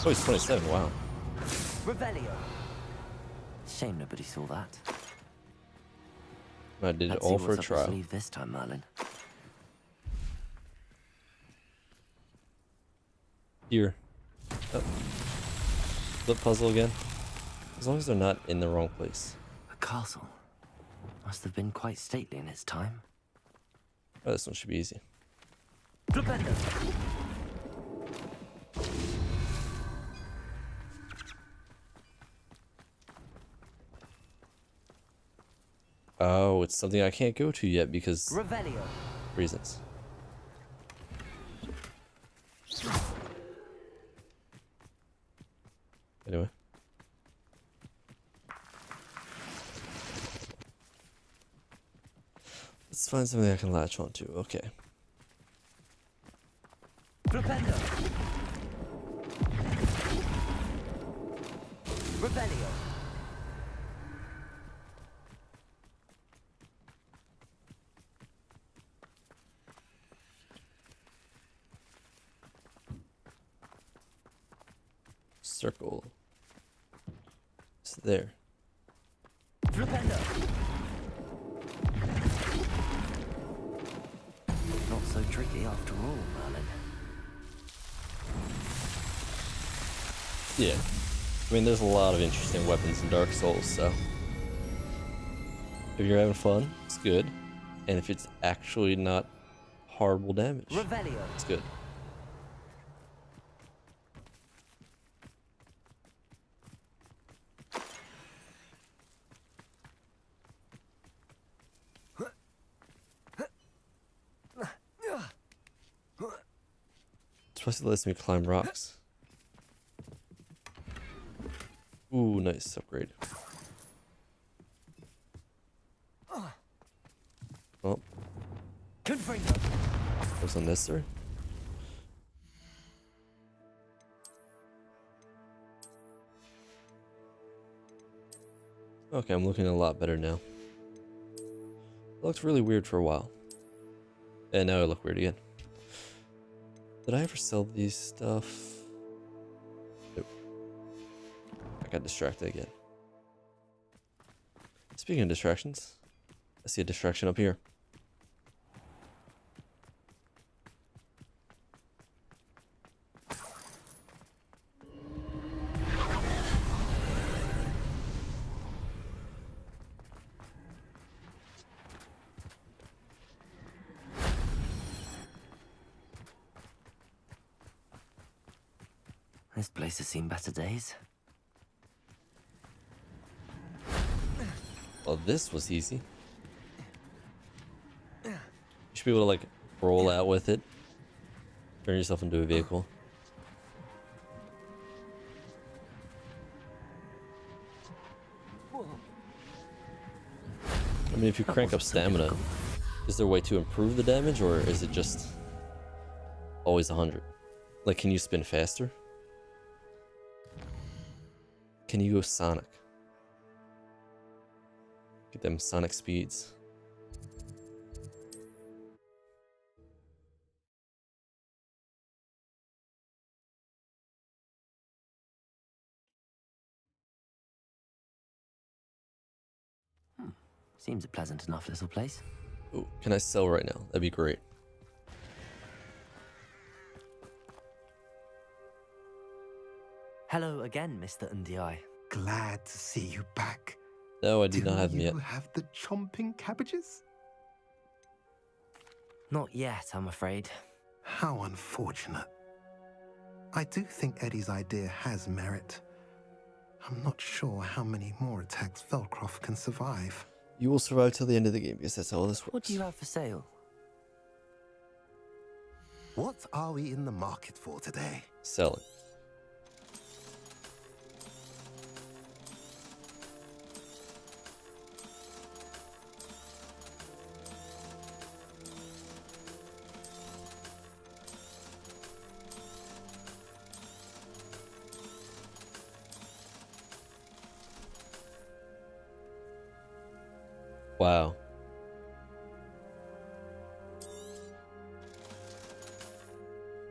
Oh, he's 27, wow. Revelio. Shame nobody saw that. I did it Let's all see for a what's up trial. your sleeve this time, Merlin. Here. Oh. Flip puzzle again. As long as they're not in the wrong place. A castle. Must have been quite stately in its time. Oh, this one should be easy. Flipendo. Oh, it's something I can't go to yet because... Revelio. Reasons. Anyway. find something I can latch onto. Okay. Flipendo. Rebellion. Circle. It's there. Flipendo. Not so tricky after all, Merlin. Yeah. I mean, there's a lot of interesting weapons in Dark Souls, so if you're having fun, it's good. And if it's actually not horrible damage, Revelio. it's good. Plus it lets me climb rocks. Ooh, nice upgrade. Oh. Was unnecessary. Okay, I'm looking a lot better now. It looked really weird for a while. And now I look weird again. Did I ever sell these stuff? Nope. I got distracted again. Speaking of distractions, I see a distraction up here. This place has seen better days. Well, this was easy. You should be able to, like, roll out with it. Turn yourself into a vehicle. I mean, if you crank up stamina, is there a way to improve the damage, or is it just always 100? Like, can you spin faster? Can you go Sonic? Get them Sonic speeds. Seems a pleasant enough little place. Ooh, can I sell right now? That'd be great. Hello again, Mr. Undiai. Glad to see you back. No, I do not have them yet. You have the chomping cabbages? Not yet, I'm afraid. How unfortunate. I do think Eddie's idea has merit. I'm not sure how many more attacks Velcroft can survive. You will survive till the end of the game, because that's how this works. What do you have for sale? What are we in the market for today? Sell it. Wow.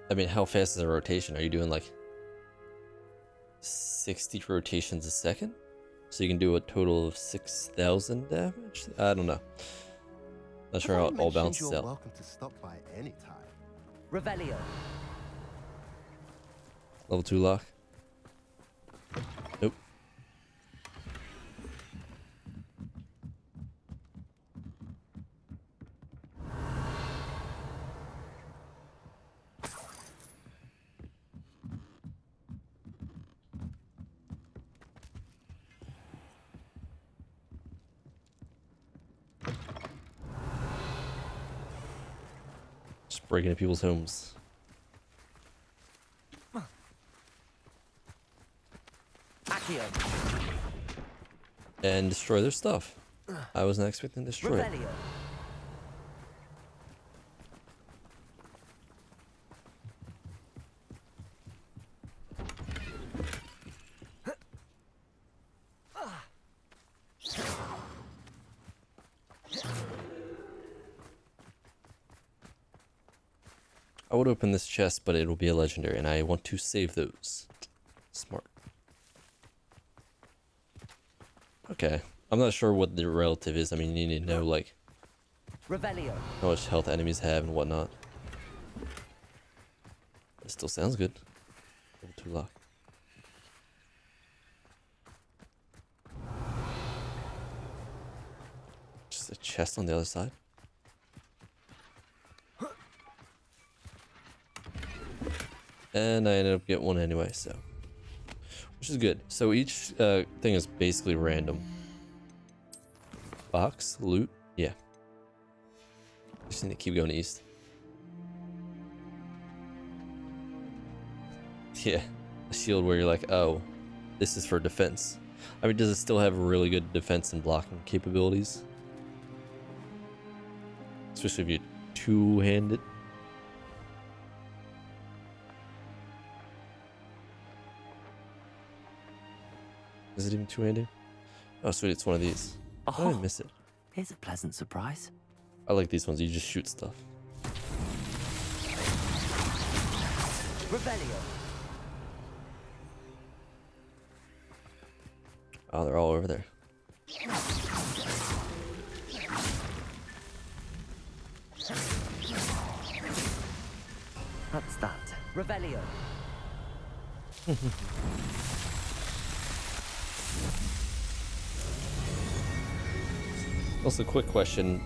I mean, how fast is a rotation? Are you doing like 60 rotations a second? So you can do a total of 6,000 damage? I don't know. Not sure how it all balances out. Welcome to stop by any time. Revelio. Level 2 lock. Nope. Just breaking into people's homes. Accio. And destroy their stuff. I was not expecting to destroy it. Revelio. I would open this chest, but it'll be a legendary, and I want to save those. Smart. Okay. I'm not sure what the relative is. I mean, you need to know, like, Revelio. how much health enemies have and whatnot. It still sounds good. Level 2 lock. Just a chest on the other side. And I ended up getting one anyway, so. Which is good. So each thing is basically random. Box, loot, yeah. Just need to keep going east. Yeah, a shield where you're like, oh, this is for defense. I mean, does it still have really good defense and blocking capabilities? Especially if you two-handed. Is it even two-handed? Oh, sweet, it's one of these. How did I miss it? Here's a pleasant surprise. I like these ones. You just shoot stuff. Revelio. Oh, they're all over there. That's that. Revelio. Also, quick question.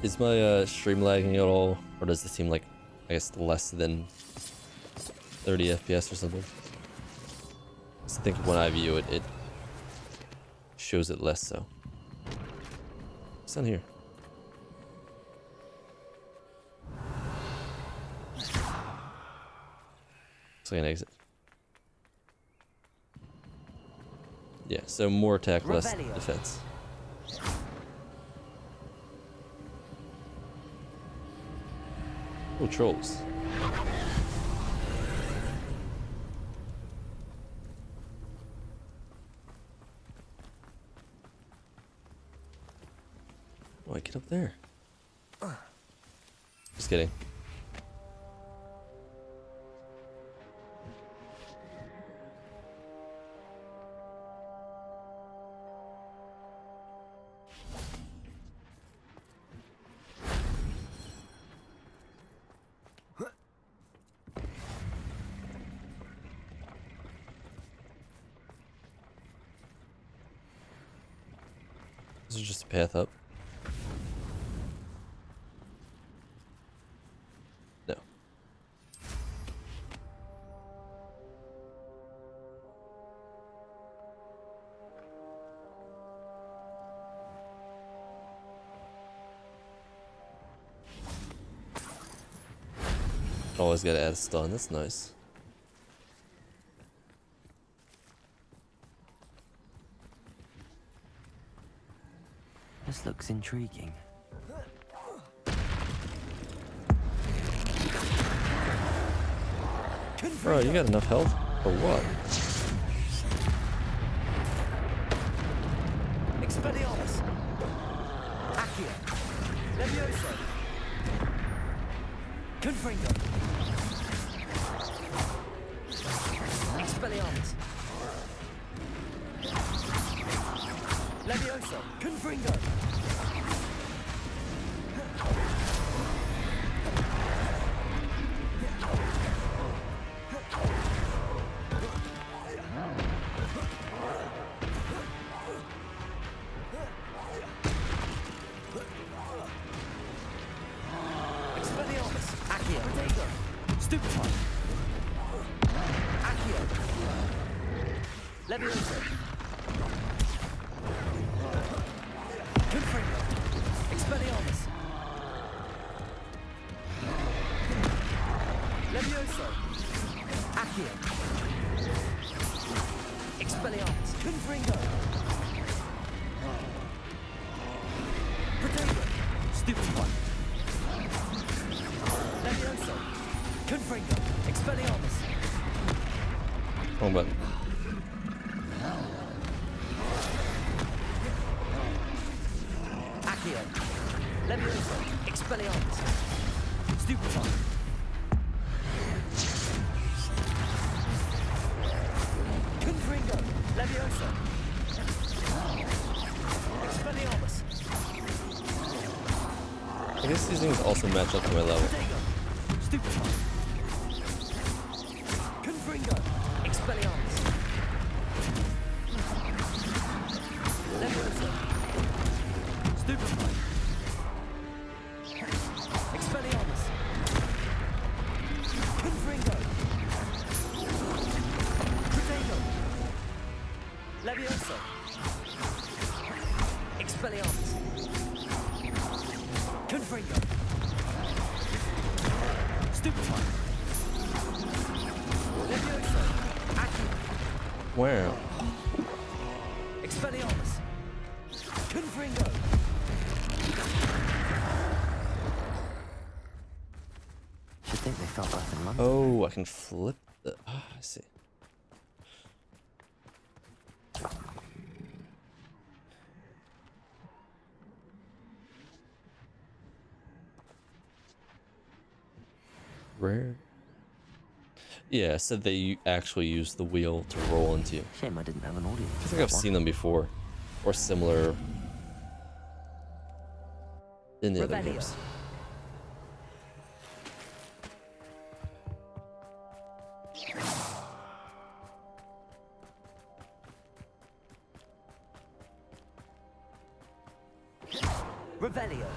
Is my stream lagging at all? Or does it seem like, I guess, less than 30 FPS or something? I think when I view it, it shows it less so. What's down here? Looks like an exit. Yeah, so more attack, less defense. Oh, trolls. Oh, I get up there. Just kidding. This is just a path up. No. Always gotta add a stun, that's nice. This looks intriguing. Bro, you got enough health? For what? Expelliarmus. Accio. Levioso. Confringo. Expelliarmus. Levioso. Confringo. Expelliarmus. Accio. Protego. Stupefy. Accio. Levioso. Confringo. Expelliarmus. Levioso. Accio. Expelliarmus. Confringo. Protego. Stupefy. Levioso. Confringo. Expelliarmus. Wrong button. Accio. Levioso. Expelliarmus. Stupefy. Leviosa! Expelliarmus! I guess these things also match up to my level. Stupefy! Confringo! Expelliarmus! Leviosa! Stupefy! Expelliarmus! Confringo! Protego! Leviosa! Expelliarmus! Confringo! Stupefy! Leviosa! Accio! Wow. Expelliarmus! Confringo! Should think they felt Earth in London. Oh, I can flip the. Ah, I see. Rare. Yeah, it said they actually use the wheel to roll into. Shame I didn't have an audience. I think I've seen them before, or similar in the other games. Revelio.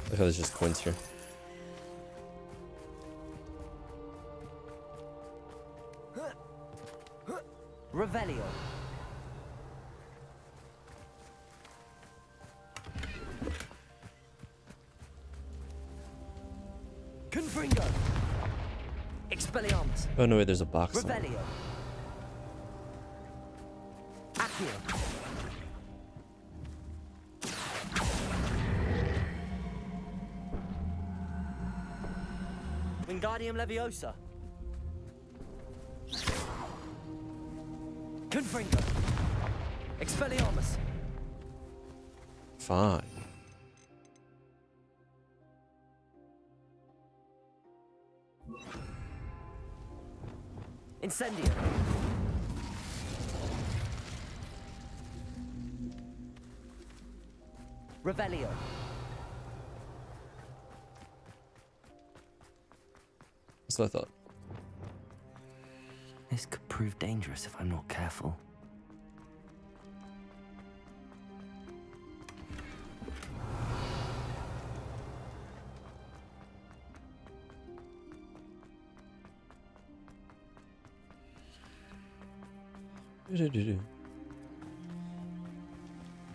Look how there's just coins here. Revelio. Confringo. Expelliarmus. Oh no, wait, there's a box. Revelio. Accio. Wingardium Leviosa. Confringo. Expelliarmus. Fine. Incendio. Revelio. That's what I thought. This could prove dangerous if I'm not careful.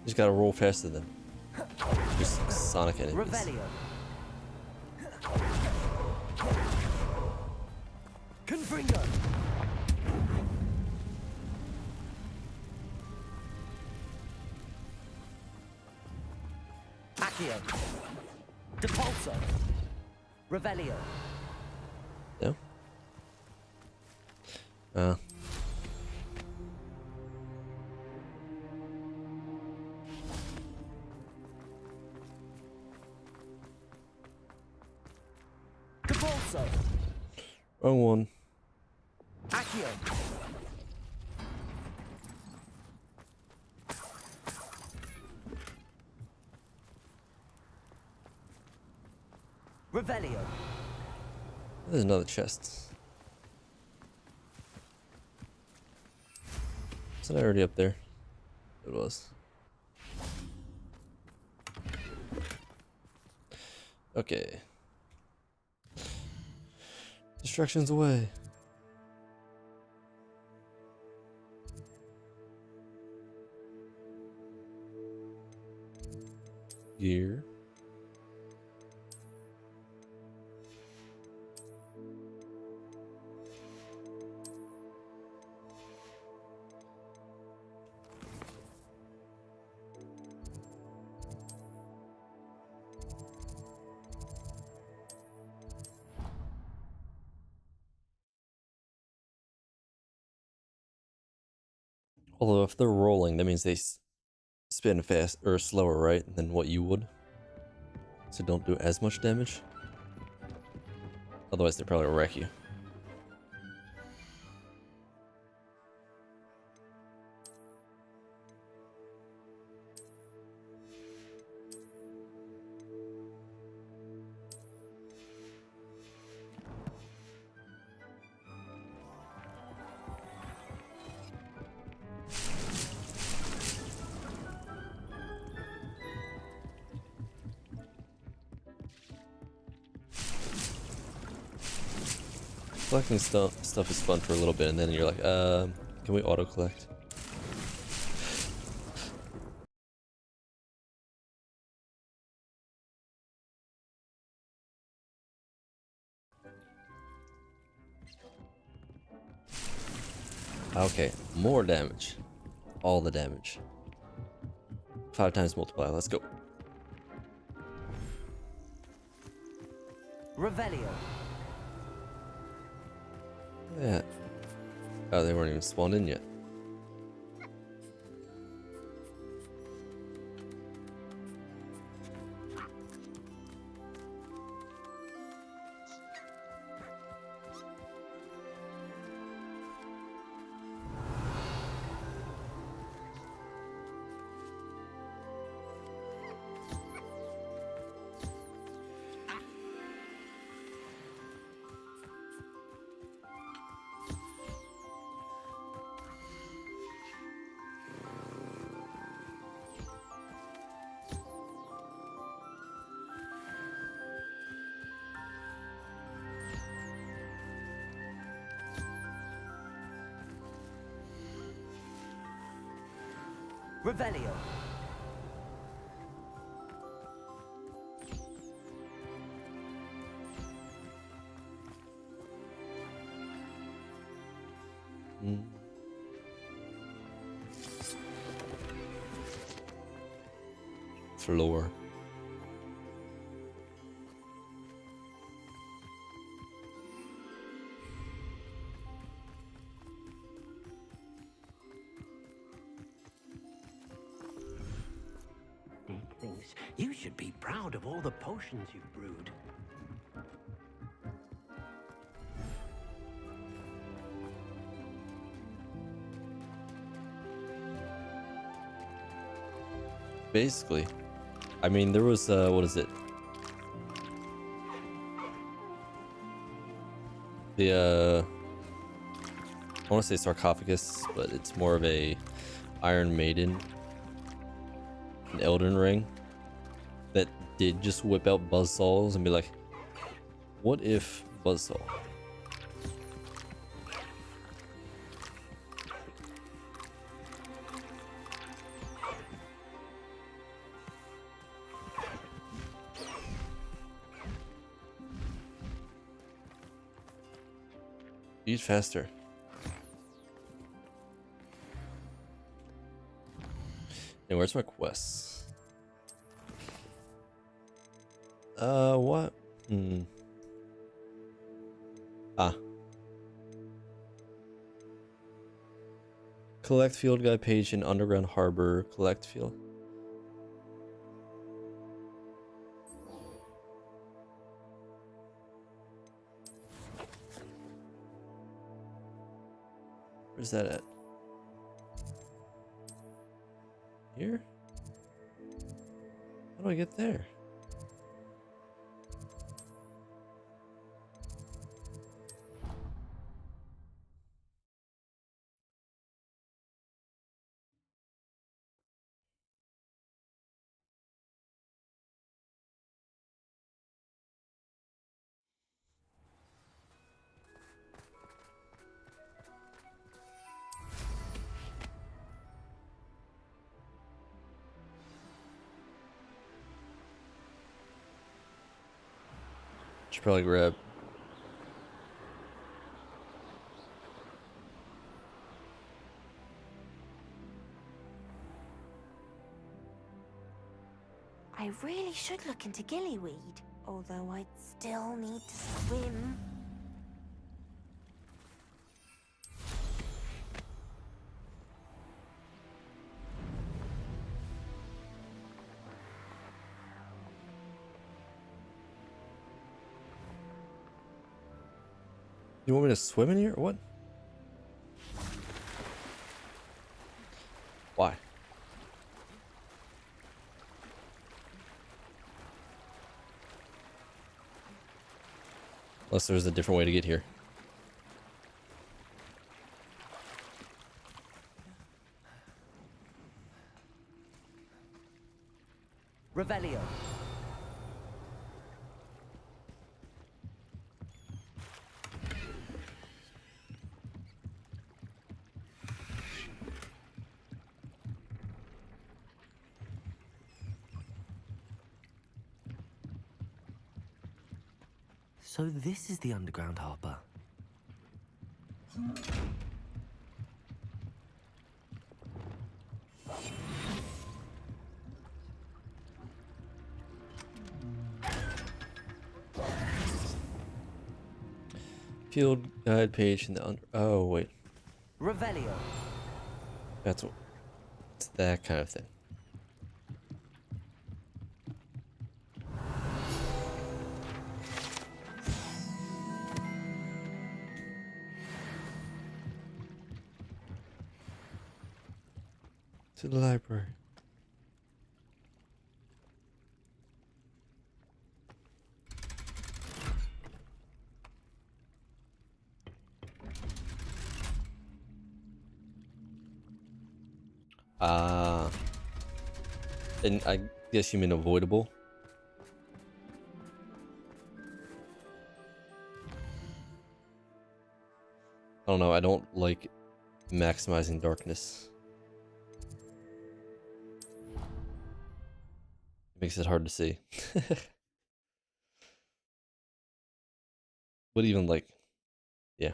Just gotta roll faster than just Sonic enemies. Revelio. Confringo. Accio. Depulso. Revelio. No. Depulso. Wrong one. Accio. Revelio. There's another chest. Isn't it already up there? It was. Okay. Distractions away. Gear. Although if they're rolling, that means they spin fast or slower, right, than what you would. So don't do as much damage. Otherwise, they probably wreck you. Collecting stuff is fun for a little bit, and then you're like, can we auto collect? Okay, more damage. All the damage. 5 times multiply, let's go. Revelio. Yeah. Oh, they weren't even spawned in yet. Revelio. Floor. Big things. You should be proud of all the potions you've brewed. Basically. I mean, there was, what is it? The, I want to say sarcophagus, but it's more of a Iron Maiden, an Elden Ring, that did just whip out buzzsaws and be like, what if buzzsaw? Eat faster. And where's my quests? What? Ah. Collect field guide page in Underground Harbor. Collect field. Where's that at? Here? How do I get there? Should probably grab. I really should look into gillyweed, although I'd still need to swim. You want me to swim in here or what? Why? Unless there's a different way to get here. Revelio. So this is the underground harbor. Field guide page in the under. Oh wait, Revelio. that's what. It's that kind of thing. To the library. And I guess you mean avoidable? I don't know, I don't like maximizing darkness. Makes it hard to see. But even like, yeah.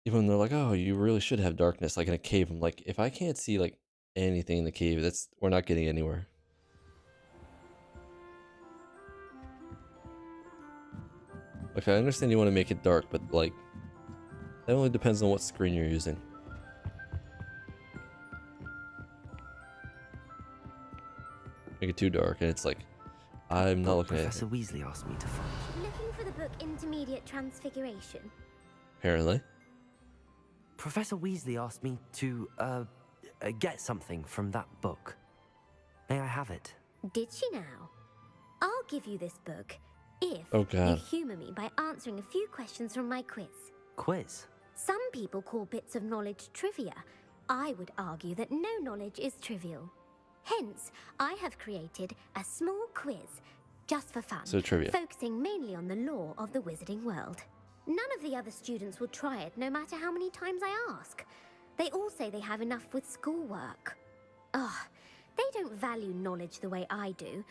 Even when they're like, oh, you really should have darkness, like in a cave. I'm like, if I can't see like anything in the cave, we're not getting anywhere. Like, I understand you want to make it dark, but like, that only depends on what screen you're using. Make it too dark, and it's like, I'm not looking at it. Professor Weasley asked me to find. Looking for the book Intermediate Transfiguration. Apparently. Professor Weasley asked me to, get something from that book. May I have it? Did she now? I'll give you this book if Oh, you God. humour me by answering a few questions from my quiz. Quiz? Some people call bits of knowledge trivia. I would argue that no knowledge is trivial. Hence, I have created a small quiz just for fun, So trivia. focusing mainly on the lore of the wizarding world. None of the other students will try it, no matter how many times I ask. They all say they have enough with schoolwork. Ugh, they don't value knowledge the way I do.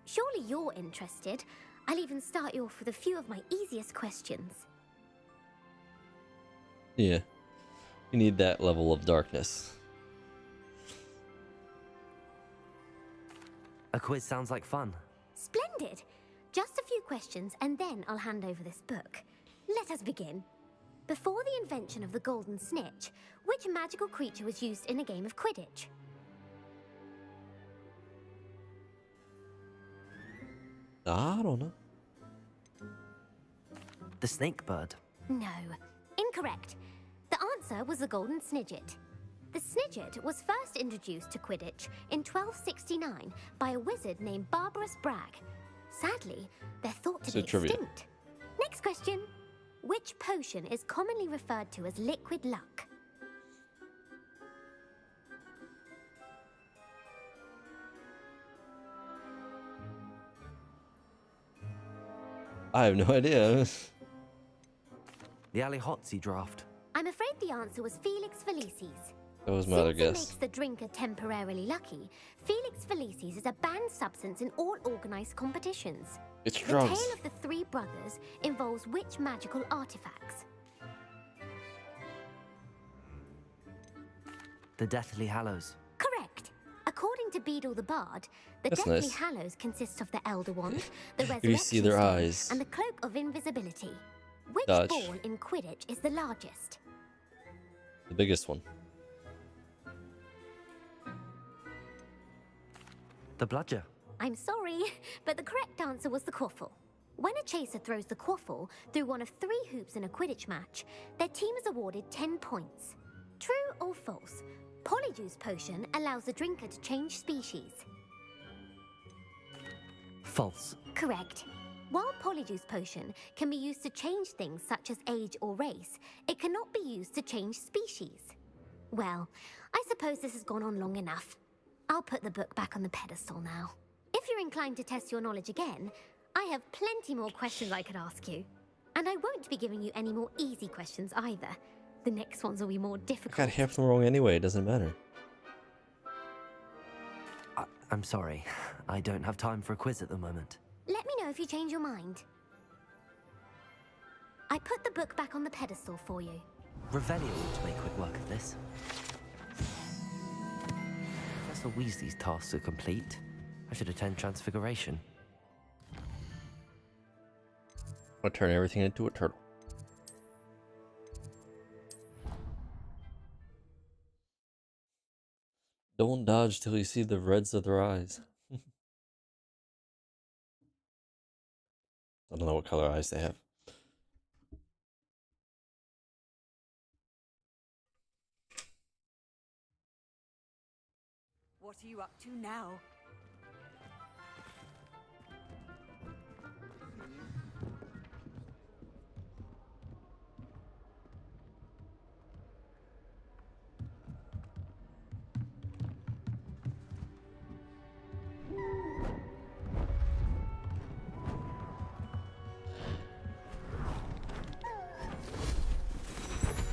Surely you're interested. I'll even start you off with a few of my easiest questions. Yeah. You need that level of darkness. A quiz sounds like fun. Splendid! Just a few questions and then I'll hand over this book. Let us begin. Before the invention of the golden snitch, which magical creature was used in a game of Quidditch? I don't know. The snake bird. No, incorrect. The answer was the golden snidget. The snidget was first introduced to Quidditch in 1269 by a wizard named Barbarous Bragg. Sadly, they're thought to So be trivia. extinct. Next question. Which potion is commonly referred to as liquid luck? I have no idea. The Alihotsy draft. I'm afraid the answer was Felix Felicis. That was my other Since it guess. makes the drinker temporarily lucky, Felix Felicis is a banned substance in all organized competitions. It's The drugs. tale of the three brothers involves which magical artifacts? The Deathly Hallows. Correct. According to Beadle the Bard, the That's Deathly nice. Hallows consists of the Elder Wand, the You Resurrection see their Stone, eyes. and the Cloak of Invisibility. Which Dodge. ball in Quidditch is the largest? The biggest one. The Bludger. I'm sorry, but the correct answer was the quaffle. When a chaser throws the quaffle through one of 3 hoops in a Quidditch match, their team is awarded 10 points. True or false? Polyjuice Potion allows the drinker to change species. False. Correct. While Polyjuice Potion can be used to change things such as age or race, it cannot be used to change species. Well, I suppose this has gone on long enough. I'll put the book back on the pedestal now. If you're inclined to test your knowledge again, I have plenty more questions I could ask you. And I won't be giving you any more easy questions either. The next ones will be more I difficult. got half them wrong anyway, it doesn't matter. I'm sorry. I don't have time for a quiz at the moment. Let me know know if you change your mind. I put the book back on the pedestal for you. Revelio ought to make quick work of this. Professor Weasley's tasks are complete. I should attend Transfiguration. I'll turn everything into a turtle. Don't dodge till you see the reds of their eyes. I don't know what color eyes they have. What are you up to now?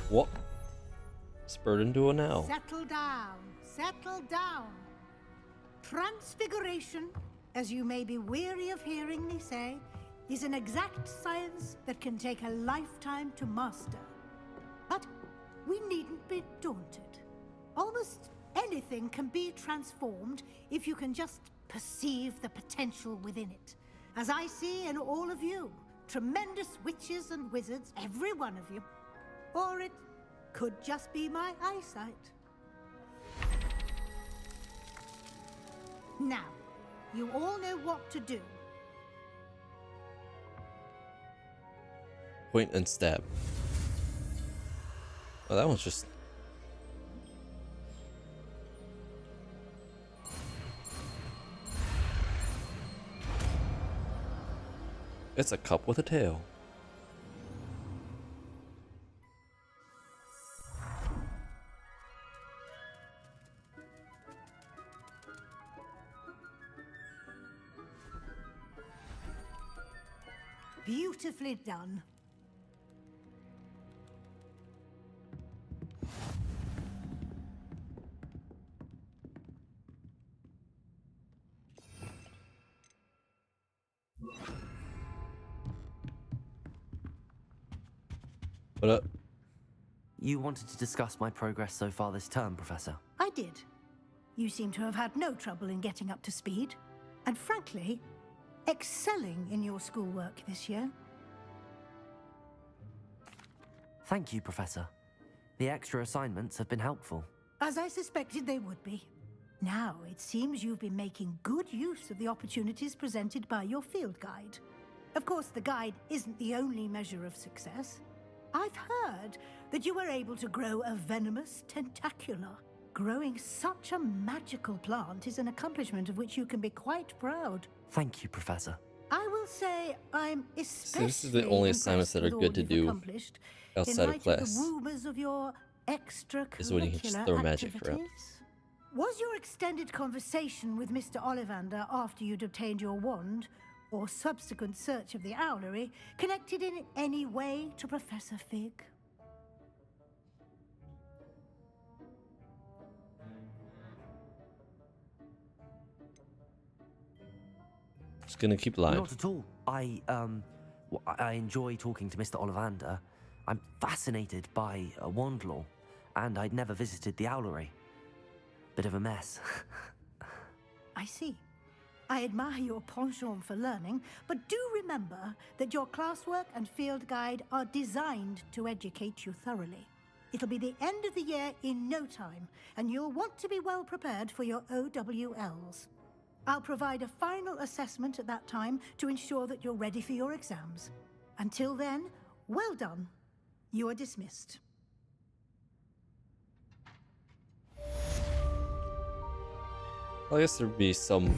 What? Spurred into an owl. Settle down. Settle down. Transfiguration, as you may be weary of hearing me say, is an exact science that can take a lifetime to master. But we needn't be daunted. Almost anything can be transformed if you can just perceive the potential within it. As I see in all of you, tremendous witches and wizards, every one of you. Or it could just be my eyesight. Now, you all know what to do. Point and stab. Oh, that one's just... It's a cup with a tail. Beautifully done. What up? You wanted to discuss my progress so far this term, Professor? I did. You seem to have had no trouble in getting up to speed. And frankly, excelling in your schoolwork this year. Thank you, Professor. The extra assignments have been helpful. As I suspected they would be. Now, it seems you've been making good use of the opportunities presented by your field guide. Of course, the guide isn't the only measure of success. I've heard that you were able to grow a venomous tentacula. Growing such a magical plant is an accomplishment of which you can be quite proud. Thank you, Professor. I will say I'm especially So this is the only assignments that are good to do outside of class. The rumors of your extracurricular Is when you can just throw magic around. activities. Was your extended conversation with Mr. Ollivander after you'd obtained your wand, or subsequent search of the owlery, connected in any way to Professor Fig? Just gonna keep lying. Not at all. I enjoy talking to Mr. Ollivander. I'm fascinated by wand law, and I'd never visited the owlery. Bit of a mess. I see. I admire your penchant for learning, but do remember that your classwork and field guide are designed to educate you thoroughly. It'll be the end of the year in no time, and you'll want to be well prepared for your OWLs. I'll provide a final assessment at that time to ensure that you're ready for your exams. Until then, well done. You are dismissed. I guess there'd be some...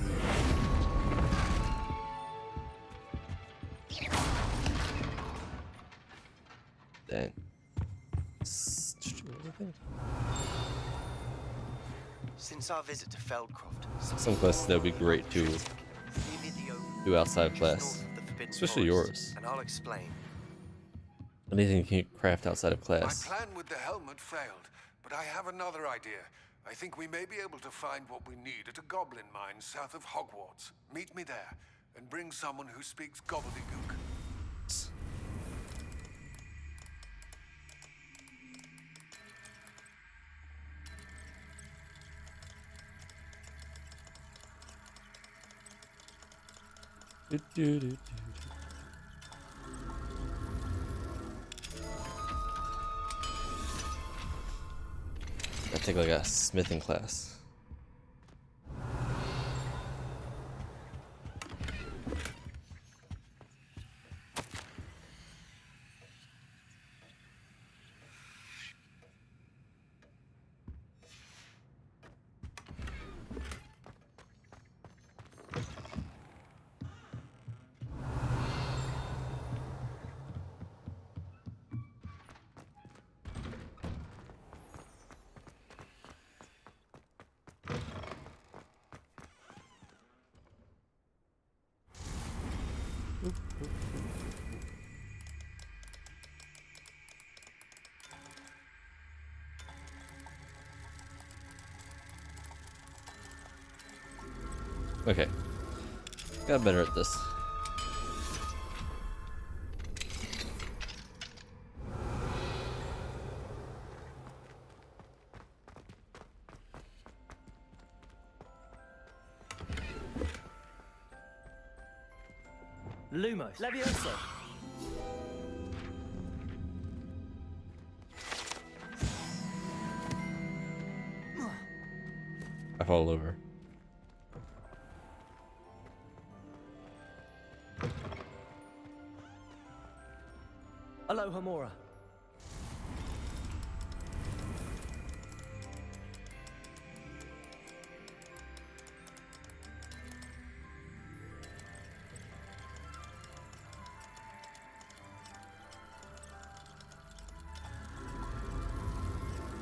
Dang. Since our visit to Feldcroft, Some classes that would be great to do outside of class. Especially yours. And I'll explain. Anything you can craft outside of My class. plan with the helmet failed, but I have another idea. I think we may be able to find what we need at a goblin mine south of Hogwarts. Meet me there. and bring someone who speaks gobbledygook. I take like a smithing class. Okay. Got better at this. Lumos. Levioso. I fall over. Aloha Mora.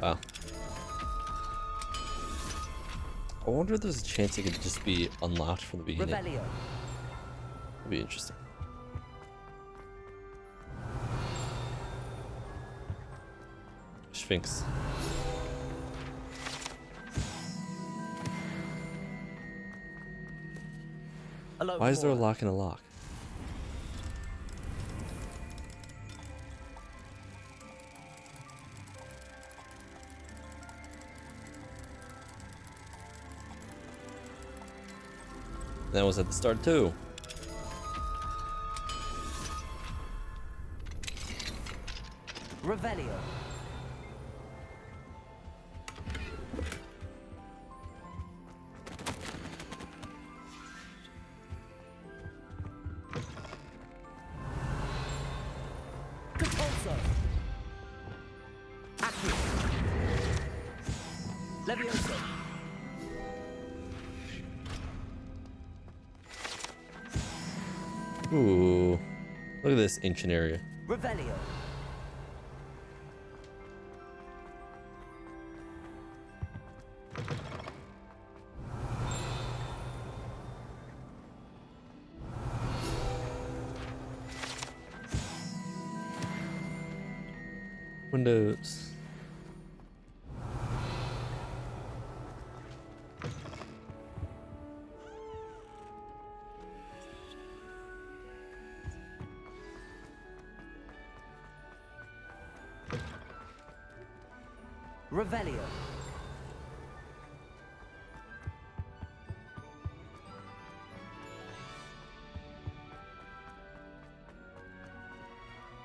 Wow. I wonder if there's a chance it could just be unlocked from the beginning. Revelio. That'd be interesting. Sphinx. Aloha Why is there a Mora. lock and a lock? That was at the start too. Revelio. Compulso. Accio. Levioso. Ooh. Look at this ancient area. Revelio. Windows. Revelio.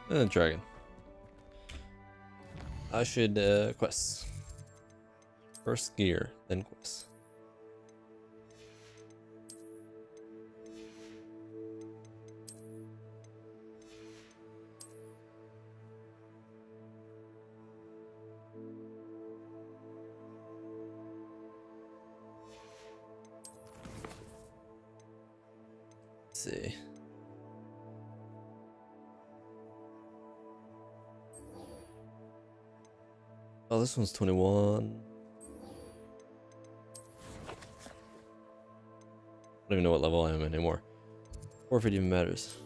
And dragon. I should quest. First gear, then quest. Let's see. Oh, this one's 21. I don't even know what level I am anymore. Or if it even matters.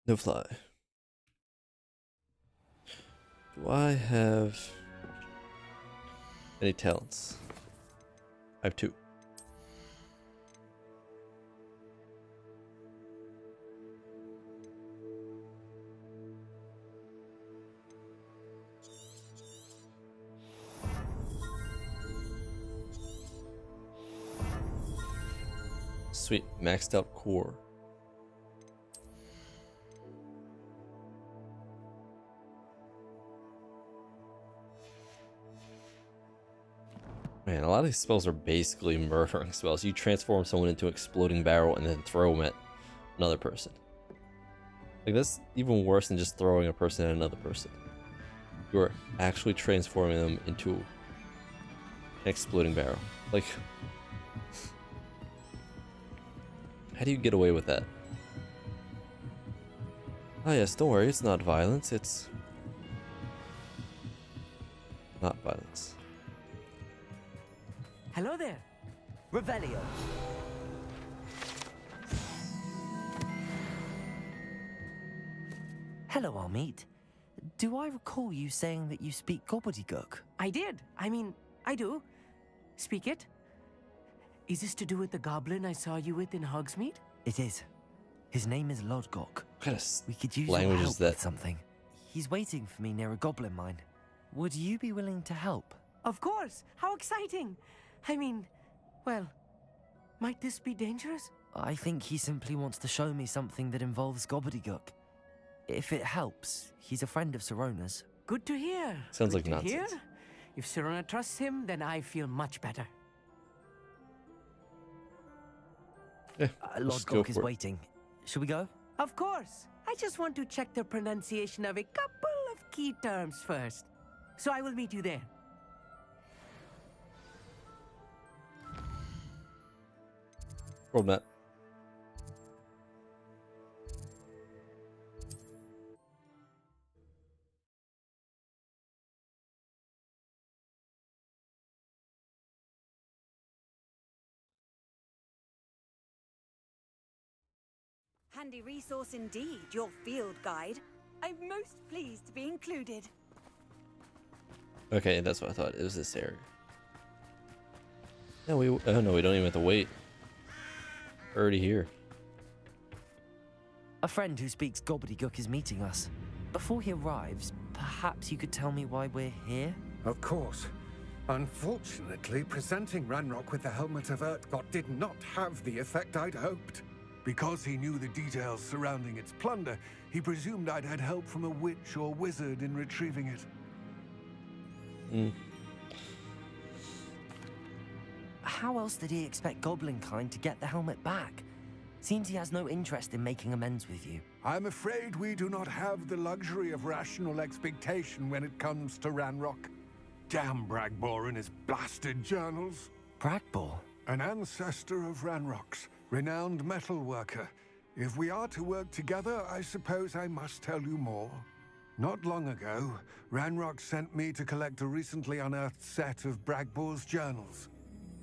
No fly. Do I have any talents? I have 2. Sweet, maxed out core. Man, a lot of these spells are basically murdering spells. You transform someone into an exploding barrel and then throw them at another person. Like, that's even worse than just throwing a person at another person. You're actually transforming them into an exploding barrel. Like, how do you get away with that? Oh yes, don't worry, it's not violence, it's not violence. Hello there. Revelio. Hello, Amit. Do I recall you saying that you speak gobbledygook? I did. I mean, I do. Speak it. Is this to do with the goblin I saw you with in Hogsmeade? It is. His name is Lodgok. We could use language your is help that? with something. He's waiting for me near a goblin mine. Would you be willing to help? Of course. How exciting. I mean, well, might this be dangerous? I think he simply wants to show me something that involves gobbledygook. If it helps, he's a friend of Sirona's. Good to hear. Sounds like Good to nonsense. hear. If Sirona trusts him, then I feel much better. Yeah, let's go Lodgok is for it. waiting. Should we go? Of course. I just want to check the pronunciation of a couple of key terms first. So I will meet you there. Roll that. Handy resource indeed, your field guide. I'm most pleased to be included. Okay, that's what I thought. It was this area. No, we no, we don't even have to wait. We're already here. A friend who speaks gobbledygook is meeting us. Before he arrives, perhaps you could tell me why we're here? Of course. Unfortunately, presenting Ranrock with the Helmet of Urtkot did not have the effect I'd hoped. Because he knew the details surrounding its plunder, he presumed I'd had help from a witch or wizard in retrieving it. How else did he expect Goblinkind to get the helmet back? Seems he has no interest in making amends with you. I'm afraid we do not have the luxury of rational expectation when it comes to Ranrock. Damn Bragbor and his blasted journals. Bragbor? An ancestor of Ranrock's, renowned metal worker. If we are to work together, I suppose I must tell you more. Not long ago, Ranrock sent me to collect a recently unearthed set of Bragbor's journals.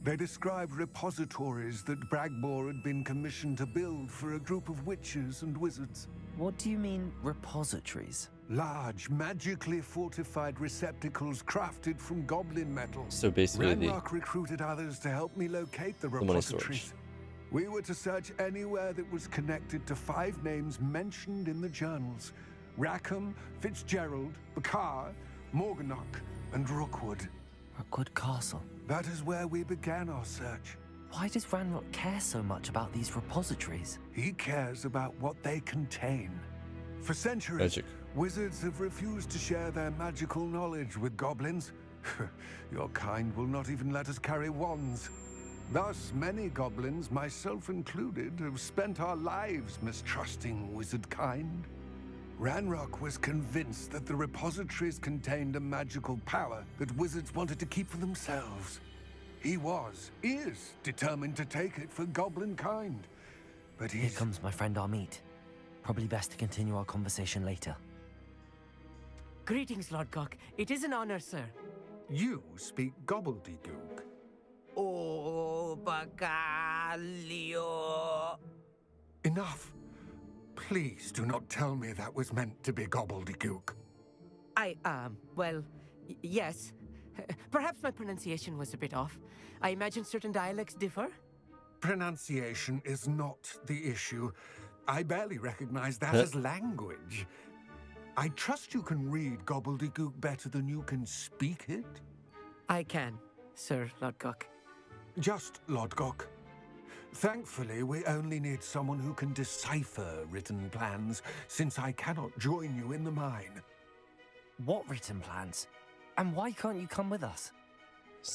They described repositories that Bragbor had been commissioned to build for a group of witches and wizards. What do you mean, repositories? Large, magically fortified receptacles crafted from goblin metal. So basically Ranrock recruited others to help me locate the money repositories. storage. We were to search anywhere that was connected to 5 names mentioned in the journals. Rackham, Fitzgerald, Bakar, Morganach, and Rookwood. Rookwood Castle. That is where we began our search. Why does Ranrock care so much about these repositories? He cares about what they contain. For centuries, Magic. wizards have refused to share their magical knowledge with goblins. Your kind will not even let us carry wands. Thus, many goblins, myself included, have spent our lives mistrusting wizard kind. Ranrock was convinced that the repositories contained a magical power that wizards wanted to keep for themselves. He is determined to take it for goblin kind. But Here comes my friend Amit. Probably best to continue our conversation later. Greetings, Lodgok. It is an honor, sir. You speak gobbledygook. Oh, Bacalio. Enough. Please do not tell me that was meant to be gobbledygook. Well, yes. Perhaps my pronunciation was a bit off. I imagine certain dialects differ. Pronunciation is not the issue. I barely recognize that as language. I trust you can read gobbledygook better than you can speak it? I can, Sir Lodgok. Just Lodgok. Thankfully, we only need someone who can decipher written plans, since I cannot join you in the mine. What written plans? And why can't you come with us?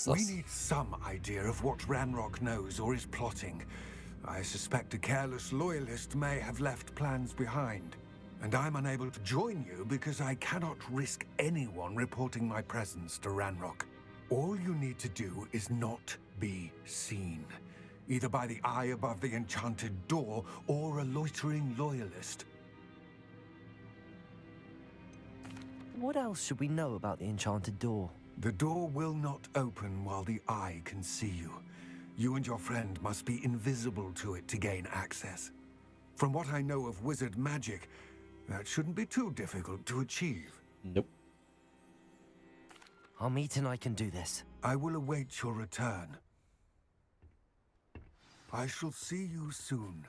We need some idea of what Ranrock knows or is plotting. I suspect a careless loyalist may have left plans behind. And I'm unable to join you because I cannot risk anyone reporting my presence to Ranrock. All you need to do is not be seen, either by the eye above the enchanted door or a loitering loyalist. What else should we know about the enchanted door? The door will not open while the eye can see you. You and your friend must be invisible to it to gain access. From what I know of wizard magic, that shouldn't be too difficult to achieve. Nope. Amit and I can do this. I will await your return. I shall see you soon.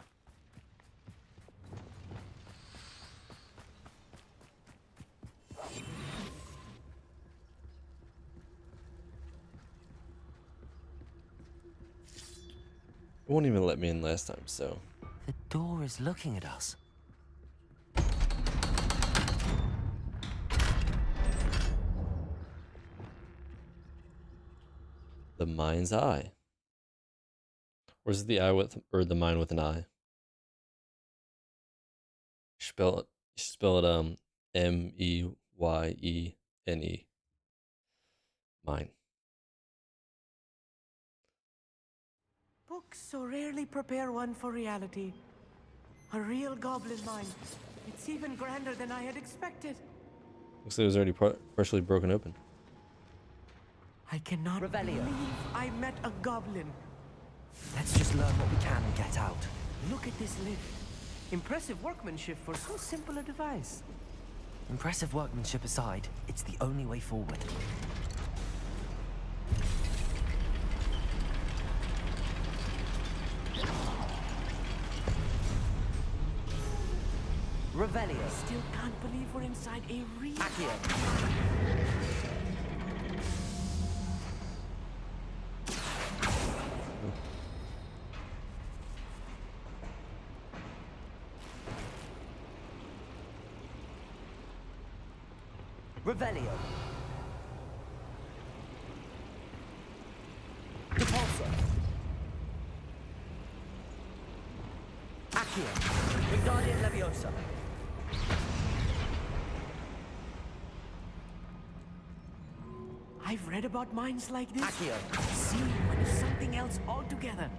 It won't even let me in last time, so. The door is looking at us. The mind's eye. Or is it the eye with, or the mind with an eye? Spell it M-E-Y-E-N-E. Mine. Books so rarely prepare one for reality. A real goblin mine. It's even grander than I had expected. Looks like it was already partially broken open. I cannot believe I met a goblin. Let's just learn what we can and get out. Look at this lift. Impressive workmanship for so simple a device. Impressive workmanship aside, it's the only way forward. Revelio. Still can't believe we're inside a real... Accio. Revelio. Repulsor. Accio. Wingardium Leviosa. I've read about mines like this. Accio. Seeing one is something else altogether.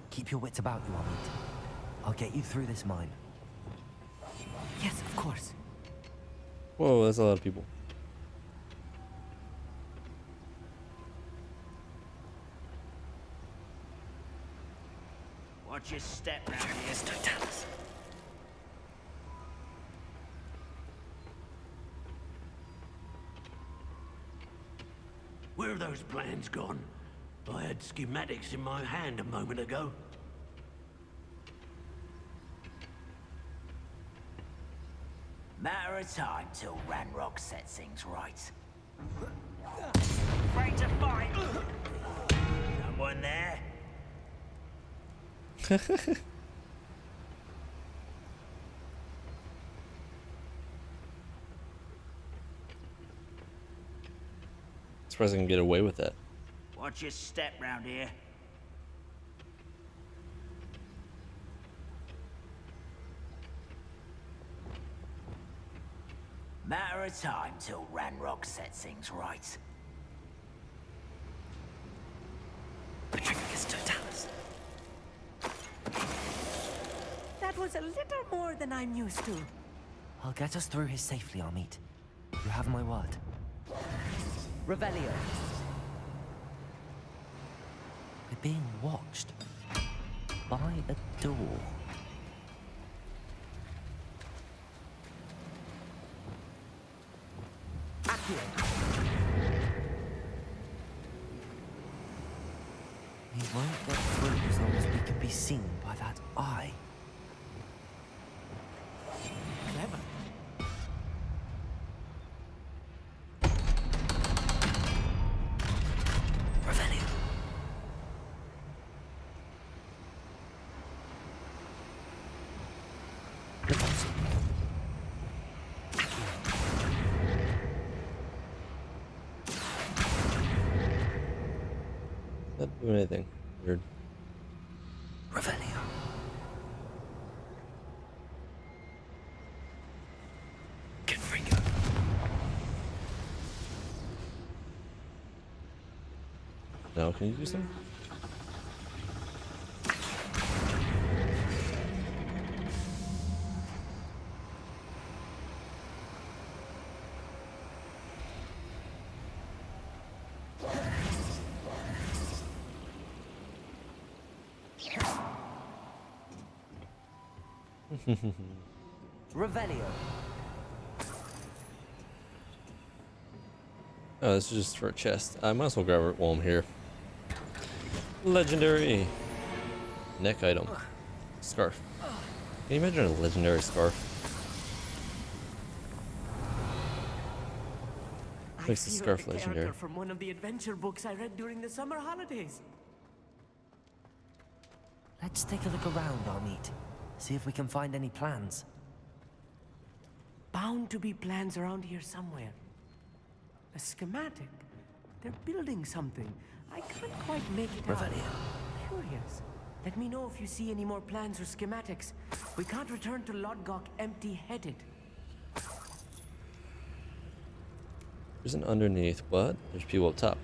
Keep your wits about you, Amit. I'll get you through this mine. Yes, of course. Whoa, that's a lot of people. Watch your step round here. Where are those plans gone? I had schematics in my hand a moment ago. Matter of time till Ranrock sets things right. Afraid to fight. Someone there? Surprised I can get away with that. Watch your step round here. Matter of time till Ranrock sets things right. That was a little more than I'm used to. I'll get us through here safely, Amit. You have my word. Revelio. We're being watched by a door. We won't get through as long as we can be seen by that eye. Clever. Revelio. Not doing anything. Weird. Revelio. Confringo. Now, can you do something? Revelio. Oh, this is just for a chest. I might as well grab it while I'm here. Legendary neck item. Scarf. Can you imagine a legendary scarf? Makes the feel scarf like a legendary. character from one of the adventure books I read during the summer holidays. Let's take a look around, Amit. See if we can find any plans. Bound to be plans around here somewhere. A schematic. They're building something. I can't quite make it out. Curious. Let me know if you see any more plans or schematics. We can't return to Lodgok empty-headed. There's an underneath, but there's people up top.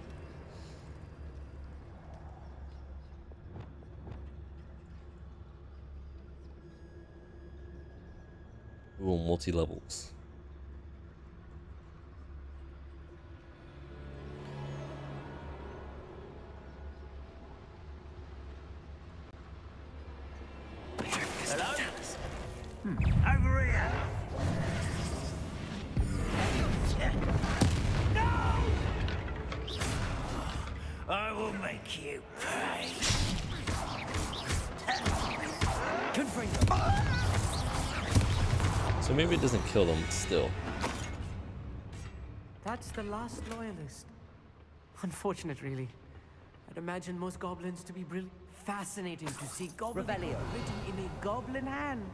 Ooh, multi-levels. Over here! No! I will make you pay. So maybe it doesn't kill them still. That's the last loyalist. Unfortunate, really. I'd imagine most goblins to be fascinating to see goblin Revelio. written in a goblin hand.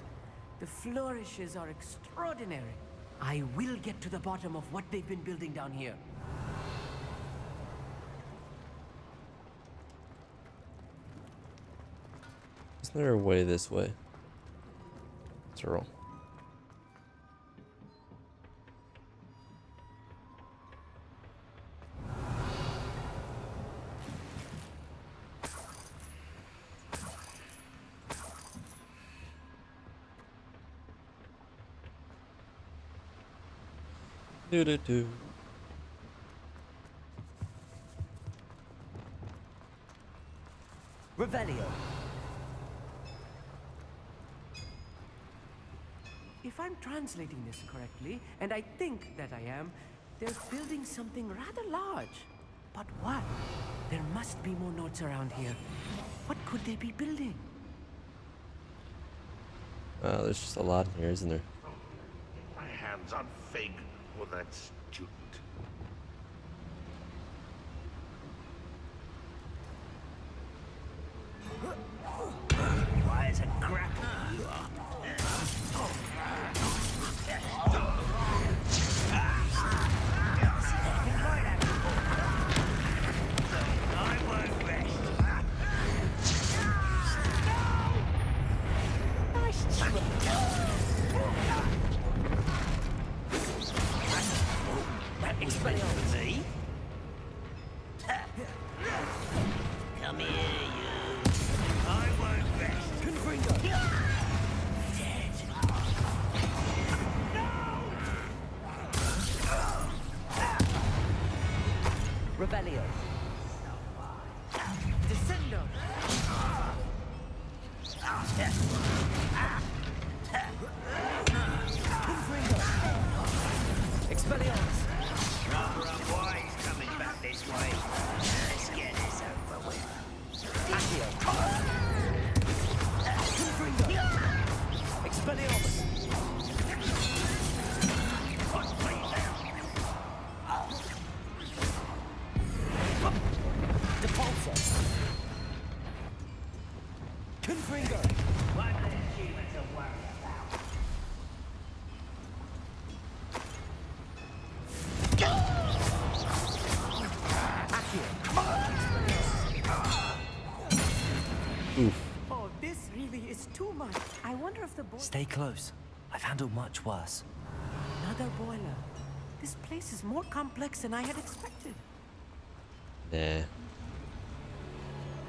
The flourishes are extraordinary. I will get to the bottom of what they've been building down here. Isn't there a way this way? It's wrong. Do. Revelio. If I'm translating this correctly, and I think that I am, they're building something rather large. But what? There must be more notes around here. What could they be building? There's just a lot in here, isn't there? My hands on Fig or that student. Why is a crap you are? I won't rest. Nice try. That Descendo! Confringo! Expelliarmus! Rather unwise coming back this way. Let's get this over with. Accio! Confringo! Expelliarmus! Depulso! Confringo! One less human to worry about. Oh, this really is too much. I wonder if the boy... Stay close. I've handled much worse. Another boiler. This place is more complex than I had expected. Nah.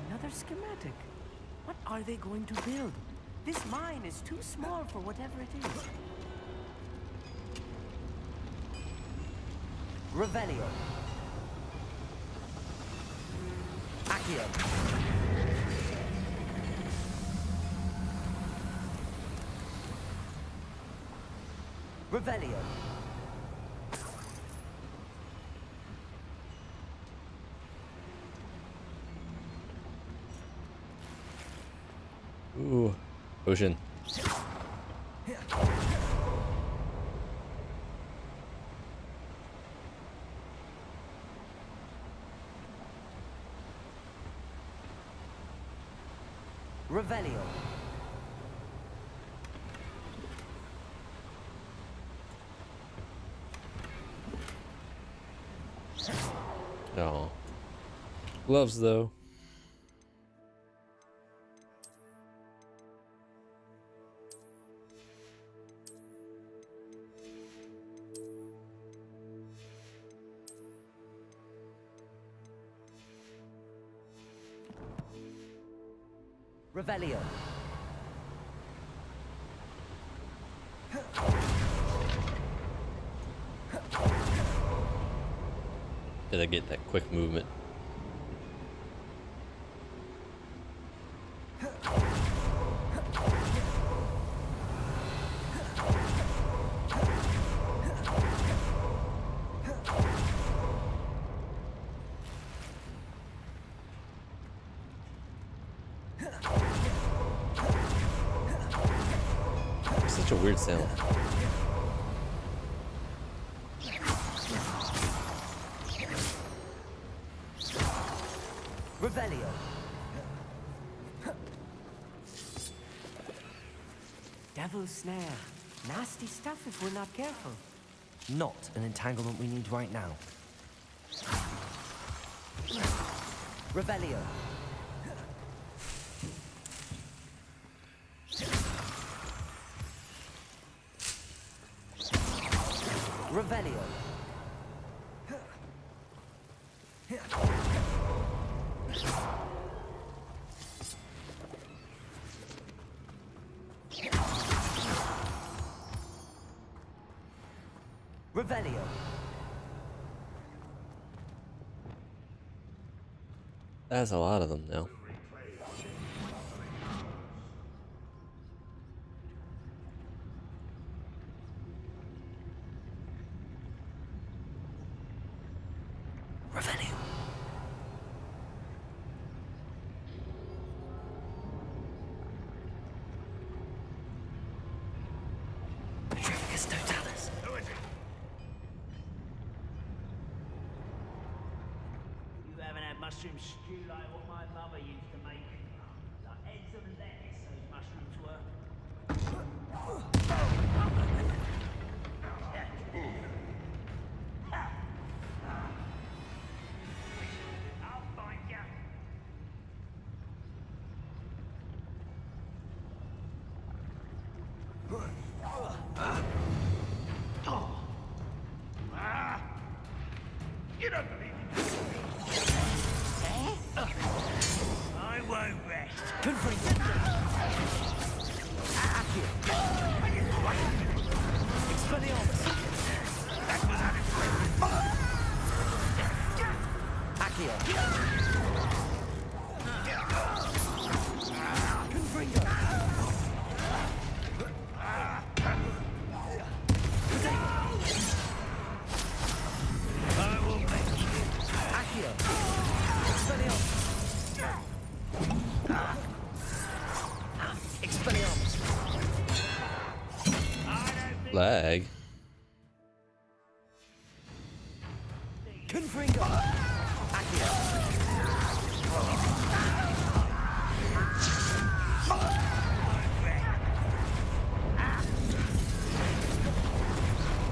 Another schematic. What are they going to build? This mine is too small for whatever it is. Revelio. Accio. Revelio. Ooh, potion. Revelio. Oh. Gloves, though. Revelio. Did I get that quick movement? Such a weird sound. Revelio. Devil's snare. Nasty stuff if we're not careful. Not an entanglement we need right now. Revelio. Revelio. Revelio. That's a lot of them now. Revelio. Petrificus totalis. Who is it? You haven't had mushroom stew like what my mother used to make. Like eggs and lettuce, those mushrooms were. I'll find ya. You don't believe me. I won't rest. Expelliarmus. That was unexpected. Accio. Lag. Confringo!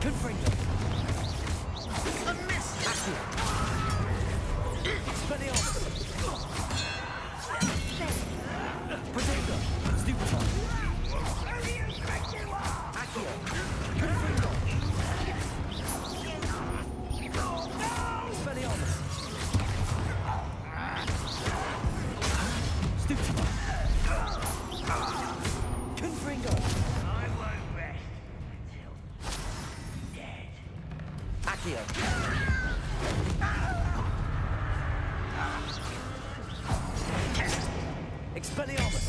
Confringo! A miss! Accio! Expelliarmus! Protego! Stupefy! Accio! Confringo! Expelliarmus! Stupefy! Confringo! I won't rest until dead. Accio! Expelliarmus!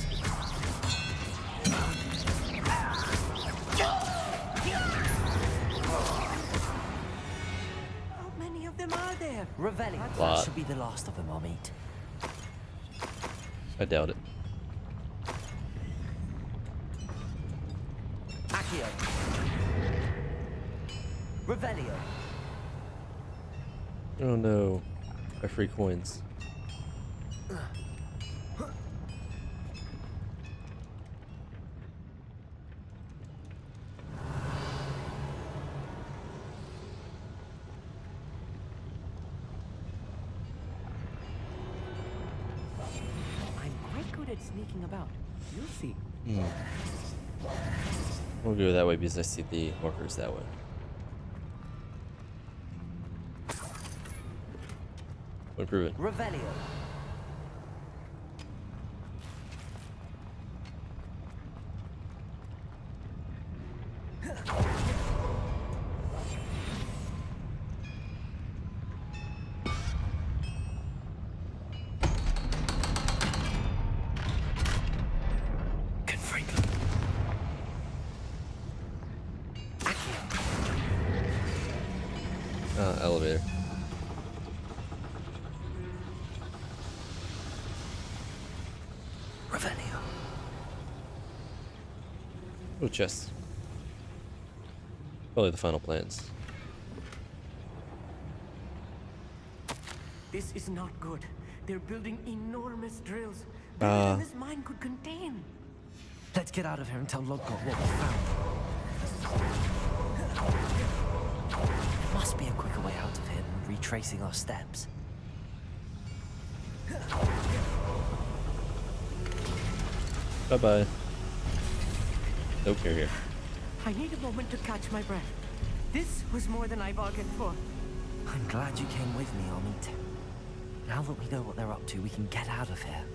How many of them are there? Revelli. Lot. That should be the last of them, I'll meet. I doubt it. Accio. Revelio. Oh no. My free coins. I'm quite good at sneaking about. You'll see. We'll go that way because I see the markers that way. Would prove it. Revelio. Confringo. Elevator. Revelio. Oh, chest. Probably the final plans. This is not good. They're building enormous drills. Bigger than this mine could contain. Let's get out of here and tell Lodgott what we found. There must be a quicker way out of here than retracing our steps. Bye-bye. Nope, you're here. I need a moment to catch my breath. This was more than I bargained for. I'm glad you came with me, Amit. Now that we know what they're up to, we can get out of here.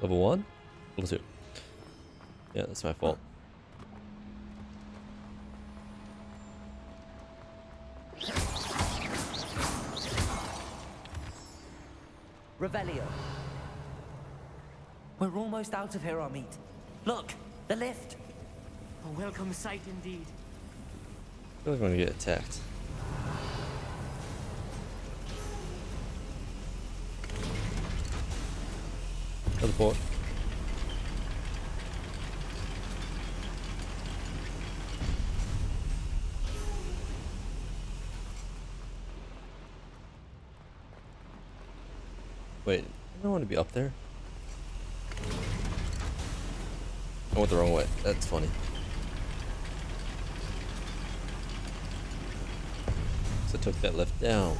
Level 1? Level 2. Yeah, that's my fault. Revelio. We're almost out of here, Amit. Look, the lift. A welcome sight indeed. I feel like I'm gonna get attacked. Teleport. Wait, I don't want to be up there. I went the wrong way. That's funny. So I took that lift down.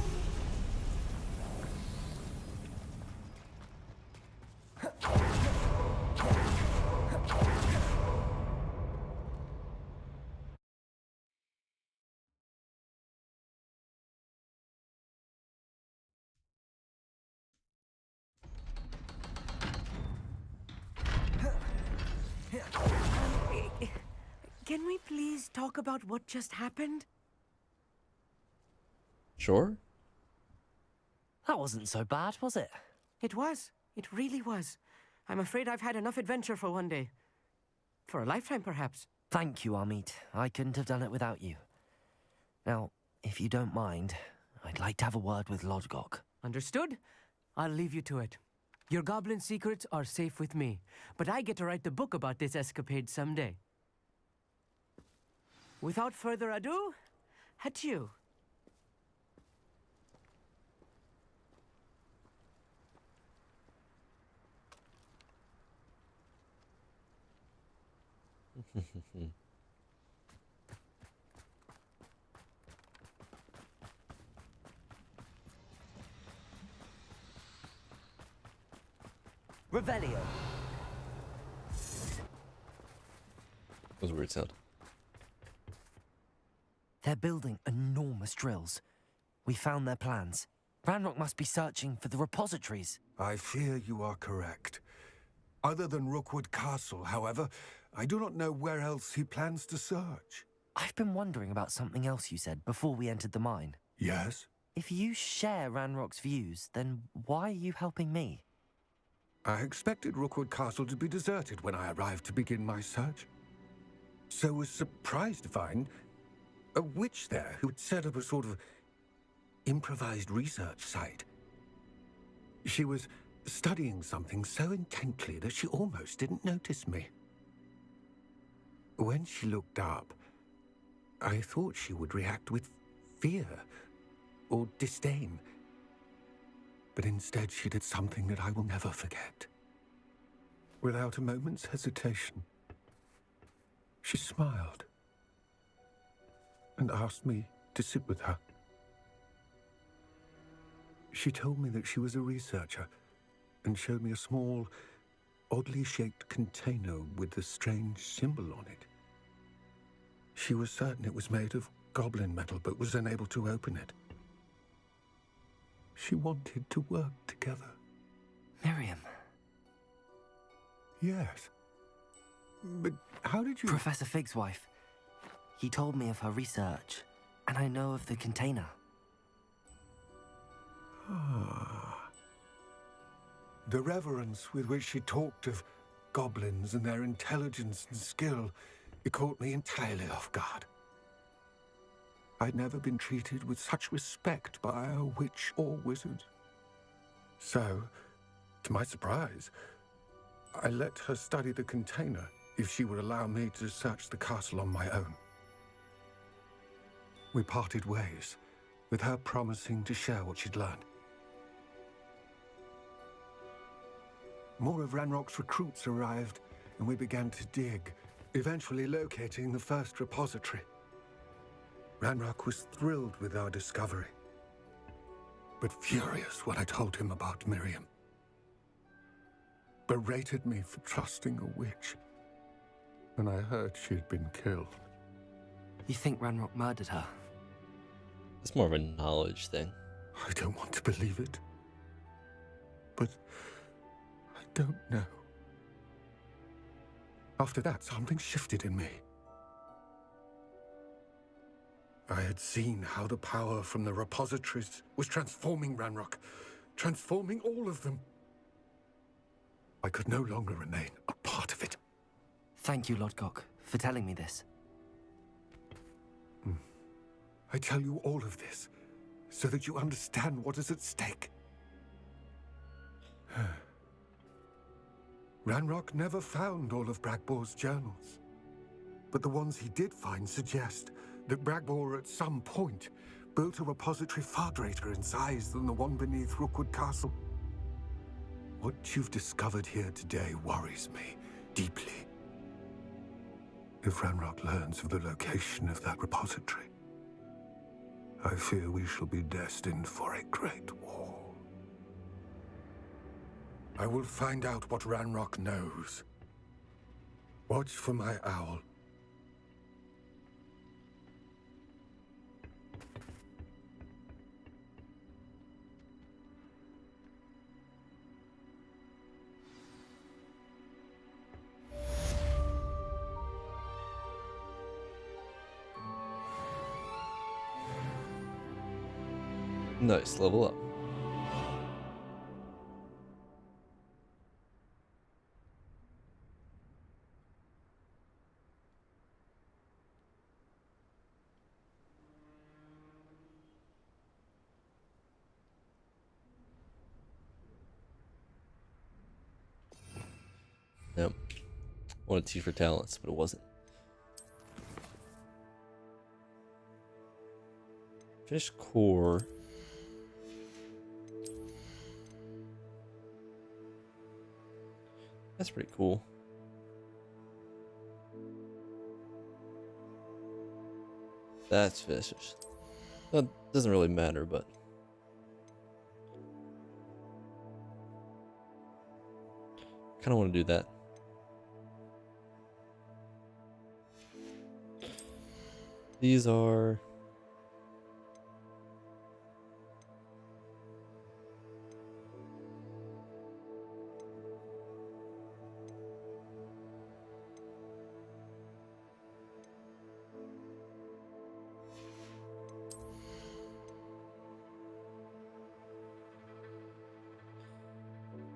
Can we please talk about what just happened? Sure. That wasn't so bad, was it? It was. It really was. I'm afraid I've had enough adventure for one day. For a lifetime, perhaps. Thank you, Amit. I couldn't have done it without you. Now, if you don't mind, I'd like to have a word with Lodgok. Understood? I'll leave you to it. Your goblin secrets are safe with me, but I get to write the book about this escapade someday. Without further ado, adieu. Revelio. That was a weird sound. They're building enormous drills. We found their plans. Ranrock must be searching for the repositories. I fear you are correct. Other than Rookwood Castle, however, I do not know where else he plans to search. I've been wondering about something else you said before we entered the mine. Yes? If you share Ranrock's views, then why are you helping me? I expected Rookwood Castle to be deserted when I arrived to begin my search. So was surprised to find a witch there who had set up a sort of improvised research site. She was studying something so intently that she almost didn't notice me. When she looked up, I thought she would react with fear or disdain. But instead she did something that I will never forget. Without a moment's hesitation, she smiled and asked me to sit with her. She told me that she was a researcher and showed me a small, oddly shaped container with a strange symbol on it. She was certain it was made of goblin metal, but was unable to open it. She wanted to work together. Miriam. Yes. But how did you... Professor Fig's wife. He told me of her research, and I know of the container. Ah. The reverence with which she talked of goblins and their intelligence and skill, it caught me entirely off guard. I'd never been treated with such respect by a witch or wizard. So, to my surprise, I let her study the container if she would allow me to search the castle on my own. We parted ways, with her promising to share what she'd learned. More of Ranrock's recruits arrived, and we began to dig, eventually locating the first repository. Ranrock was thrilled with our discovery, but furious when I told him about Miriam. Berated me for trusting a witch when I heard she'd been killed. You think Ranrock murdered her? It's more of a knowledge thing. I don't want to believe it, but I don't know. After that, something shifted in me. I had seen how the power from the repositories was transforming Ranrock, transforming all of them. I could no longer remain a part of it. Thank you, Lodgok, for telling me this. I tell you all of this so that you understand what is at stake. Ranrock never found all of Bragbor's journals, but the ones he did find suggest that Bragbor at some point built a repository far greater in size than the one beneath Rookwood Castle. What you've discovered here today worries me deeply. If Ranrock learns of the location of that repository, I fear we shall be destined for a great war. I will find out what Ranrock knows. Watch for my owl. Nice, level up. Nope. Wanted T for talents, but it wasn't. Fish core. That's pretty cool. That's fishes. That doesn't really matter, but kind of want to do that. These are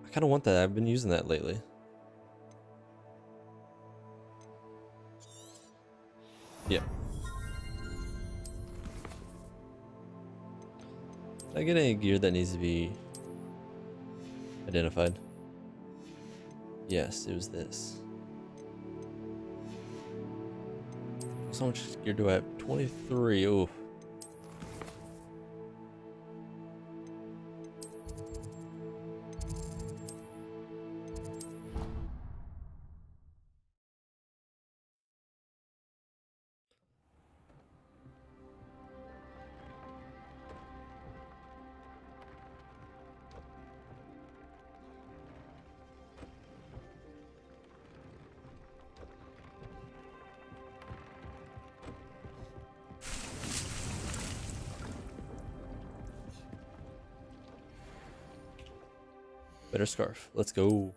I kind of want that. I've been using that lately. Yeah. Did I get any gear that needs to be identified? Yes, it was this. So much gear do I have? 23. Oh. Better scarf. Let's go.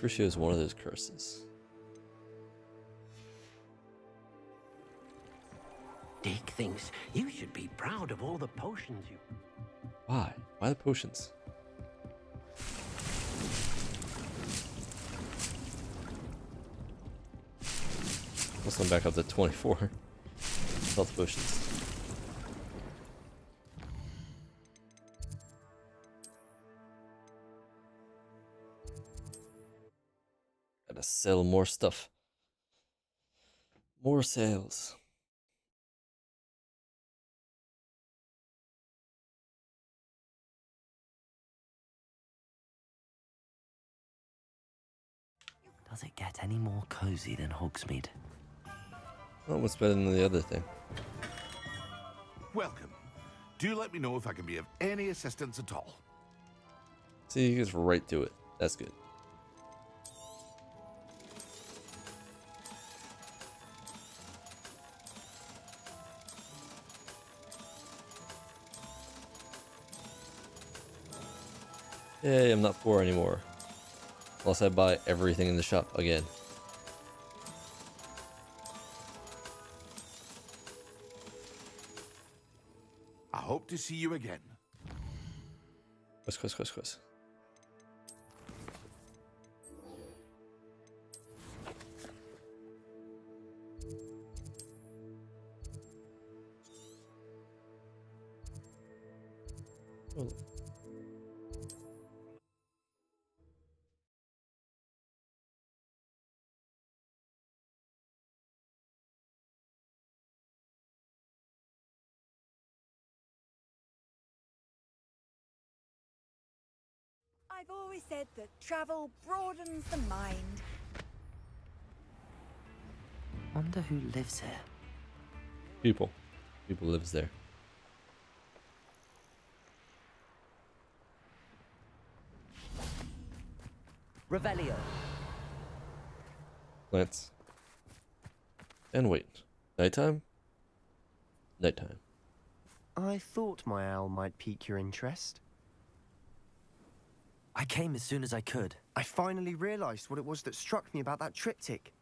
Crucio is one of those curses. Dick thinks you should be proud of all the potions you... Why? Why the potions? Let's go back up to 24. Health potions. Gotta sell more stuff. More sales. Does it get any more cozy than Hogsmeade? Well, what's better than the other thing? Welcome. Do let me know if I can be of any assistance at all. See, he gets right to it. That's good. Yay, I'm not poor anymore. Unless I buy everything in the shop again. I hope to see you again. Quest. Oh. I've always said that travel broadens the mind. Wonder who lives here. People lives there. Revelio. Plants. And wait. Nighttime? Nighttime. I thought my owl might pique your interest. I came as soon as I could. I finally realized what it was that struck me about that triptych.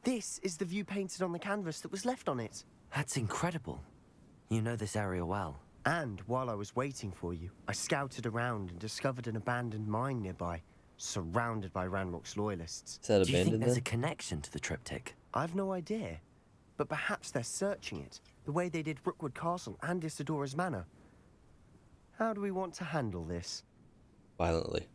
This is the view painted on the canvas that was left on it. That's incredible. You know this area well. And while I was waiting for you, I scouted around and discovered an abandoned mine nearby, surrounded by Ranrock's loyalists. Is that Do you think abandoned there's then? a connection to the triptych? I've no idea, but perhaps they're searching it. The way they did Rookwood Castle and Isidora's Manor. How do we want to handle this? Violently.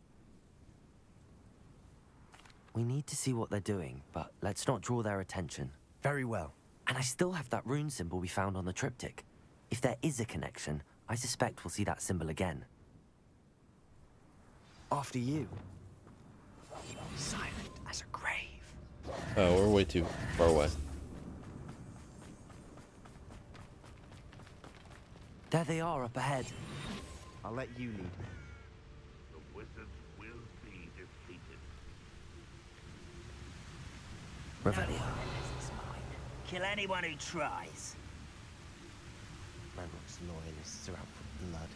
We need to see what they're doing, but let's not draw their attention. Very well. And I still have that rune symbol we found on the triptych. If there is a connection, I suspect we'll see that symbol again. After you. Silent as a grave. Oh, we're way too far away. There they are up ahead. I'll let you lead. The wizards will be defeated. Revelio. Kill anyone who tries. Ranrock's loyalists are out for blood.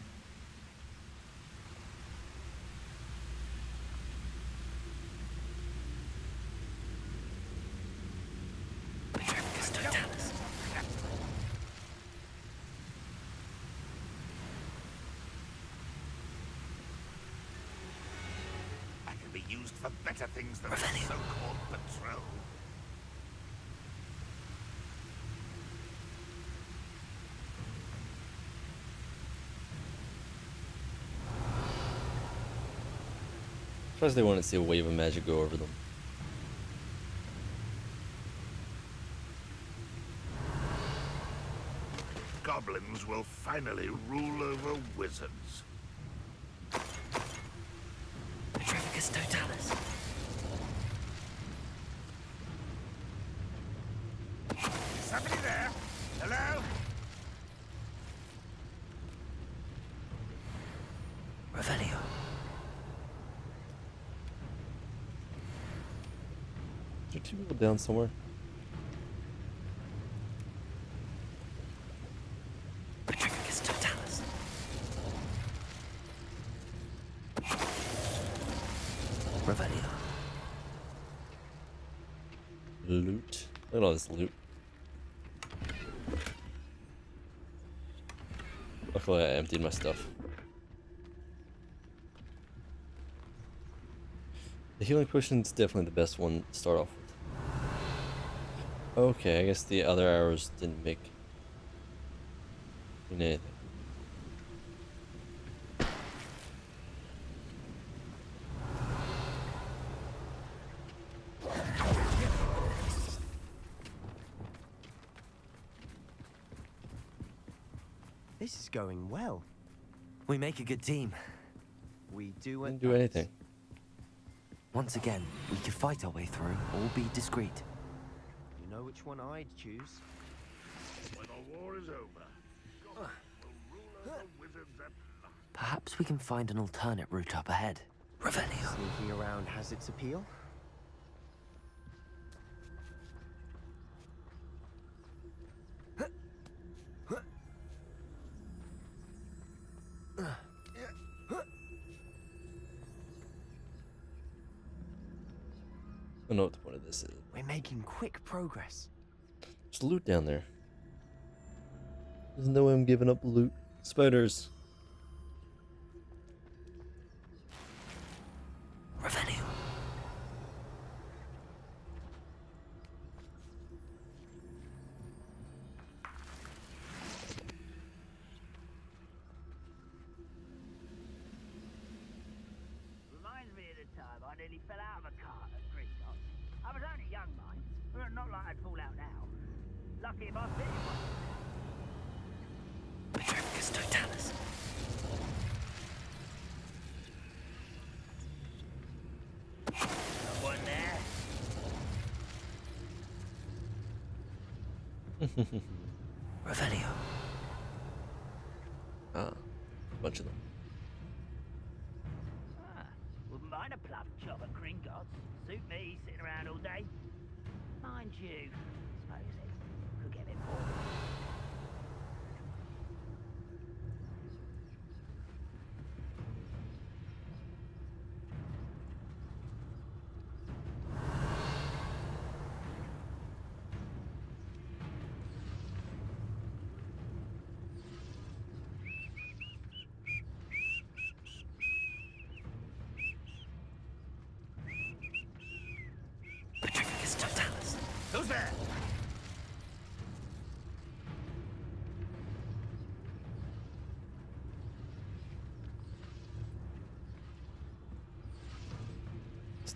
I can be used for better things than a so-called patrol. Surprised they wouldn't see a wave of magic go over them. Goblins will finally rule over wizards. Petrificus Totalis. Somebody there? Hello? Revelio. Is there two people down somewhere? Petrificus Totalis. Revelio. Loot. Look at all this loot. Luckily I emptied my stuff. The healing potion's definitely the best one to start off with. Okay, I guess the other arrows didn't make anything. This is going well. We make a good team. We do Didn't do anything. Once again, we can fight our way through or be discreet. You know which one I'd choose? When the war is over, goblins will rule over wizards at last. Perhaps we can find an alternate route up ahead. Revelio. Sneaking around has its appeal. I don't know what the point of this is. We're making quick progress. There's loot down there. There's no way I'm giving up loot. Spiders. Revelio. Reminds me of the time I nearly fell out of a cart at Gringotts. I was only young, mind, but not like I'd fall out now. Lucky if I fit in one. Petrificus Totalis. Got one there. Revelio. Ah, a bunch of them. Wouldn't mind a plum job at Gringotts. Suit me, sitting around all day. Mind you, suppose it could get a bit boring. Petrificus Totalis. Who's there?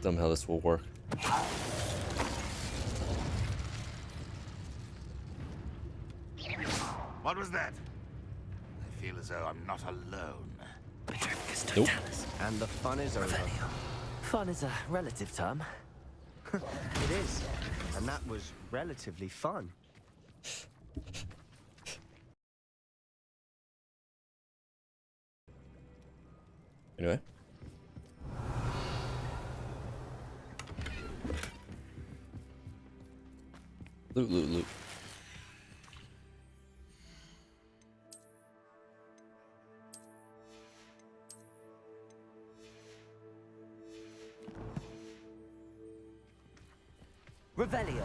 dumb how this will work. What was that? I feel as though I'm not alone. Nope. And the fun is over. Fun is a relative term. It is. And that was relatively fun. Anyway. Loot, loot, loot. Revelio.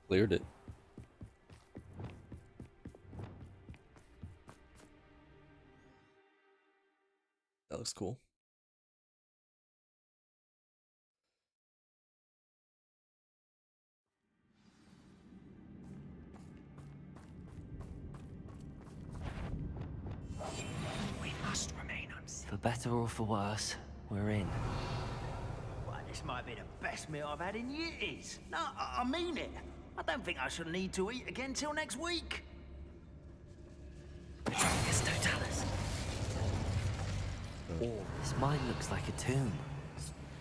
Cleared it. That looks cool. We must remain unsealed. For better or for worse, we're in. Well, this might be the best meal I've had in years. No, I mean it. I don't think I shall need to eat again till next week. Petronius Totalis. This mine looks like a tomb.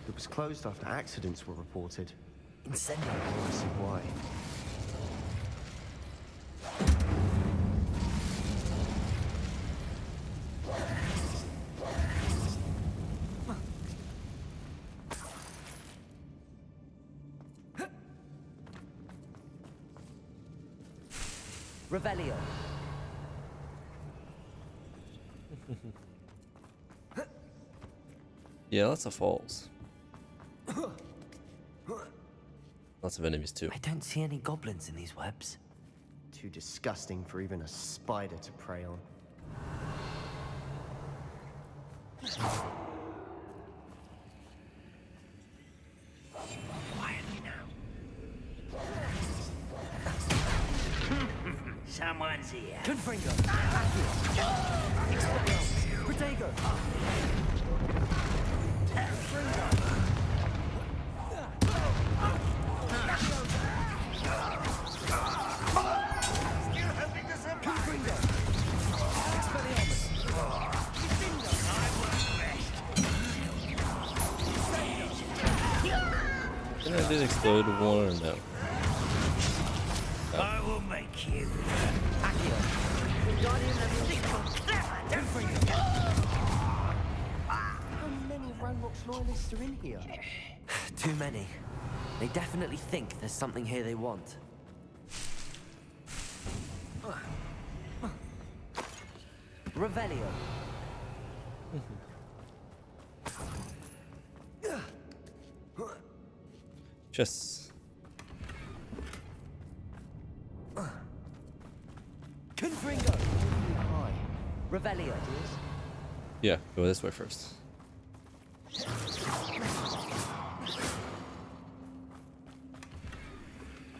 It was closed after accidents were reported. Incendiary. I see why. Revelio. Yeah, lots of falls. Lots of enemies too. I don't see any goblins in these webs. Too disgusting for even a spider to prey on. Quietly now. Someone's here. Confringo. Protego. And I did explode one or no? I will make you. How many Ranrock's loyalists are in here? Too many. They definitely think there's something here they want. Revelio. Chests. Confringo. Hi. Revelio. Yeah, go this way first.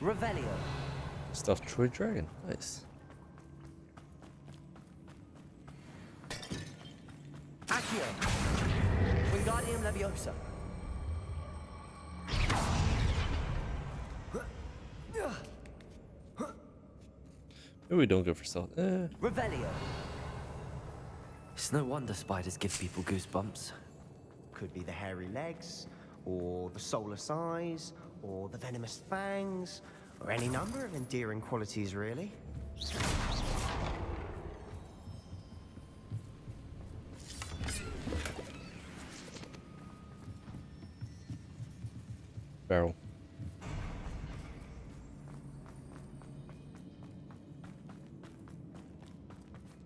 Revelio. Stuffed Troy Dragon. Nice. Accio. Wingardium Leviosa. Maybe we don't go for stealth. Revelio. It's no wonder spiders give people goosebumps. Could be the hairy legs, or the soulless eyes, or the venomous fangs, or any number of endearing qualities, really. Barrel.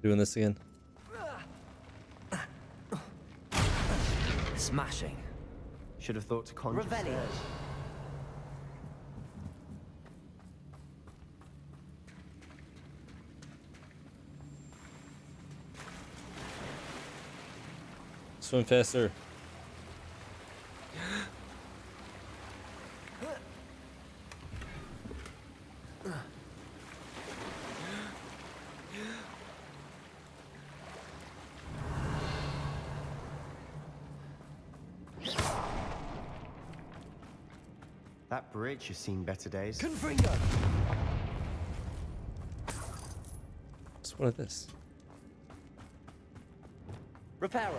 Doing this again. Smashing. Should have thought to conjure Revelio. stairs. Swim faster. That bridge has seen better days. Confringo! What's one of this? Reparo.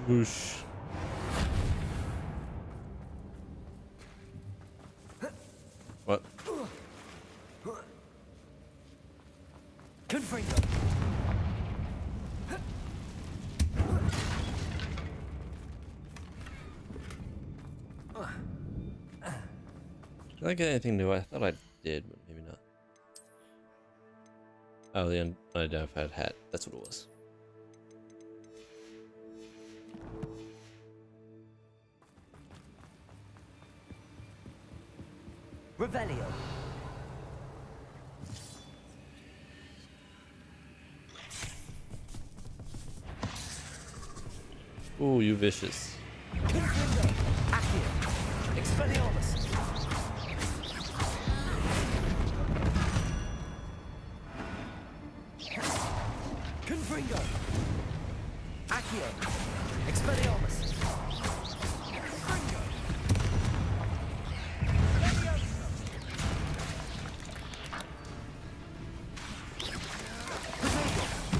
Whoosh. What? Confringo. Did I get anything new? I thought I did, but maybe not. Oh, the unidentified hat. That's what it was. Revelio. Ooh, you vicious. Confringo. Accio. Expelliarmus. Confringo. Accio. Expelliarmus. Confringo.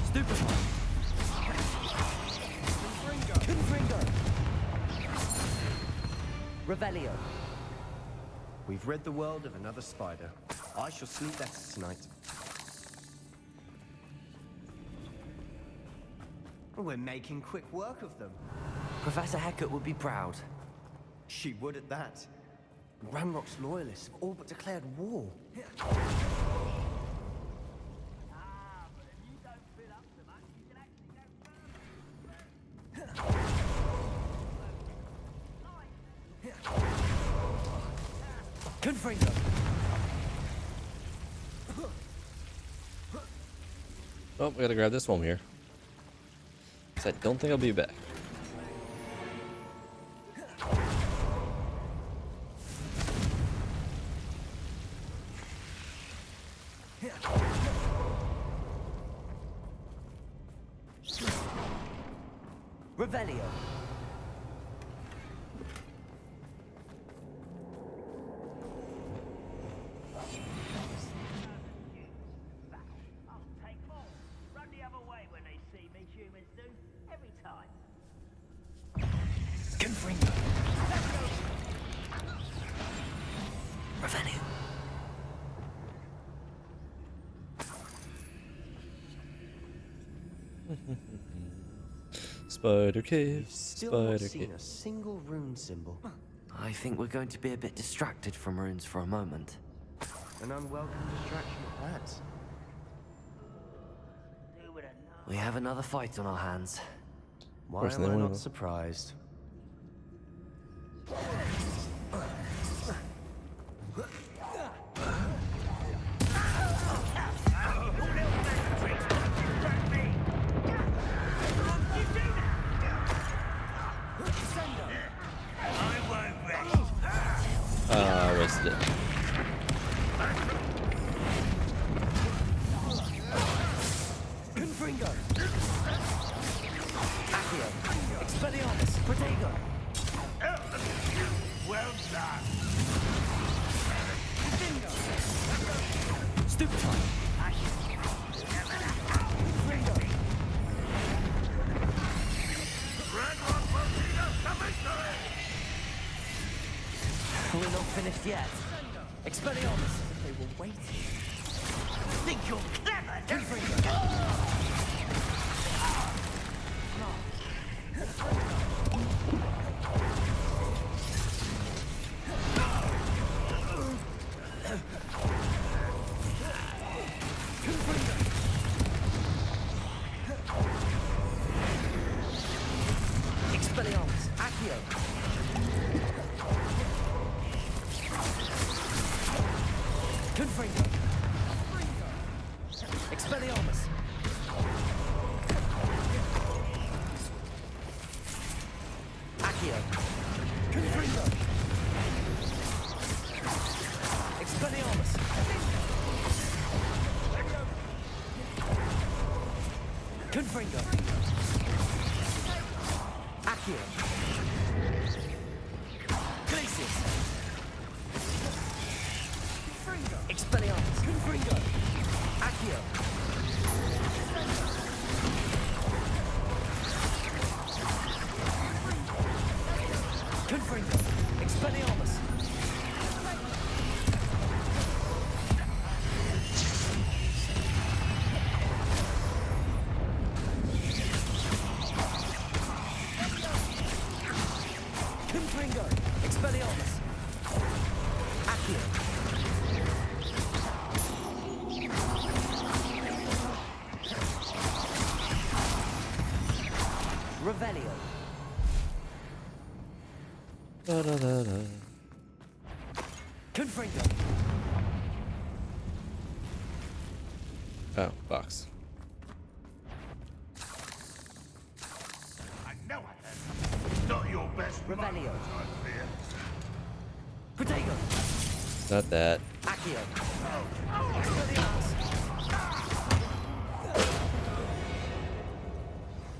Stupefy. Confringo. Revelio. We've rid the world of another spider. I shall sleep better tonight. We're making quick work of them. Professor Hecat would be proud. She would at that. Ranrock's loyalists have all but declared war. Confringo. Oh, we gotta grab this one here. 'Cause I don't think I'll be back. Revelio. Confringo. Revelio. Spider cave. Still not Spider seen cave. a single rune symbol. I think we're going to be a bit distracted from runes for a moment. An unwelcome distraction at that. We have another fight on our hands. Why am I not surprised? I wasted it. Confringo. Accio. Expelliarmus. Protego. Well done. Stupefy. Confringo. We're not finished yet. Expelliarmus. They were waiting. Think you're clever, don't Expelliarmus. Accio. Confringo. Expelliarmus. Accio. Confringo. Expelliarmus. Confringo. Accio. Glacius. Expelliarmus. Confringo. Accio. Confringo. Expelliarmus. Confringo. Expelliarmus. Accio. Revelio. Da, da, da, da. Confringo. Oh, box. I know I have. Not your best Revelio. moment, I fear. Protego. Not that. Accio.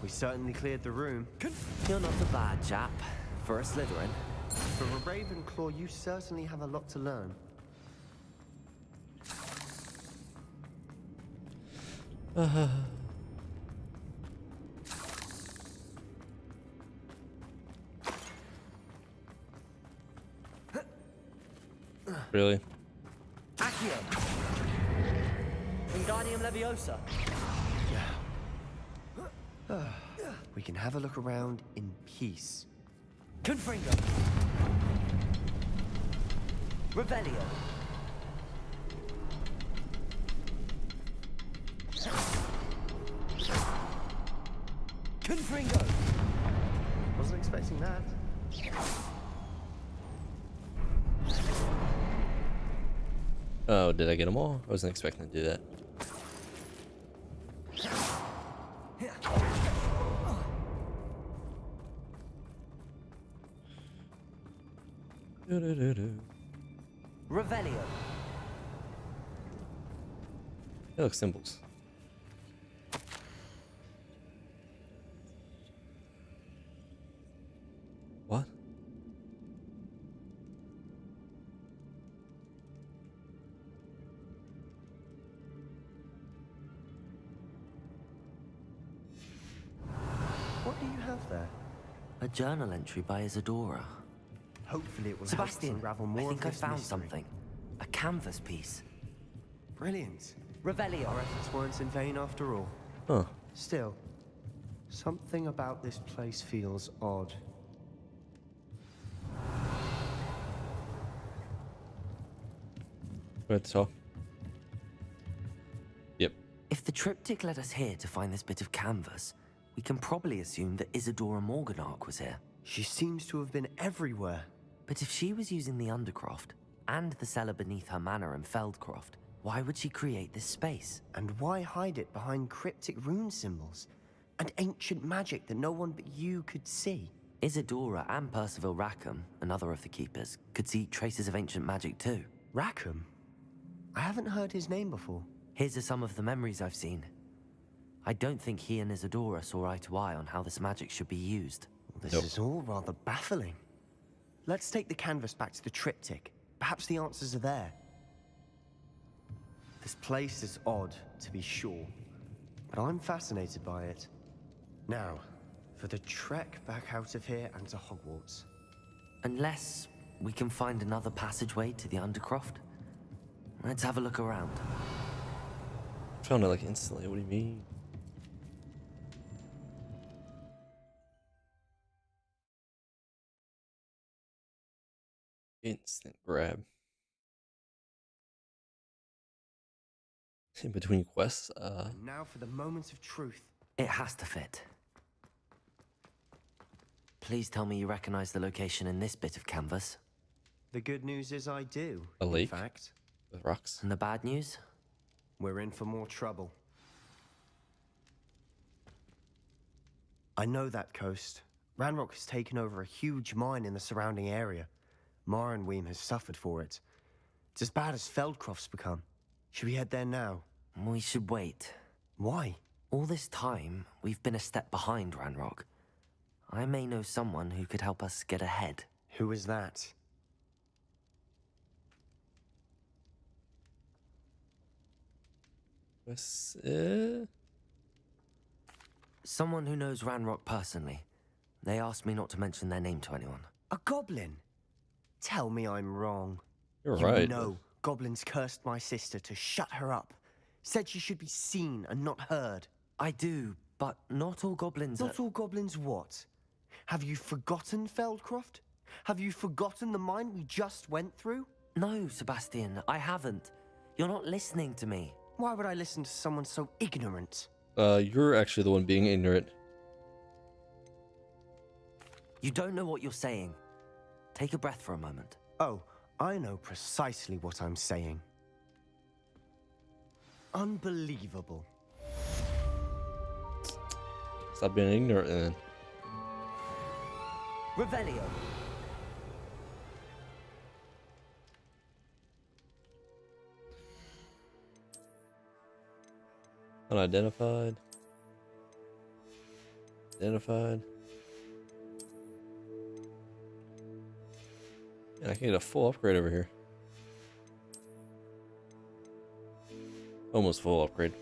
We certainly cleared the room. You're not a bad chap for a Slytherin. For a Ravenclaw, you certainly have a lot to learn. Really? Accio. Wingardium Leviosa. We can have a look around in peace. Confringo. Revelio. Confringo. Wasn't expecting that. Oh, did I get them all? I wasn't expecting to do that. Revelio. They look symbols. What? What do you have there? A journal entry by Isadora. Hopefully it will Sebastian, help unravel more I think of I this found mystery. something. A canvas piece. Brilliant. Revelio. Our efforts weren't in vain after all. Huh. Still, something about this place feels odd. We're at the top. Yep. If the triptych led us here to find this bit of canvas, we can probably assume that Isadora Morganach was here. She seems to have been everywhere. But if she was using the Undercroft and the cellar beneath her manor in Feldcroft, why would she create this space? And why hide it behind cryptic rune symbols? And ancient magic that no one but you could see? Isadora and Percival Rackham, another of the Keepers, could see traces of ancient magic too. Rackham? I haven't heard his name before. His are some of the memories I've seen. I don't think he and Isadora saw eye to eye on how this magic should be used. This is all rather baffling. Let's take the canvas back to the triptych. Perhaps the answers are there. This place is odd, to be sure, but I'm fascinated by it. Now, for the trek back out of here and to Hogwarts. Unless we can find another passageway to the Undercroft. Let's have a look around. Found it like instantly. What do you mean? Instant grab. In between quests. And now for the moments of truth. It has to fit. Please tell me you recognize the location in this bit of canvas. The good news is I do. A lake? In fact. With rocks. And the bad news? We're in for more trouble. I know that coast. Ranrock has taken over a huge mine in the surrounding area. Mornweem has suffered for it. It's as bad as Feldcroft's become. Should we head there now? We should wait. Why? All this time, we've been a step behind Ranrock. I may know someone who could help us get ahead. Who is that? What's Someone who knows Ranrock personally. They asked me not to mention their name to anyone. A goblin? Tell me I'm wrong. You're you right. know goblins cursed my sister to shut her up. Said she should be seen and not heard. I do, but not all goblins Not all goblins what? Have you forgotten Feldcroft? Have you forgotten the mine we just went through? No, Sebastian, I haven't. You're not listening to me. Why would I listen to someone so ignorant? You're actually the one being ignorant. You don't know what you're saying. Take a breath for a moment. Oh, I know precisely what I'm saying. Unbelievable. Stop being ignorant, then. Revelio. Unidentified. Identified. And I can get a full upgrade over here. Almost full upgrade.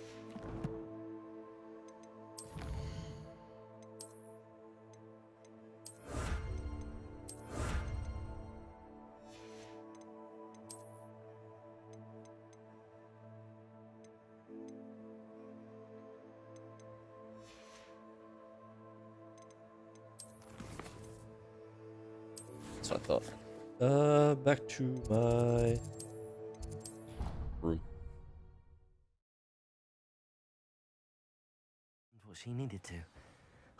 That's what I thought. Back to my room. What she needed to.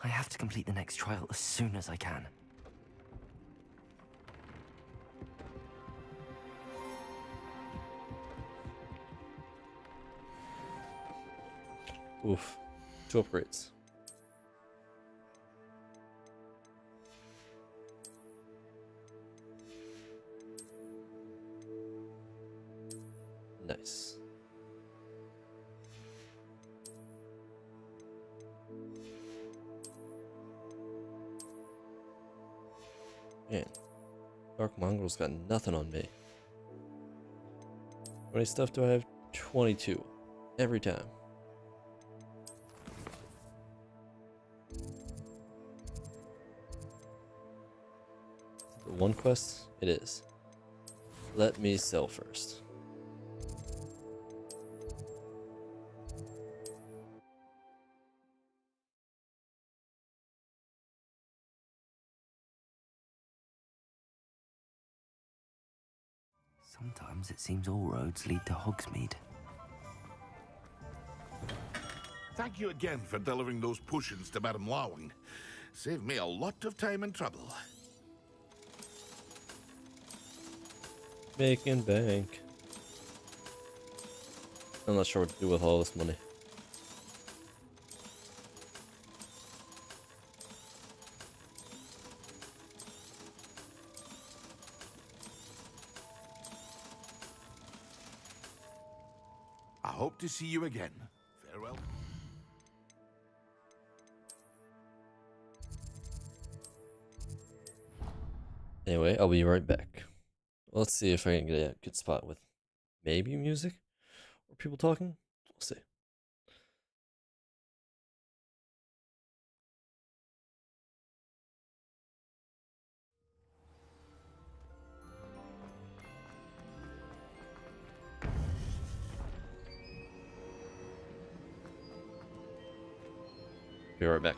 I have to complete the next trial as soon as I can. Oof. 2 upgrades. Nice. Man, Dark Mongrel's got nothing on me. How many stuff do I have? 22. Every time. The one quest? It is. Let me sell first. Sometimes it seems all roads lead to Hogsmeade. Thank you again for delivering those potions to Madame Lawing. Saved me a lot of time and trouble. Making bank. I'm not sure what to do with all this money. I hope to see you again. Farewell. Anyway, I'll be right back. Let's see if I can get a good spot with maybe music or people talking. We'll see. Be right back.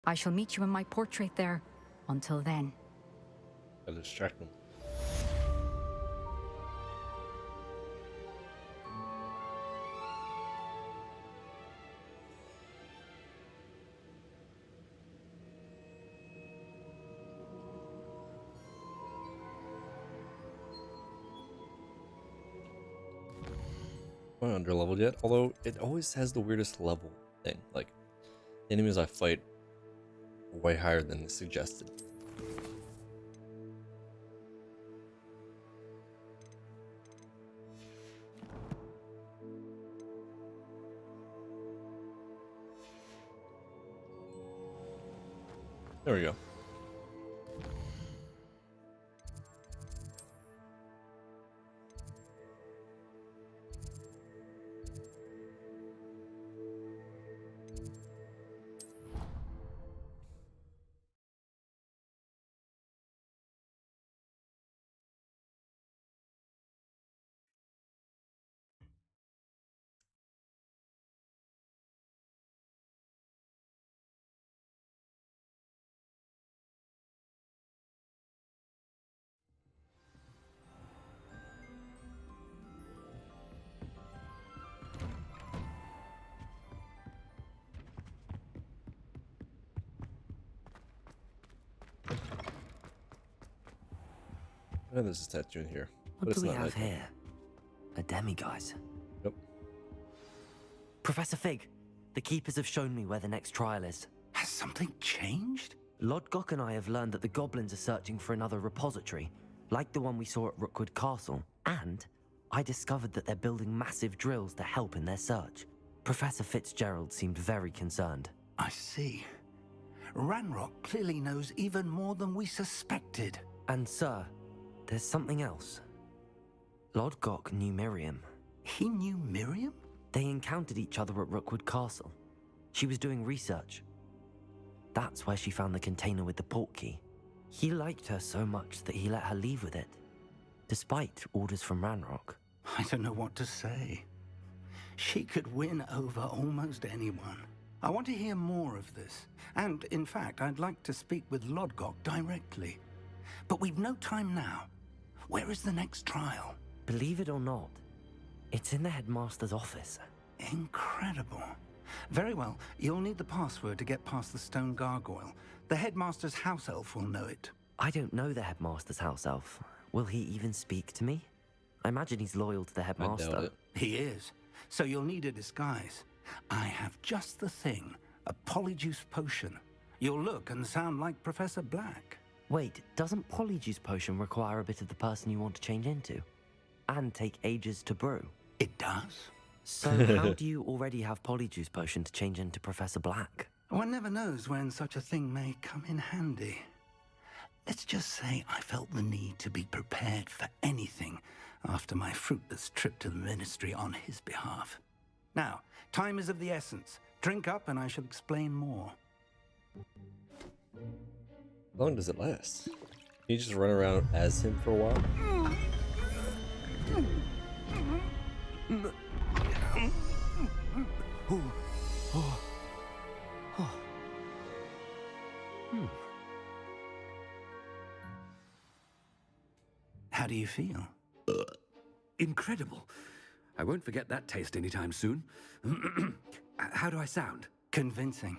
I shall meet you in my portrait there. Until then. Gotta distract them. Not underleveled yet, although it always has the weirdest level thing. Like, the enemies I fight are way higher than suggested. There we go. I know there's a statue in here. What do we have here? A demiguise. Yep. Professor Fig, the Keepers have shown me where the next trial is. Has something changed? Lodgok and I have learned that the goblins are searching for another repository, like the one we saw at Rookwood Castle. And I discovered that they're building massive drills to help in their search. Professor Fitzgerald seemed very concerned. I see. Ranrock clearly knows even more than we suspected. And sir, there's something else. Lodgok knew Miriam. He knew Miriam? They encountered each other at Rookwood Castle. She was doing research. That's where she found the container with the portkey. He liked her so much that he let her leave with it, despite orders from Ranrock. I don't know what to say. She could win over almost anyone. I want to hear more of this. And, in fact, I'd like to speak with Lodgok directly. But we've no time now. Where is the next trial? Believe it or not, it's in the headmaster's office. Incredible. Very well. You'll need the password to get past the stone gargoyle. The headmaster's house elf will know it. I don't know the headmaster's house elf. Will he even speak to me? I imagine he's loyal to the headmaster. I doubt it. He is. So you'll need a disguise. I have just the thing. A polyjuice potion. You'll look and sound like Professor Black. Wait, doesn't Polyjuice Potion require a bit of the person you want to change into? And take ages to brew? It does. So how do you already have Polyjuice Potion to change into Professor Black? One never knows when such a thing may come in handy. Let's just say I felt the need to be prepared for anything after my fruitless trip to the Ministry on his behalf. Now, time is of the essence. Drink up and I shall explain more. How long does it last? Can you just run around as him for a while? How do you feel? Incredible. I won't forget that taste anytime soon. How do I sound? Convincing.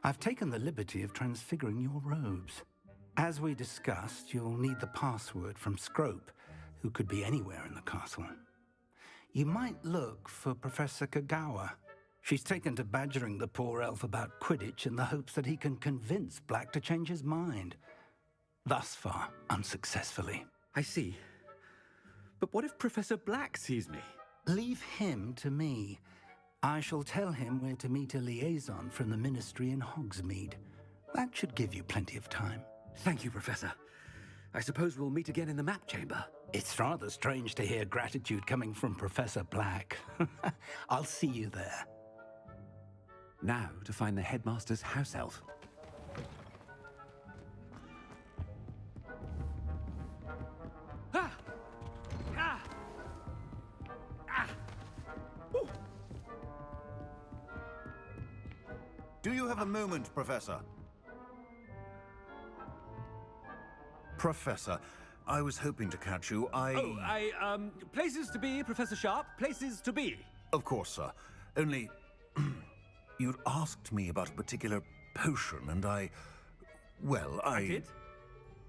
I've taken the liberty of transfiguring your robes. As we discussed, you'll need the password from Scrope, who could be anywhere in the castle. You might look for Professor Kagawa. She's taken to badgering the poor elf about Quidditch in the hopes that he can convince Black to change his mind. Thus far, unsuccessfully. I see. But what if Professor Black sees me? Leave him to me. I shall tell him where to meet a liaison from the Ministry in Hogsmeade. That should give you plenty of time. Thank you, Professor. I suppose we'll meet again in the map chamber. It's rather strange to hear gratitude coming from Professor Black. I'll see you there. Now to find the headmaster's house elf. Ah! Ah! Ah! Do you have a moment, Professor? Professor, I was hoping to catch you. Places to be, Professor Sharp. Places to be. Of course, sir. Only, you'd asked me about a particular potion, and I did?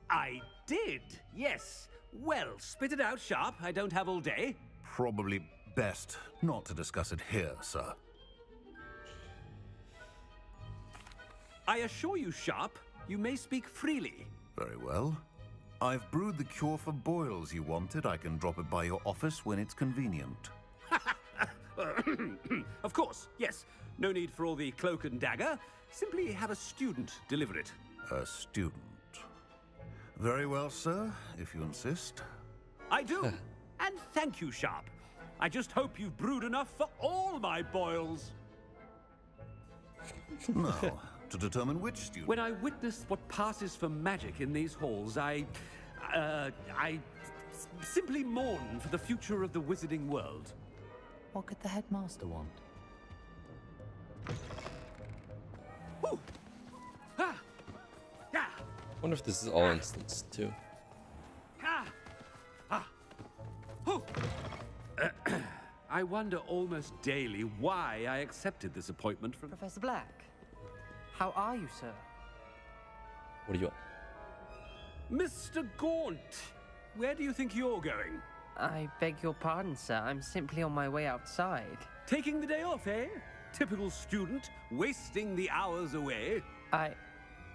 I did, yes. Well, spit it out, Sharp. I don't have all day. Probably best not to discuss it here, sir. I assure you, Sharp, you may speak freely. Very well. I've brewed the cure for boils you wanted. I can drop it by your office when it's convenient. Of course, yes. No need for all the cloak and dagger. Simply have a student deliver it. A student. Very well, sir, if you insist. I do. And thank you, Sharp. I just hope you've brewed enough for all my boils. Now, to determine which student... When I witness what passes for magic in these halls, I simply mourn for the future of the wizarding world. What could the headmaster want? Ooh. Ah. Yeah. Wonder if this is all instance too. Ah. Ah. Oh. I wonder almost daily why I accepted this appointment from Professor Black. How are you, sir? What do you want? Mr. Gaunt, where do you think you're going? I beg your pardon, sir. I'm simply on my way outside. Taking the day off, eh? Typical student, wasting the hours away. I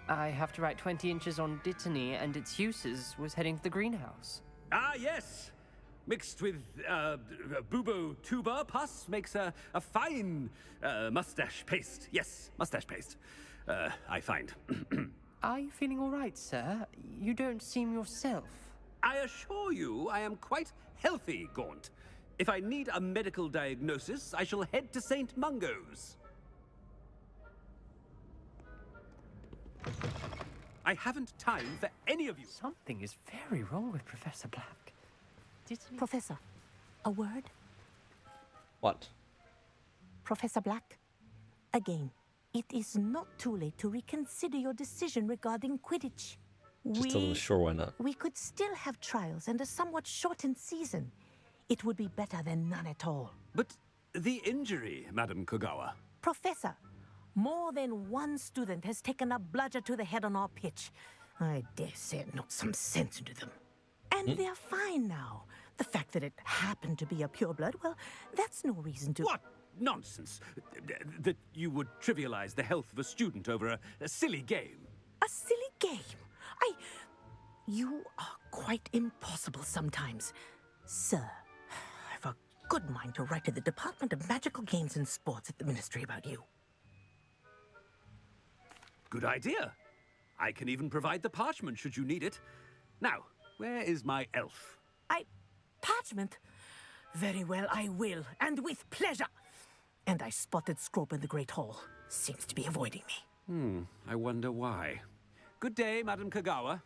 have to write 20 inches on Dittany and its uses. Was heading to the greenhouse. Ah, yes. Mixed with bubo tuber pus makes a fine mustache paste. Yes, mustache paste. I find. Are you feeling all right, sir? You don't seem yourself. I assure you I am quite healthy, Gaunt. If I need a medical diagnosis, I shall head to St. Mungo's. I haven't time for any of you. Something is very wrong with Professor Black. Professor, a word? What? Professor Black, again, it is not too late to reconsider your decision regarding Quidditch. Just tell them sure, why not? We could still have trials and a somewhat shortened season. It would be better than none at all. But the injury, Madam Kogawa. Professor, more than one student has taken a bludger to the head on our pitch. I dare say it knocked some sense into them. And they're fine now. The fact that it happened to be a pureblood, well, that's no reason to... What nonsense! That you would trivialize the health of a student over a silly game. A silly game? You are quite impossible sometimes. Sir, I've a good mind to write to the Department of Magical Games and Sports at the Ministry about you. Good idea. I can even provide the parchment should you need it. Now, where is my elf? Parchment? Very well, I will, and with pleasure. And I spotted Scrope in the Great Hall. Seems to be avoiding me. I wonder why. Good day, Madam Kogawa.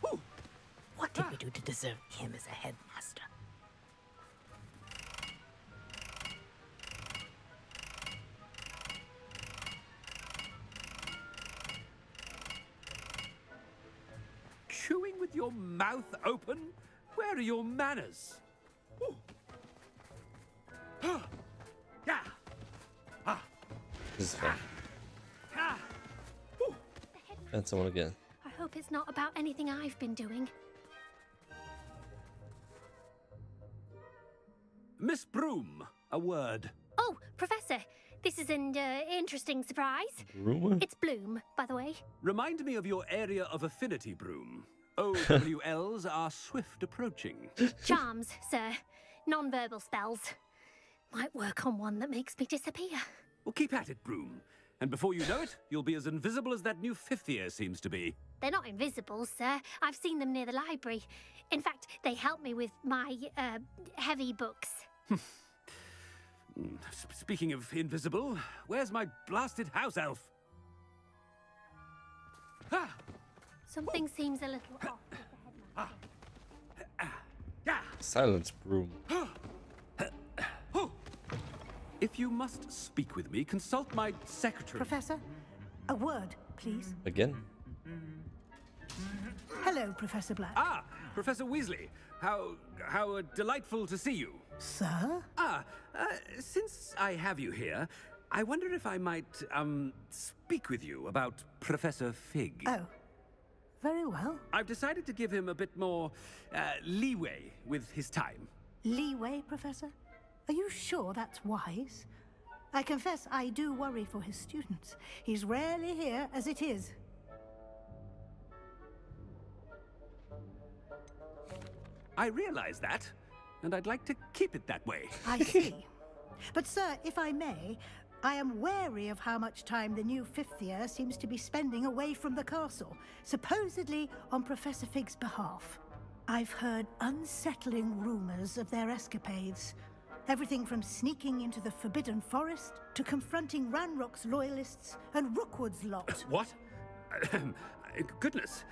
Ooh. What did we do to deserve him as a headmaster? Chewing with your mouth open? Where are your manners? Yeah. This is fun. And someone again. I hope it's not about anything I've been doing. Miss Broom, a word. Oh, Professor, this is an interesting surprise. Broom? It's Bloom, by the way. Remind me of your area of affinity, Broom. OWLs are swift approaching. Charms, sir. Non-verbal spells. Might work on one that makes me disappear. Well, keep at it, Broom. And before you know it, you'll be as invisible as that new fifth year seems to be. They're not invisible, sir. I've seen them near the library. In fact, they help me with my, heavy books. Speaking of invisible, where's my blasted house elf? Something seems a little off with the headmaster. Silence, Broom. If you must speak with me, consult my secretary. Professor, a word, please. Again? Professor Black. Ah, Professor Weasley. How delightful to see you. Sir? Since I have you here, I wonder if I might, speak with you about Professor Fig. Oh, very well. I've decided to give him a bit more, leeway with his time. Leeway, Professor? Are you sure that's wise? I confess I do worry for his students. He's rarely here as it is. I realize that, and I'd like to keep it that way. I see. But, sir, if I may, I am wary of how much time the new fifth year seems to be spending away from the castle, supposedly on Professor Fig's behalf. I've heard unsettling rumors of their escapades. Everything from sneaking into the Forbidden Forest to confronting Ranrock's loyalists and Rookwood's lot. What? Goodness.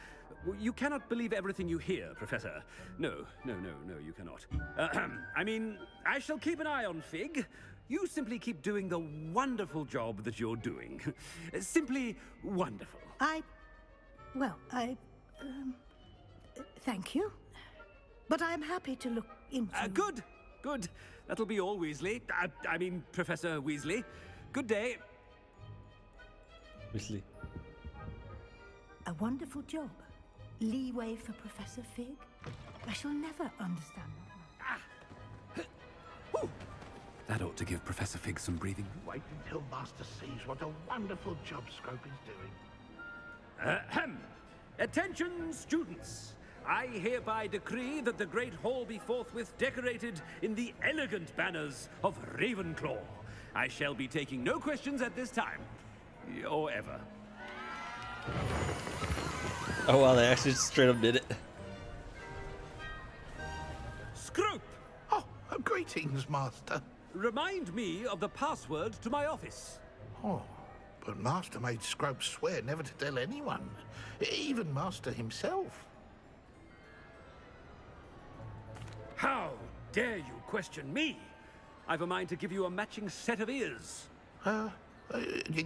You cannot believe everything you hear, Professor. No, you cannot. I mean, I shall keep an eye on Fig. You simply keep doing the wonderful job that you're doing. Simply wonderful. Thank you. But I'm happy to look into... Good. That'll be all, Weasley. I mean, Professor Weasley. Good day. Weasley. A wonderful job. Leeway for Professor Fig? I shall never understand that. That ought to give Professor Fig some breathing. Wait until Master sees what a wonderful job Scrope is doing. Ahem. Attention, students. I hereby decree that the Great Hall be forthwith decorated in the elegant banners of Ravenclaw. I shall be taking no questions at this time. Or ever. Oh wow, they actually straight up did it. Scrope! Oh, greetings, Master. Remind me of the password to my office. Oh, but Master made Scrope swear never to tell anyone, even Master himself. How dare you question me? I've a mind to give you a matching set of ears.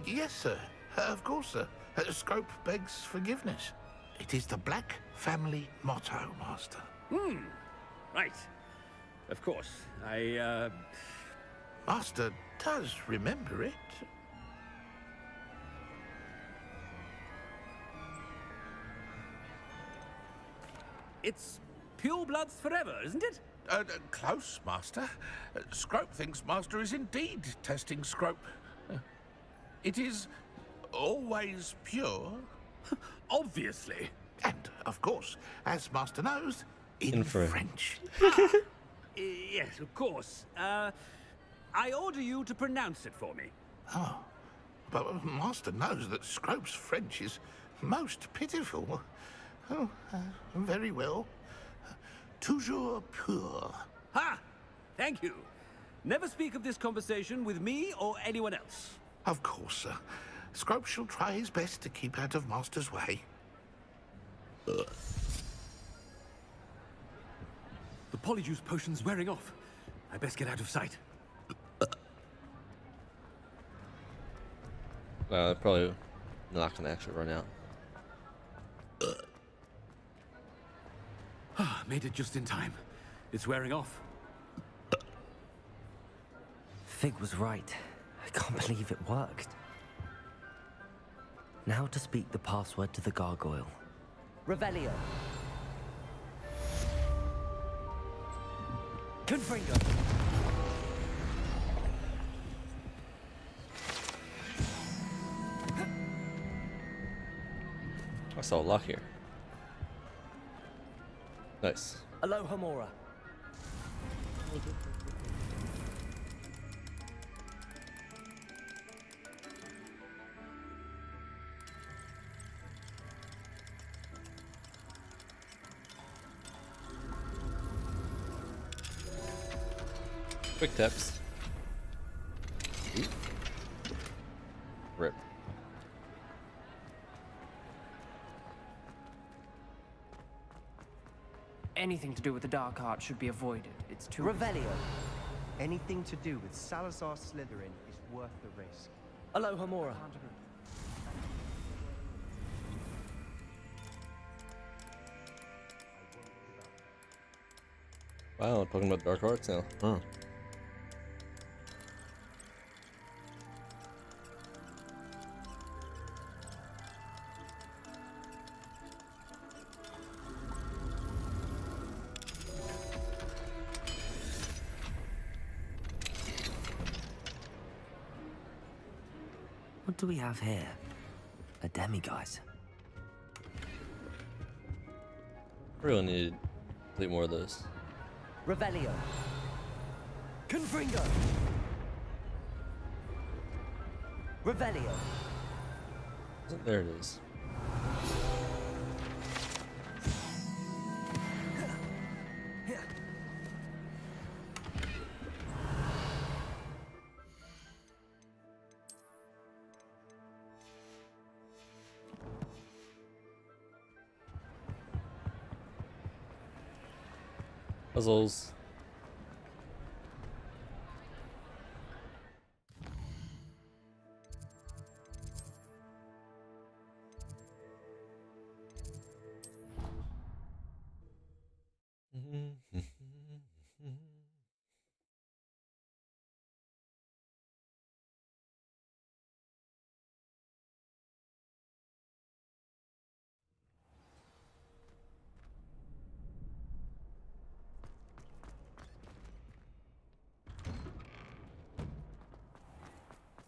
Yes, sir. Of course, sir. Scrope begs forgiveness. It is the Black family motto, Master. Right. Of course. Master does remember it. It's pure bloods forever, isn't it? Close, Master. Scrope thinks Master is indeed testing Scrope. It is always pure. Obviously. And, of course, as Master knows, in French. Yes, of course. I order you to pronounce it for me. Oh, but Master knows that Scrope's French is most pitiful. Oh, very well. Toujours pur. Ha! Thank you. Never speak of this conversation with me or anyone else. Of course, sir. Scrope shall try his best to keep out of Master's way. The Polyjuice potion's wearing off. I best get out of sight. They're probably not gonna actually run out. Made it just in time. It's wearing off. Fig was right. I can't believe it worked. Now to speak the password to the gargoyle. Revelio. Confringo. I saw a lock here. Nice. Aloha Mora. Quick taps. Rip. Anything to do with the dark art should be avoided. It's too... Revelio. Anything to do with Salazar Slytherin is worth the risk. Aloha Mora. Wow, talking about dark arts now. Huh. What do we have here? A demiguise. Really need to complete more of those. Revelio. Confringo. Revelio. There it is. Puzzles.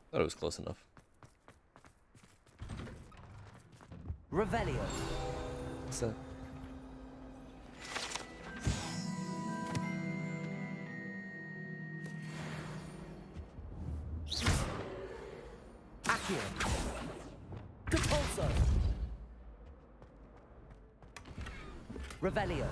Thought it was close enough. Revelio. What's that? Accio. Depulso. Revelio.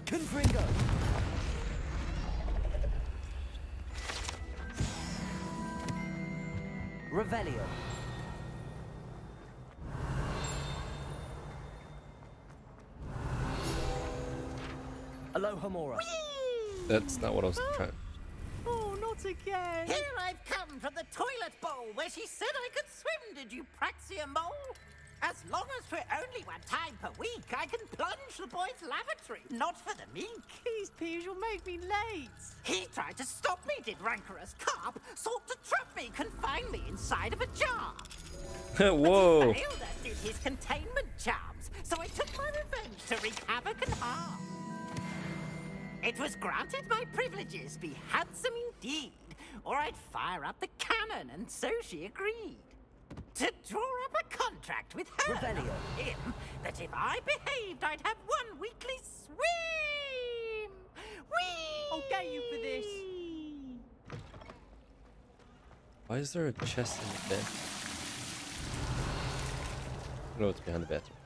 Confringo. Revelio. Alohomora. That's not what I was trying. Oh, not again. Here I've come from the toilet bowl where she said I could swim, did you praxia mole? As long as for only one time per week, I can plunge the boy's lavatory, not for the meek. These peas will make me late. He tried to stop me, did rancorous carp, sought to trap me, confine me inside of a jar. Whoa. But he failed at did his containment charms, so I took my revenge to wreak havoc and harm. It was granted my privileges be handsome indeed, or I'd fire up the cannon, and so she agreed. To draw up a contract with her, Revelio. not him, that if I behaved, I'd have one weekly swim. Whee! I'll get you for this. Why is there a chest in the bed? I know it's behind the bathroom.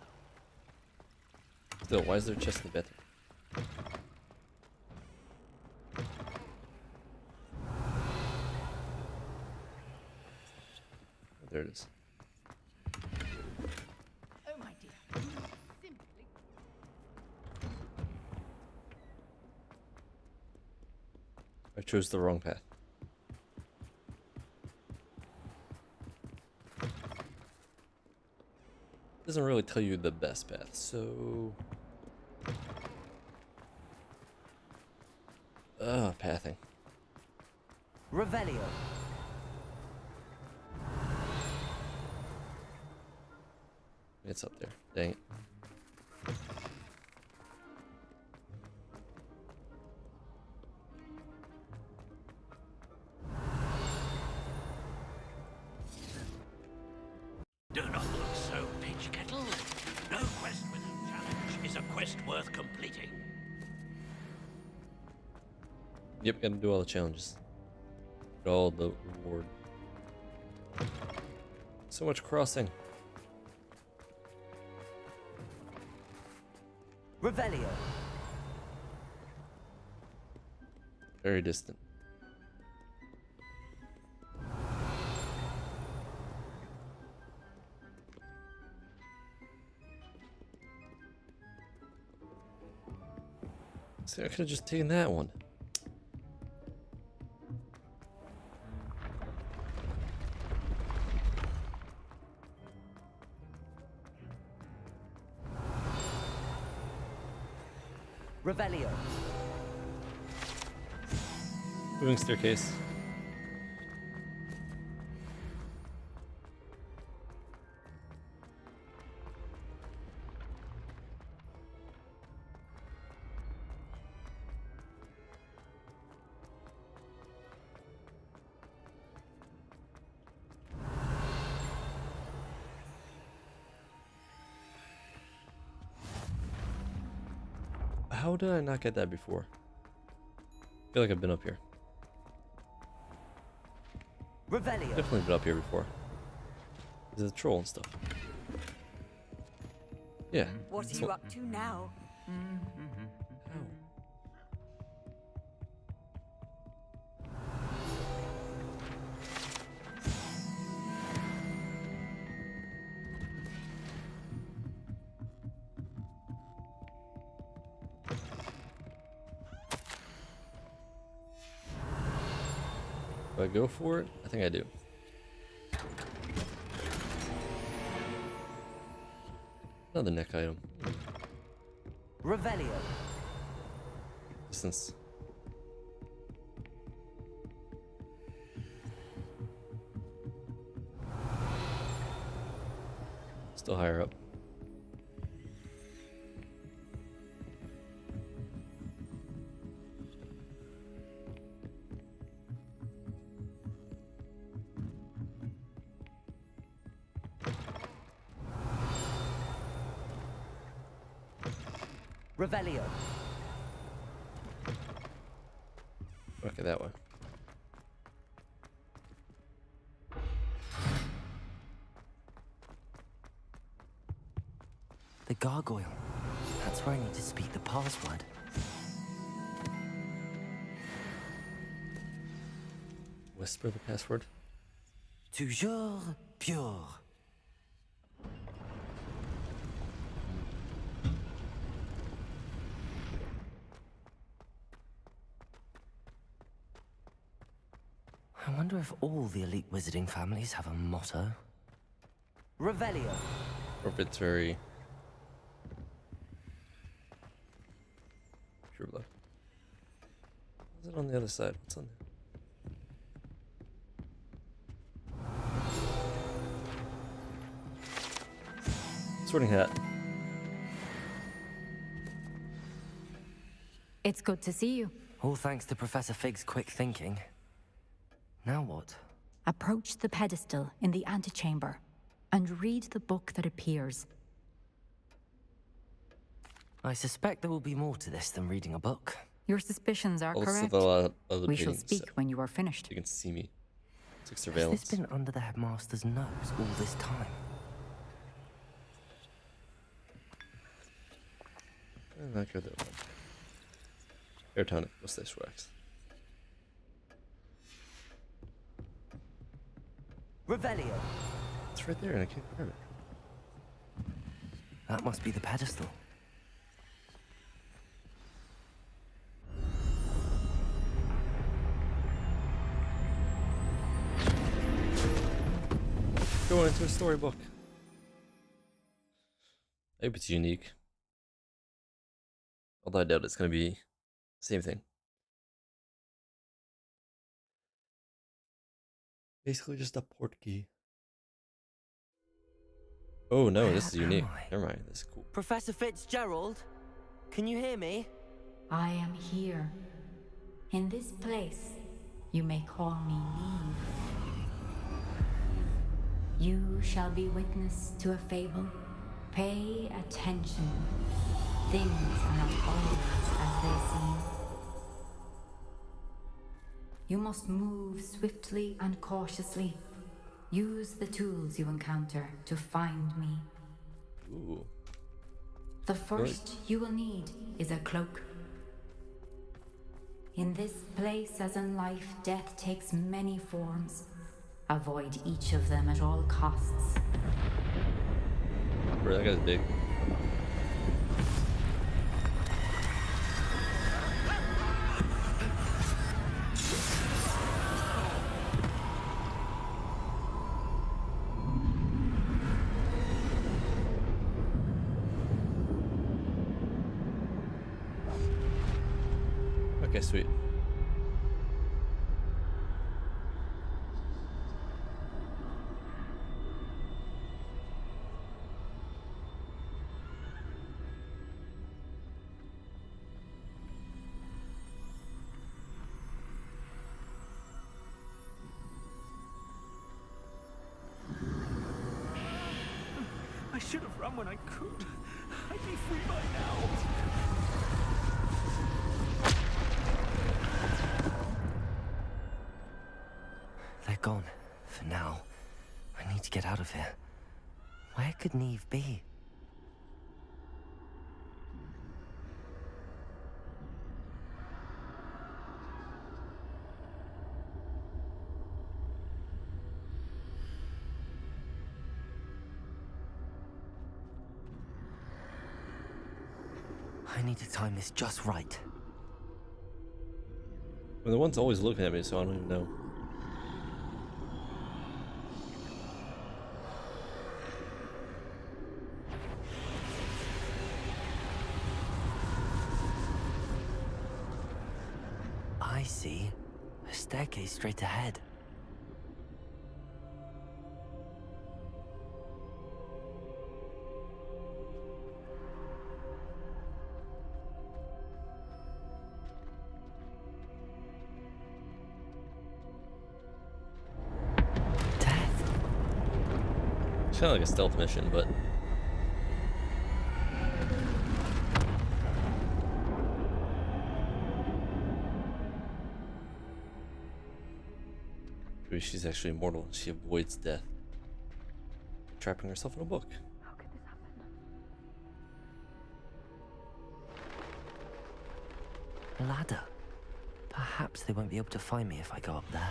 Still, why is there a chest in the bathroom? There it is. Oh, my dear. Simply. I chose the wrong path. Doesn't really tell you the best path, so... pathing. Revelio. It's up there. Dang it. Do not look so, Peach Kettle. No quest without challenge is a quest worth completing. Yep, gotta do all the challenges. Get all the reward. So much crossing. Revelio. Very distant. See, I could have just taken that one. Revelio. Moving staircase. How did I not get that before? I feel like I've been up here. Revelio. Definitely been up here before. There's a troll and stuff. Yeah. What are you up to now? Do I go for it? I think I do. Another neck item. Revelio. Distance. Still higher up. Revelio. Okay, that way. The gargoyle. That's where I need to speak the password. Whisper the password. Toujours pure. I wonder if all the elite wizarding families have a motto. Revelio. Or if it's very pure blood. What's it on the other side? What's on there? Sorting hat. It's good to see you. All thanks to Professor Fig's quick thinking. Now what? Approach the pedestal in the antechamber and read the book that appears. I suspect there will be more to this than reading a book. Your suspicions are Also, correct. a lot of the We shall paintings, speak so when you are finished. you can see me. It's like Has surveillance. this been under the headmaster's nose all this time? Not good though. Air tonic. What's this wax? Revelio. It's right there and I can't grab it. That must be the pedestal. Going into a storybook. I hope it's unique. Although I doubt it's gonna be the same thing. Basically just a port key. Oh no, this is unique. Never mind, this is cool. Professor Fitzgerald, can you hear me? I am here. In this place, you may call me Neve. You shall be witness to a fable. Pay attention. Things are not always as they seem. You must move swiftly and cautiously. Use the tools you encounter to find me. Ooh. The first you will need is a cloak. In this place, as in life, death takes many forms. Avoid each of them at all costs. Bro, that guy's big. Okay, sweet. I should have run when I could. I'd be free by now. They're gone. For now. I need to get out of here. Where could Neve be? I need to time this just right. Well, the one's always looking at me, so I don't even know. I see. A staircase straight ahead. It's kind of like a stealth mission, but maybe she's actually immortal. She avoids death, trapping herself in a book. How could this happen? Ladder. Perhaps they won't be able to find me if I go up there.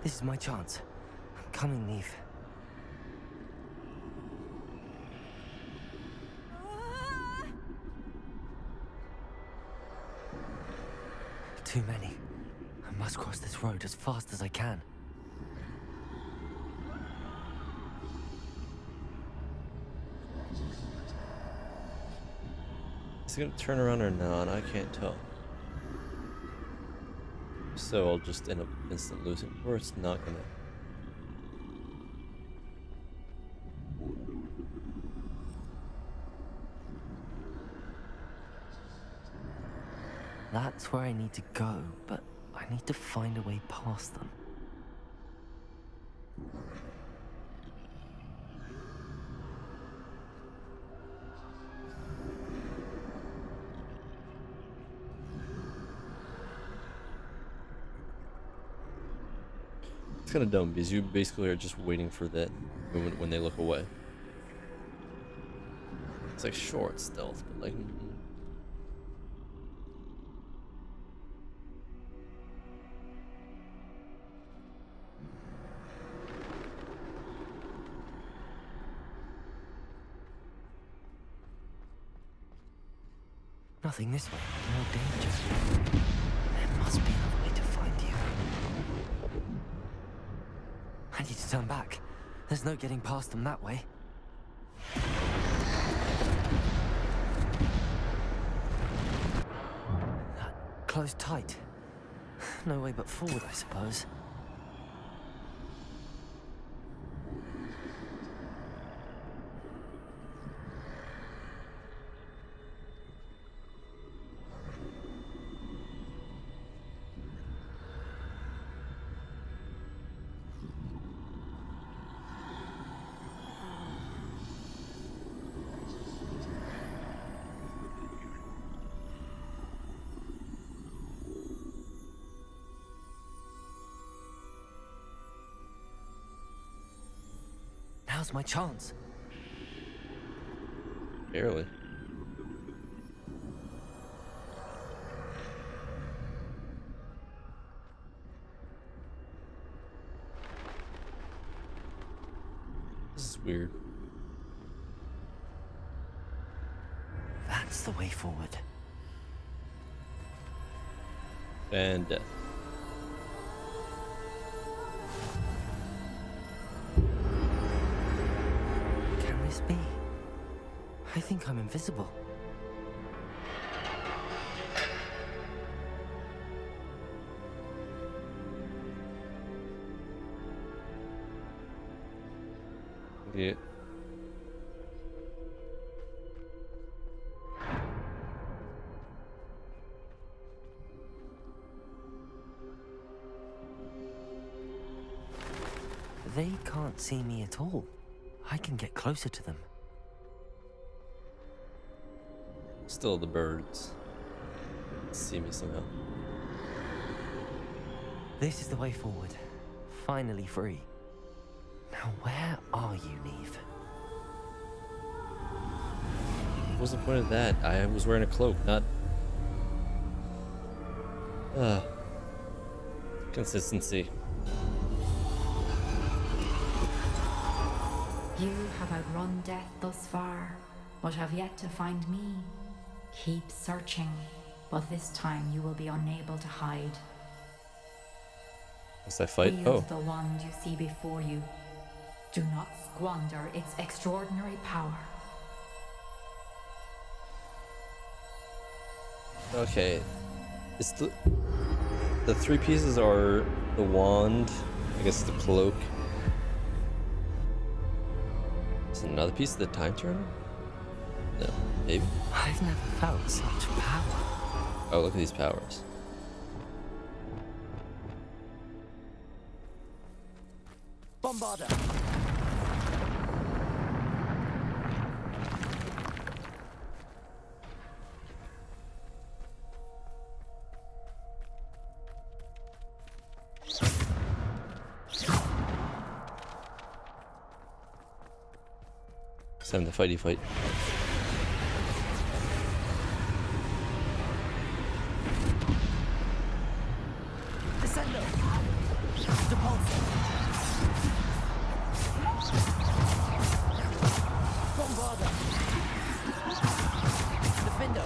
This is my chance. I'm coming, Neve. Too many. I must cross this road as fast as I can. Is it gonna turn around or not? I can't tell. So I'll just end up instant losing, or it's not gonna. That's where I need to go, but I need to find a way past them. It's kind of dumb because you basically are just waiting for that moment when they look away. It's like short stealth, but like. Nothing this way. No danger. There must be another way to find you. I need to turn back. There's no getting past them that way. Closed tight. No way but forward, I suppose. Now's my chance. Barely. This is weird. the way forward. And death. Can this be? I think I'm invisible. Yeah. They can't see me at all. I can get closer to them. Still the birds see me somehow. This is the way forward. Finally free. Now where are you, Neve? What was the point of that? I was wearing a cloak, not... Consistency. You have outrun death thus far, but have yet to find me. Keep searching, but this time you will be unable to hide. Must I fight? Wield Oh. the wand you see before you. Do not squander its extraordinary power. Okay. It's the three pieces are the wand, I guess the cloak. Is it another piece of the time turner? No, maybe? I've never felt such power. Oh, look at these powers. Bombarder! It's time to fighty fight. Descendo! Depulso! Bombarder! Defendo!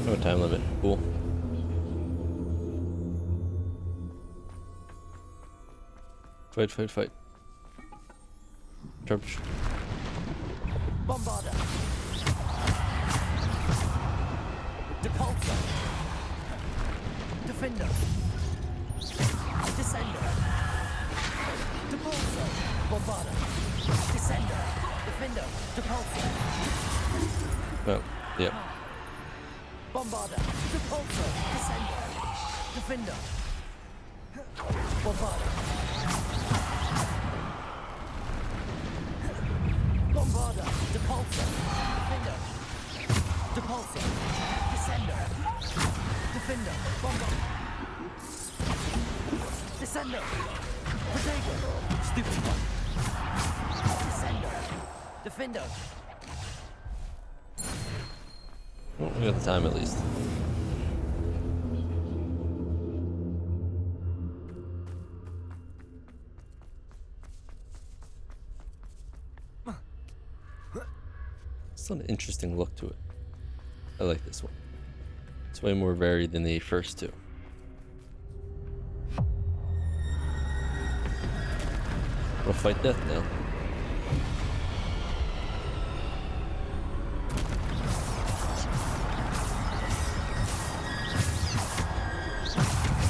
No time limit. Cool. Fight, fight, fight. Charge. Bombarder! Depulso! Defender! Descender! Depulso! Bombarder! Descender! Defender! Depulso! Oh, yep. Bombarder! Depulso! Descender! Defender! Bombarder! Bombarder! Depulso! Defender! Depulso! Descender! Defender! Bombarder! Descender! Protego! Stupid one! Descender! Defender! Well, we got the time at least. It's an interesting look to it. I like this one. It's way more varied than the first two. We'll fight death now.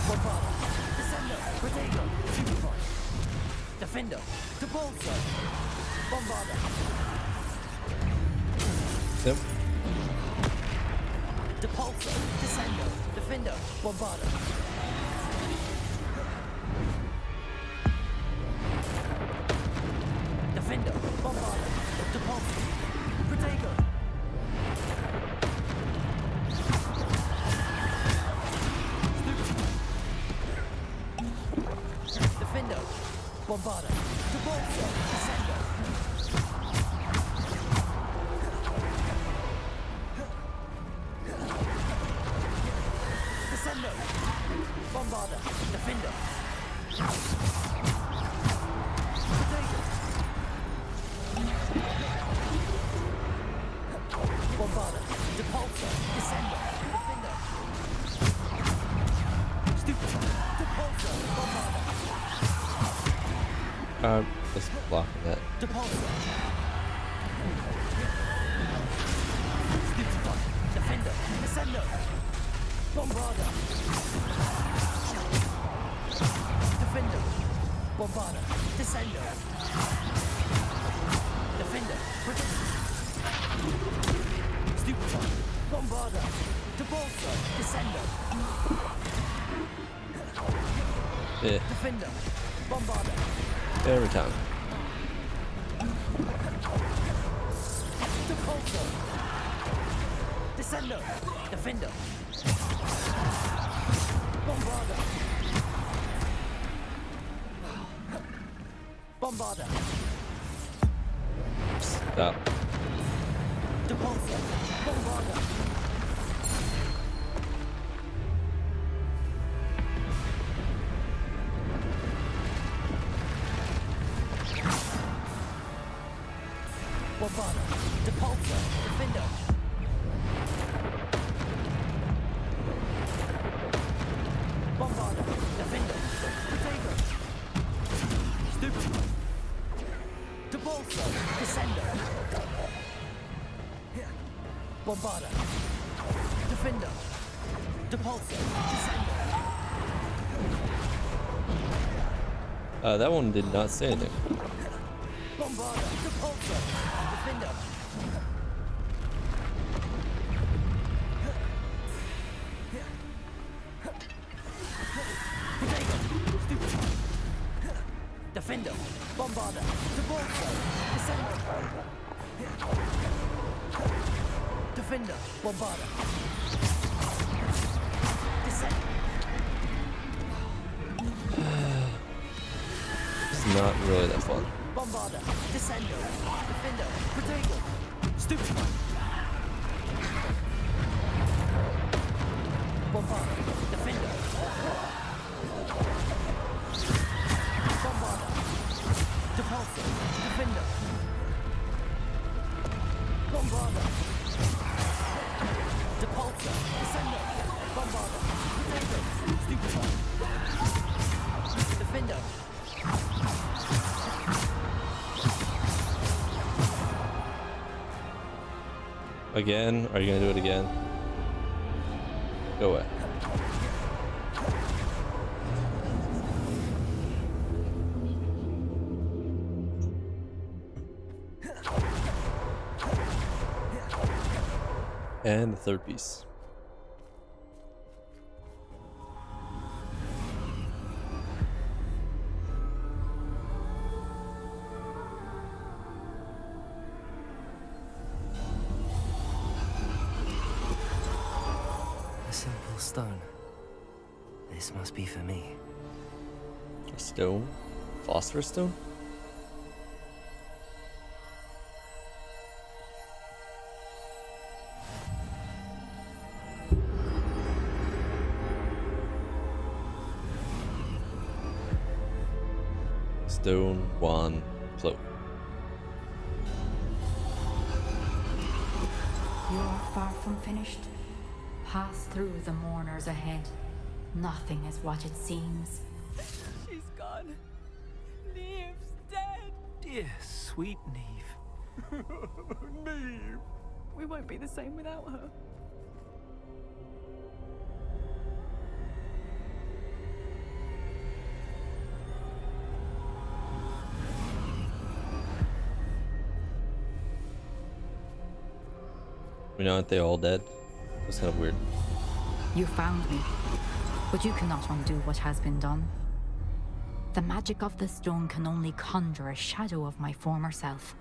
Bombarder! Descender! Protego! Superpoint! Defender! Depulso! Bombarder! Yep. Depulso! Descender! Defender! Bombarder! Defender! Bombarder! Depulso! Protego! Defender! Bombarder! Depulso! Descender! Descendo! Bombarder! Defender! Just blocking that. Defender, Descender, Bombarder. Defender, Bombarder, Descender. Defender, Stupefy, Bombarder, Depulsar, Descender. Yeah. Defender, Bombarder. Every time. Depulsar. Descender, Defender. Bombarder. Bombarder. Stop. Depulsar. Bombarder. Bombarder. Depulsar. Defender. Bombarder. Defender. Protego. Stupefy. Depulsar. Descender. Bombarder. Defender. Depulsar. Descender. That one did not say anything. Bombarder. Depulsar. Defender. Defender, Bombarder, Depulsar, Descender. Defender, Bombarder. Descender. It's not really that fun. Bombarder, Descender, Defender, Protego, Stupefy. Bombarder, Defender. Bombarder, Depulsar, Defender. Bombarder. Depulsar, Descender. Bombarder, Protego, Stupefy. Defender. Again? Are you gonna do it again? Go away. And the third piece. A simple stone. This must be for me. A stone? Phosphorus stone? Stone, wand, cloak. You are far from finished. Pass through the mourners ahead. Nothing is what it seems. She's gone. Neve's dead. Dear, sweet Neve. Neve. We won't be the same without her. I mean, aren't they all dead? That's kind of weird. You found me, but you cannot undo what has been done. The magic of the stone can only conjure a shadow of my former self.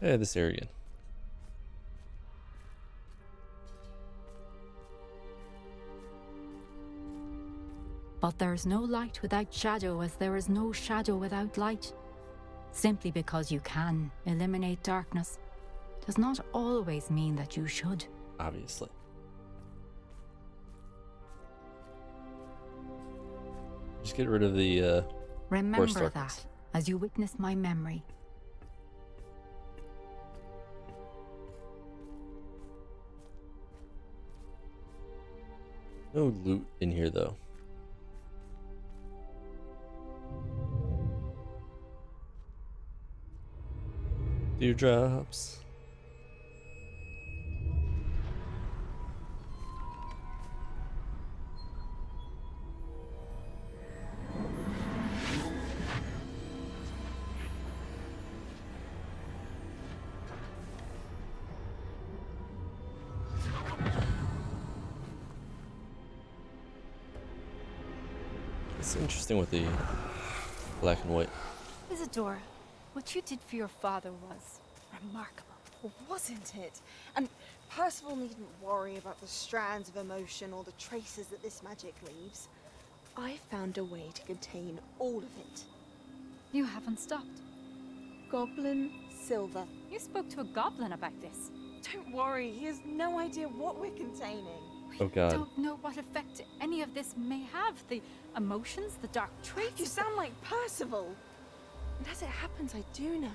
Yeah, this area again. But there is no light without shadow, as there is no shadow without light. Simply because you can eliminate darkness does not always mean that you should. Obviously. Just get rid of the Remember worst darkness. that as you witness my memory. No loot in here though. Teardrops. It's interesting with the black and white. Isadora, what you did for your father was remarkable. Well, wasn't it? And Percival needn't worry about the strands of emotion or the traces that this magic leaves. I found a way to contain all of it. You haven't stopped. Goblin Silver. You spoke to a goblin about this. Don't worry, he has no idea what we're containing. Oh god. Don't know what effect any of this may have. The emotions, the dark traits. You sound like Percival. And as it happens, I do know.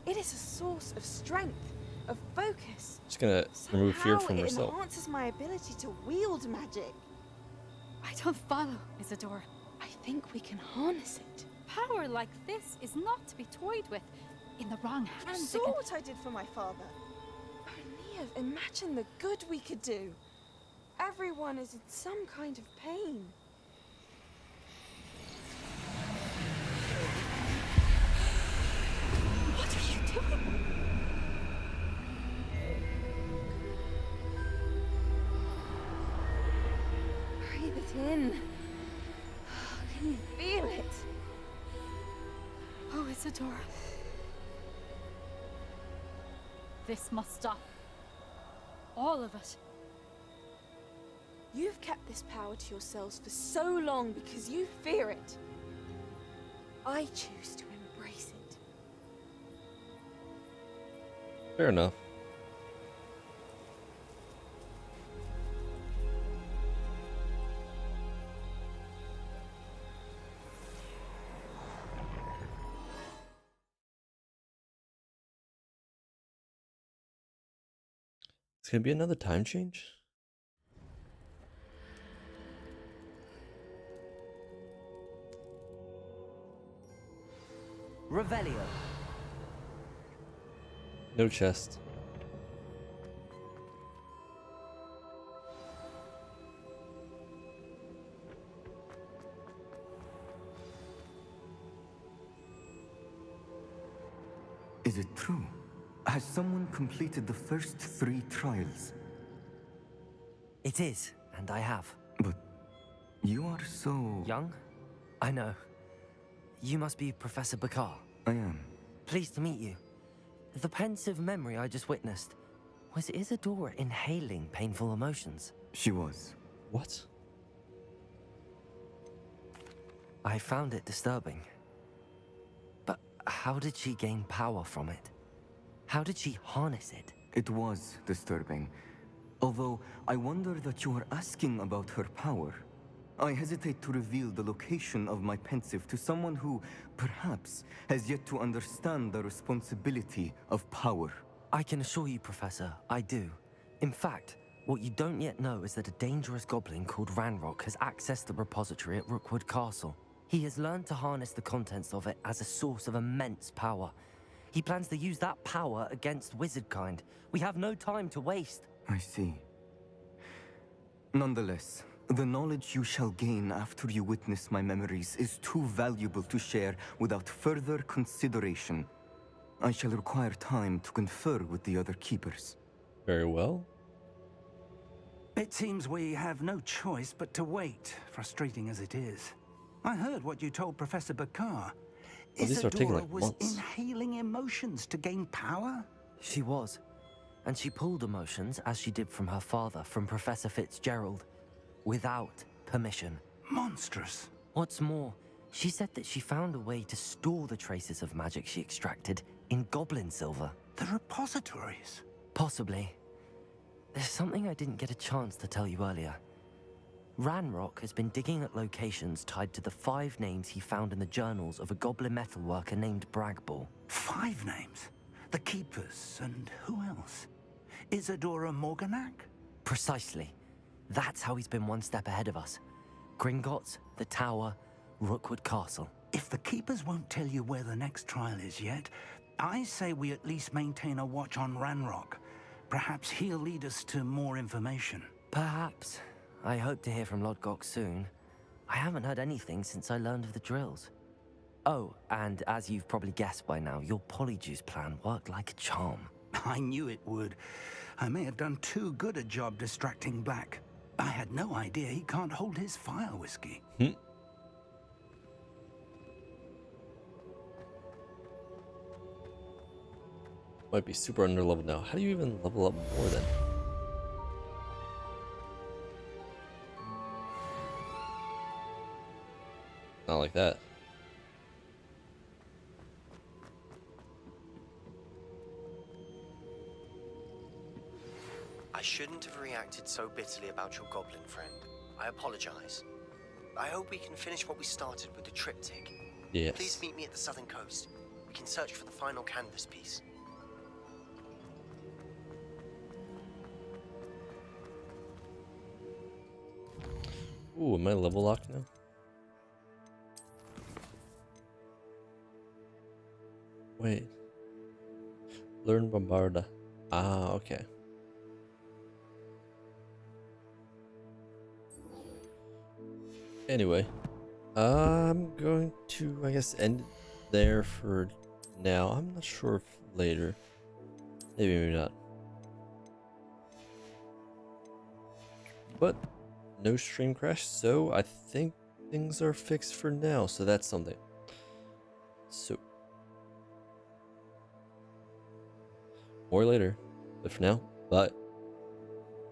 It is a source of strength, of focus. Just gonna remove fear from Somehow it herself. enhances my ability to wield magic. I don't follow, Isadora. I think we can harness it. Power like this is not to be toyed with. In the wrong You You hands, saw what I did for my father. Oh, Neve, imagine the good we could do. Everyone is in some kind of pain. What are you doing? Breathe it in. Can you feel it? Oh, Isadora. This must stop. All of it. You've kept this power to yourselves for so long because you fear it. I choose to embrace it. Fair enough. It's gonna be another time change? Revelio. No chest. Is it true? Has someone completed the first 3 trials? It is, and I have. But you are so... Young? I know. You must be Professor Bakar. I am. Pleased to meet you. The pensive memory I just witnessed. Was Isadora inhaling painful emotions? She was. What? I found it disturbing. But how did she gain power from it? How did she harness it? It was disturbing. Although I wonder that you are asking about her power. I hesitate to reveal the location of my pensive to someone who, perhaps, has yet to understand the responsibility of power. I can assure you, Professor, I do. In fact, what you don't yet know is that a dangerous goblin called Ranrock has accessed the repository at Rookwood Castle. He has learned to harness the contents of it as a source of immense power. He plans to use that power against wizardkind. We have no time to waste. I see. Nonetheless, the knowledge you shall gain after you witness my memories is too valuable to share without further consideration. I shall require time to confer with the other keepers. Very well. It seems we have no choice but to wait, frustrating as it is. I heard what you told Professor Bakar. Well, these are taking Isadora like was months. inhaling emotions to gain power? She was. And she pulled emotions, as she did from her father, from Professor Fitzgerald, without permission. Monstrous. What's more, she said that she found a way to store the traces of magic she extracted in goblin silver. The repositories? Possibly. There's something I didn't get a chance to tell you earlier. Ranrock has been digging at locations tied to the 5 names he found in the journals of a goblin metalworker named Bragball. 5 names? The Keepers, and who else? Isadora Morganac? Precisely. That's how he's been one step ahead of us. Gringotts, the Tower, Rookwood Castle. If the Keepers won't tell you where the next trial is yet, I say we at least maintain a watch on Ranrock. Perhaps he'll lead us to more information. Perhaps. I hope to hear from Lodgok soon. I haven't heard anything since I learned of the drills. Oh, and as you've probably guessed by now, your Polyjuice plan worked like a charm. I knew it would. I may have done too good a job distracting Black. I had no idea he can't hold his fire whiskey. Might be super underleveled now. How do you even level up more then? Not like that. I shouldn't have reacted so bitterly about your goblin friend. I apologize. I hope we can finish what we started with the triptych. Yes. Please meet me at the southern coast. We can search for the final canvas piece. Ooh, am I level locked now? Wait. Learn Bombarda. Ah, okay. Anyway, I'm going to, I guess, end it there for now. I'm not sure if later. Maybe, maybe not. But no stream crash, so I think things are fixed for now. So that's something. So more later. But for now, bye.